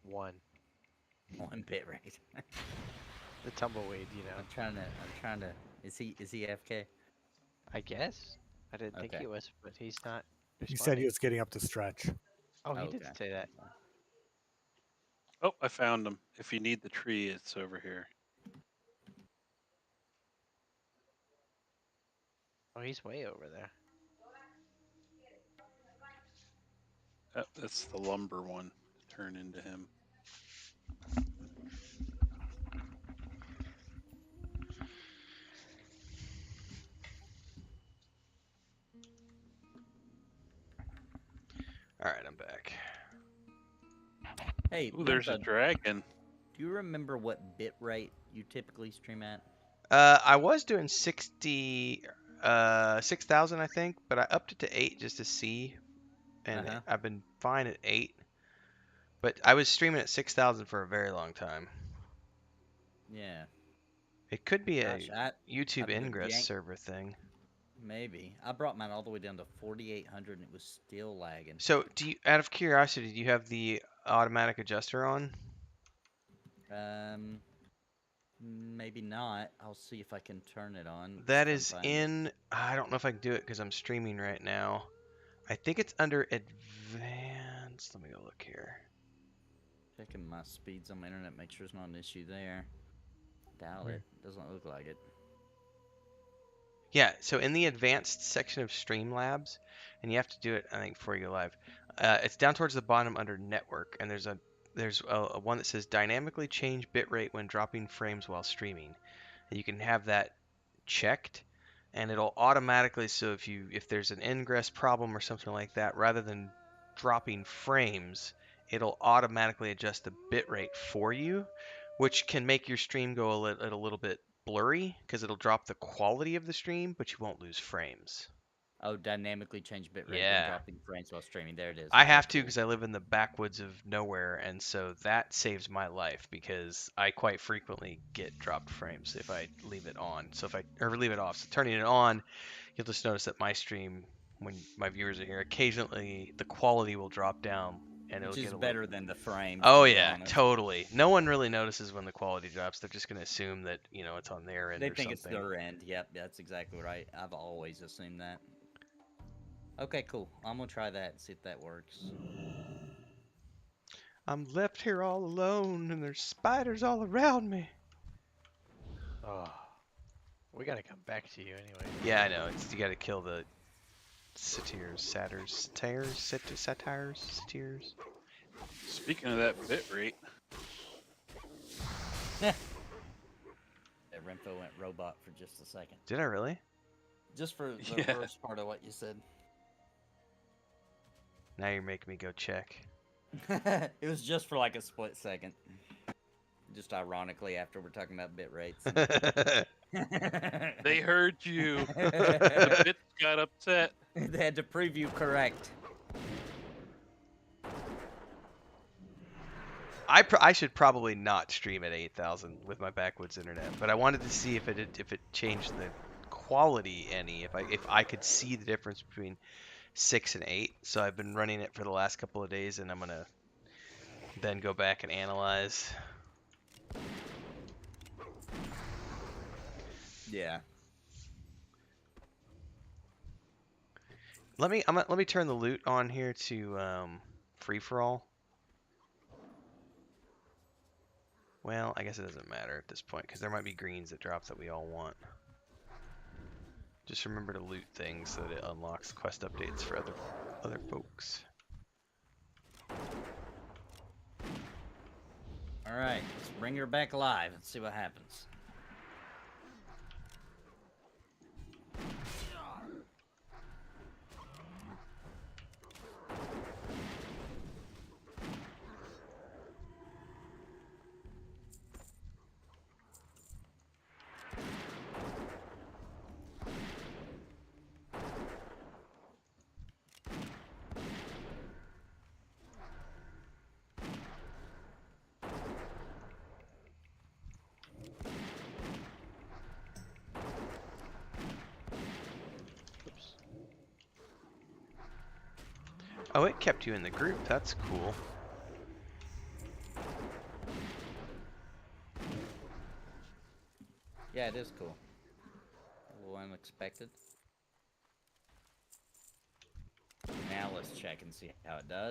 1. 1 bit rate. The tumbleweed, I'm trying to. Is he AFK? I guess. I didn't think Okay. he was, but he's not. He said he responding. was getting up to stretch. Oh, he Okay. did say that. Oh, I found him. If you need the tree, it's over here. Oh, he's way over there. That's the lumber one to turn into him. All right, I'm back. Hey, Ooh, there's a Rimfell, dragon. do you remember what bit rate you typically stream at? I was doing 6,000, I think, but I upped it to 8 just to see, and Uh-huh. I've been fine at 8. But I was streaming at 6,000 for a very long time. Yeah, It could be Gosh, a YouTube I've been Ingress jank- server thing. maybe. I brought mine all the way down to 4,800 and it was still lagging. So, out of curiosity, do you have the automatic adjuster on? Maybe not. I'll see if I can turn it on. That see if I is can find it. in. I don't know if I can do it because I'm streaming right now. I think it's under advanced. Let me go look here. Checking my speeds on my internet, make sure it's not an issue there. Doubt Where? it. Doesn't look like it. Yeah, so in the advanced section of Streamlabs, and you have to do it, I think, before you go live. It's down towards the bottom under network, and there's a one that says dynamically change bitrate when dropping frames while streaming. And you can have that checked, and it'll automatically. So if there's an ingress problem or something like that, rather than dropping frames, it'll automatically adjust the bitrate for you, which can make your stream go a little bit blurry because it'll drop the quality of the stream, but you won't lose frames. Oh, dynamically change bitrate when Yeah. dropping frames while streaming. There it is. I Okay, have to cool. because I live in the backwoods of nowhere, and so that saves my life because I quite frequently get dropped frames if I leave it on. So leave it off. So turning it on, you'll just notice that my stream, when my viewers are here, occasionally the quality will drop down, and Which it'll is get a better little. than the frames. Oh to be yeah, honest. totally. No one really notices when the quality drops. They're just gonna assume that it's on their end They or think something. it's their end. Yep, that's exactly right. I've always assumed that. Okay, cool. I'm gonna try that and see if that works. I'm left here all alone, and there's spiders all around me. Oh. We gotta come back to you anyway. Yeah, I know. You got to kill the satyrs. Speaking of that bit rate, That Renfo went robot for just a second. Did I really? Just for the Yeah. first part of what you said. Now you're making me go check. It was just for like a split second. Just ironically, after we're talking about bit rates. they heard you. The bits got upset. They had to preview correct. I should probably not stream at 8,000 with my backwoods internet, but I wanted to see if it changed the quality any if I could see the difference between 6 and 8. So I've been running it for the last couple of days, and I'm gonna then go back and analyze. Yeah. Let me turn the loot on here to free for all. Well, I guess it doesn't matter at this point because there might be greens that drop that we all want. Just remember to loot things so that it unlocks quest updates for other folks. All right, let's bring her back alive and see what happens. Oh, it kept you in the group. That's cool. Yeah, it is cool. A little unexpected. Now let's check and see how it does.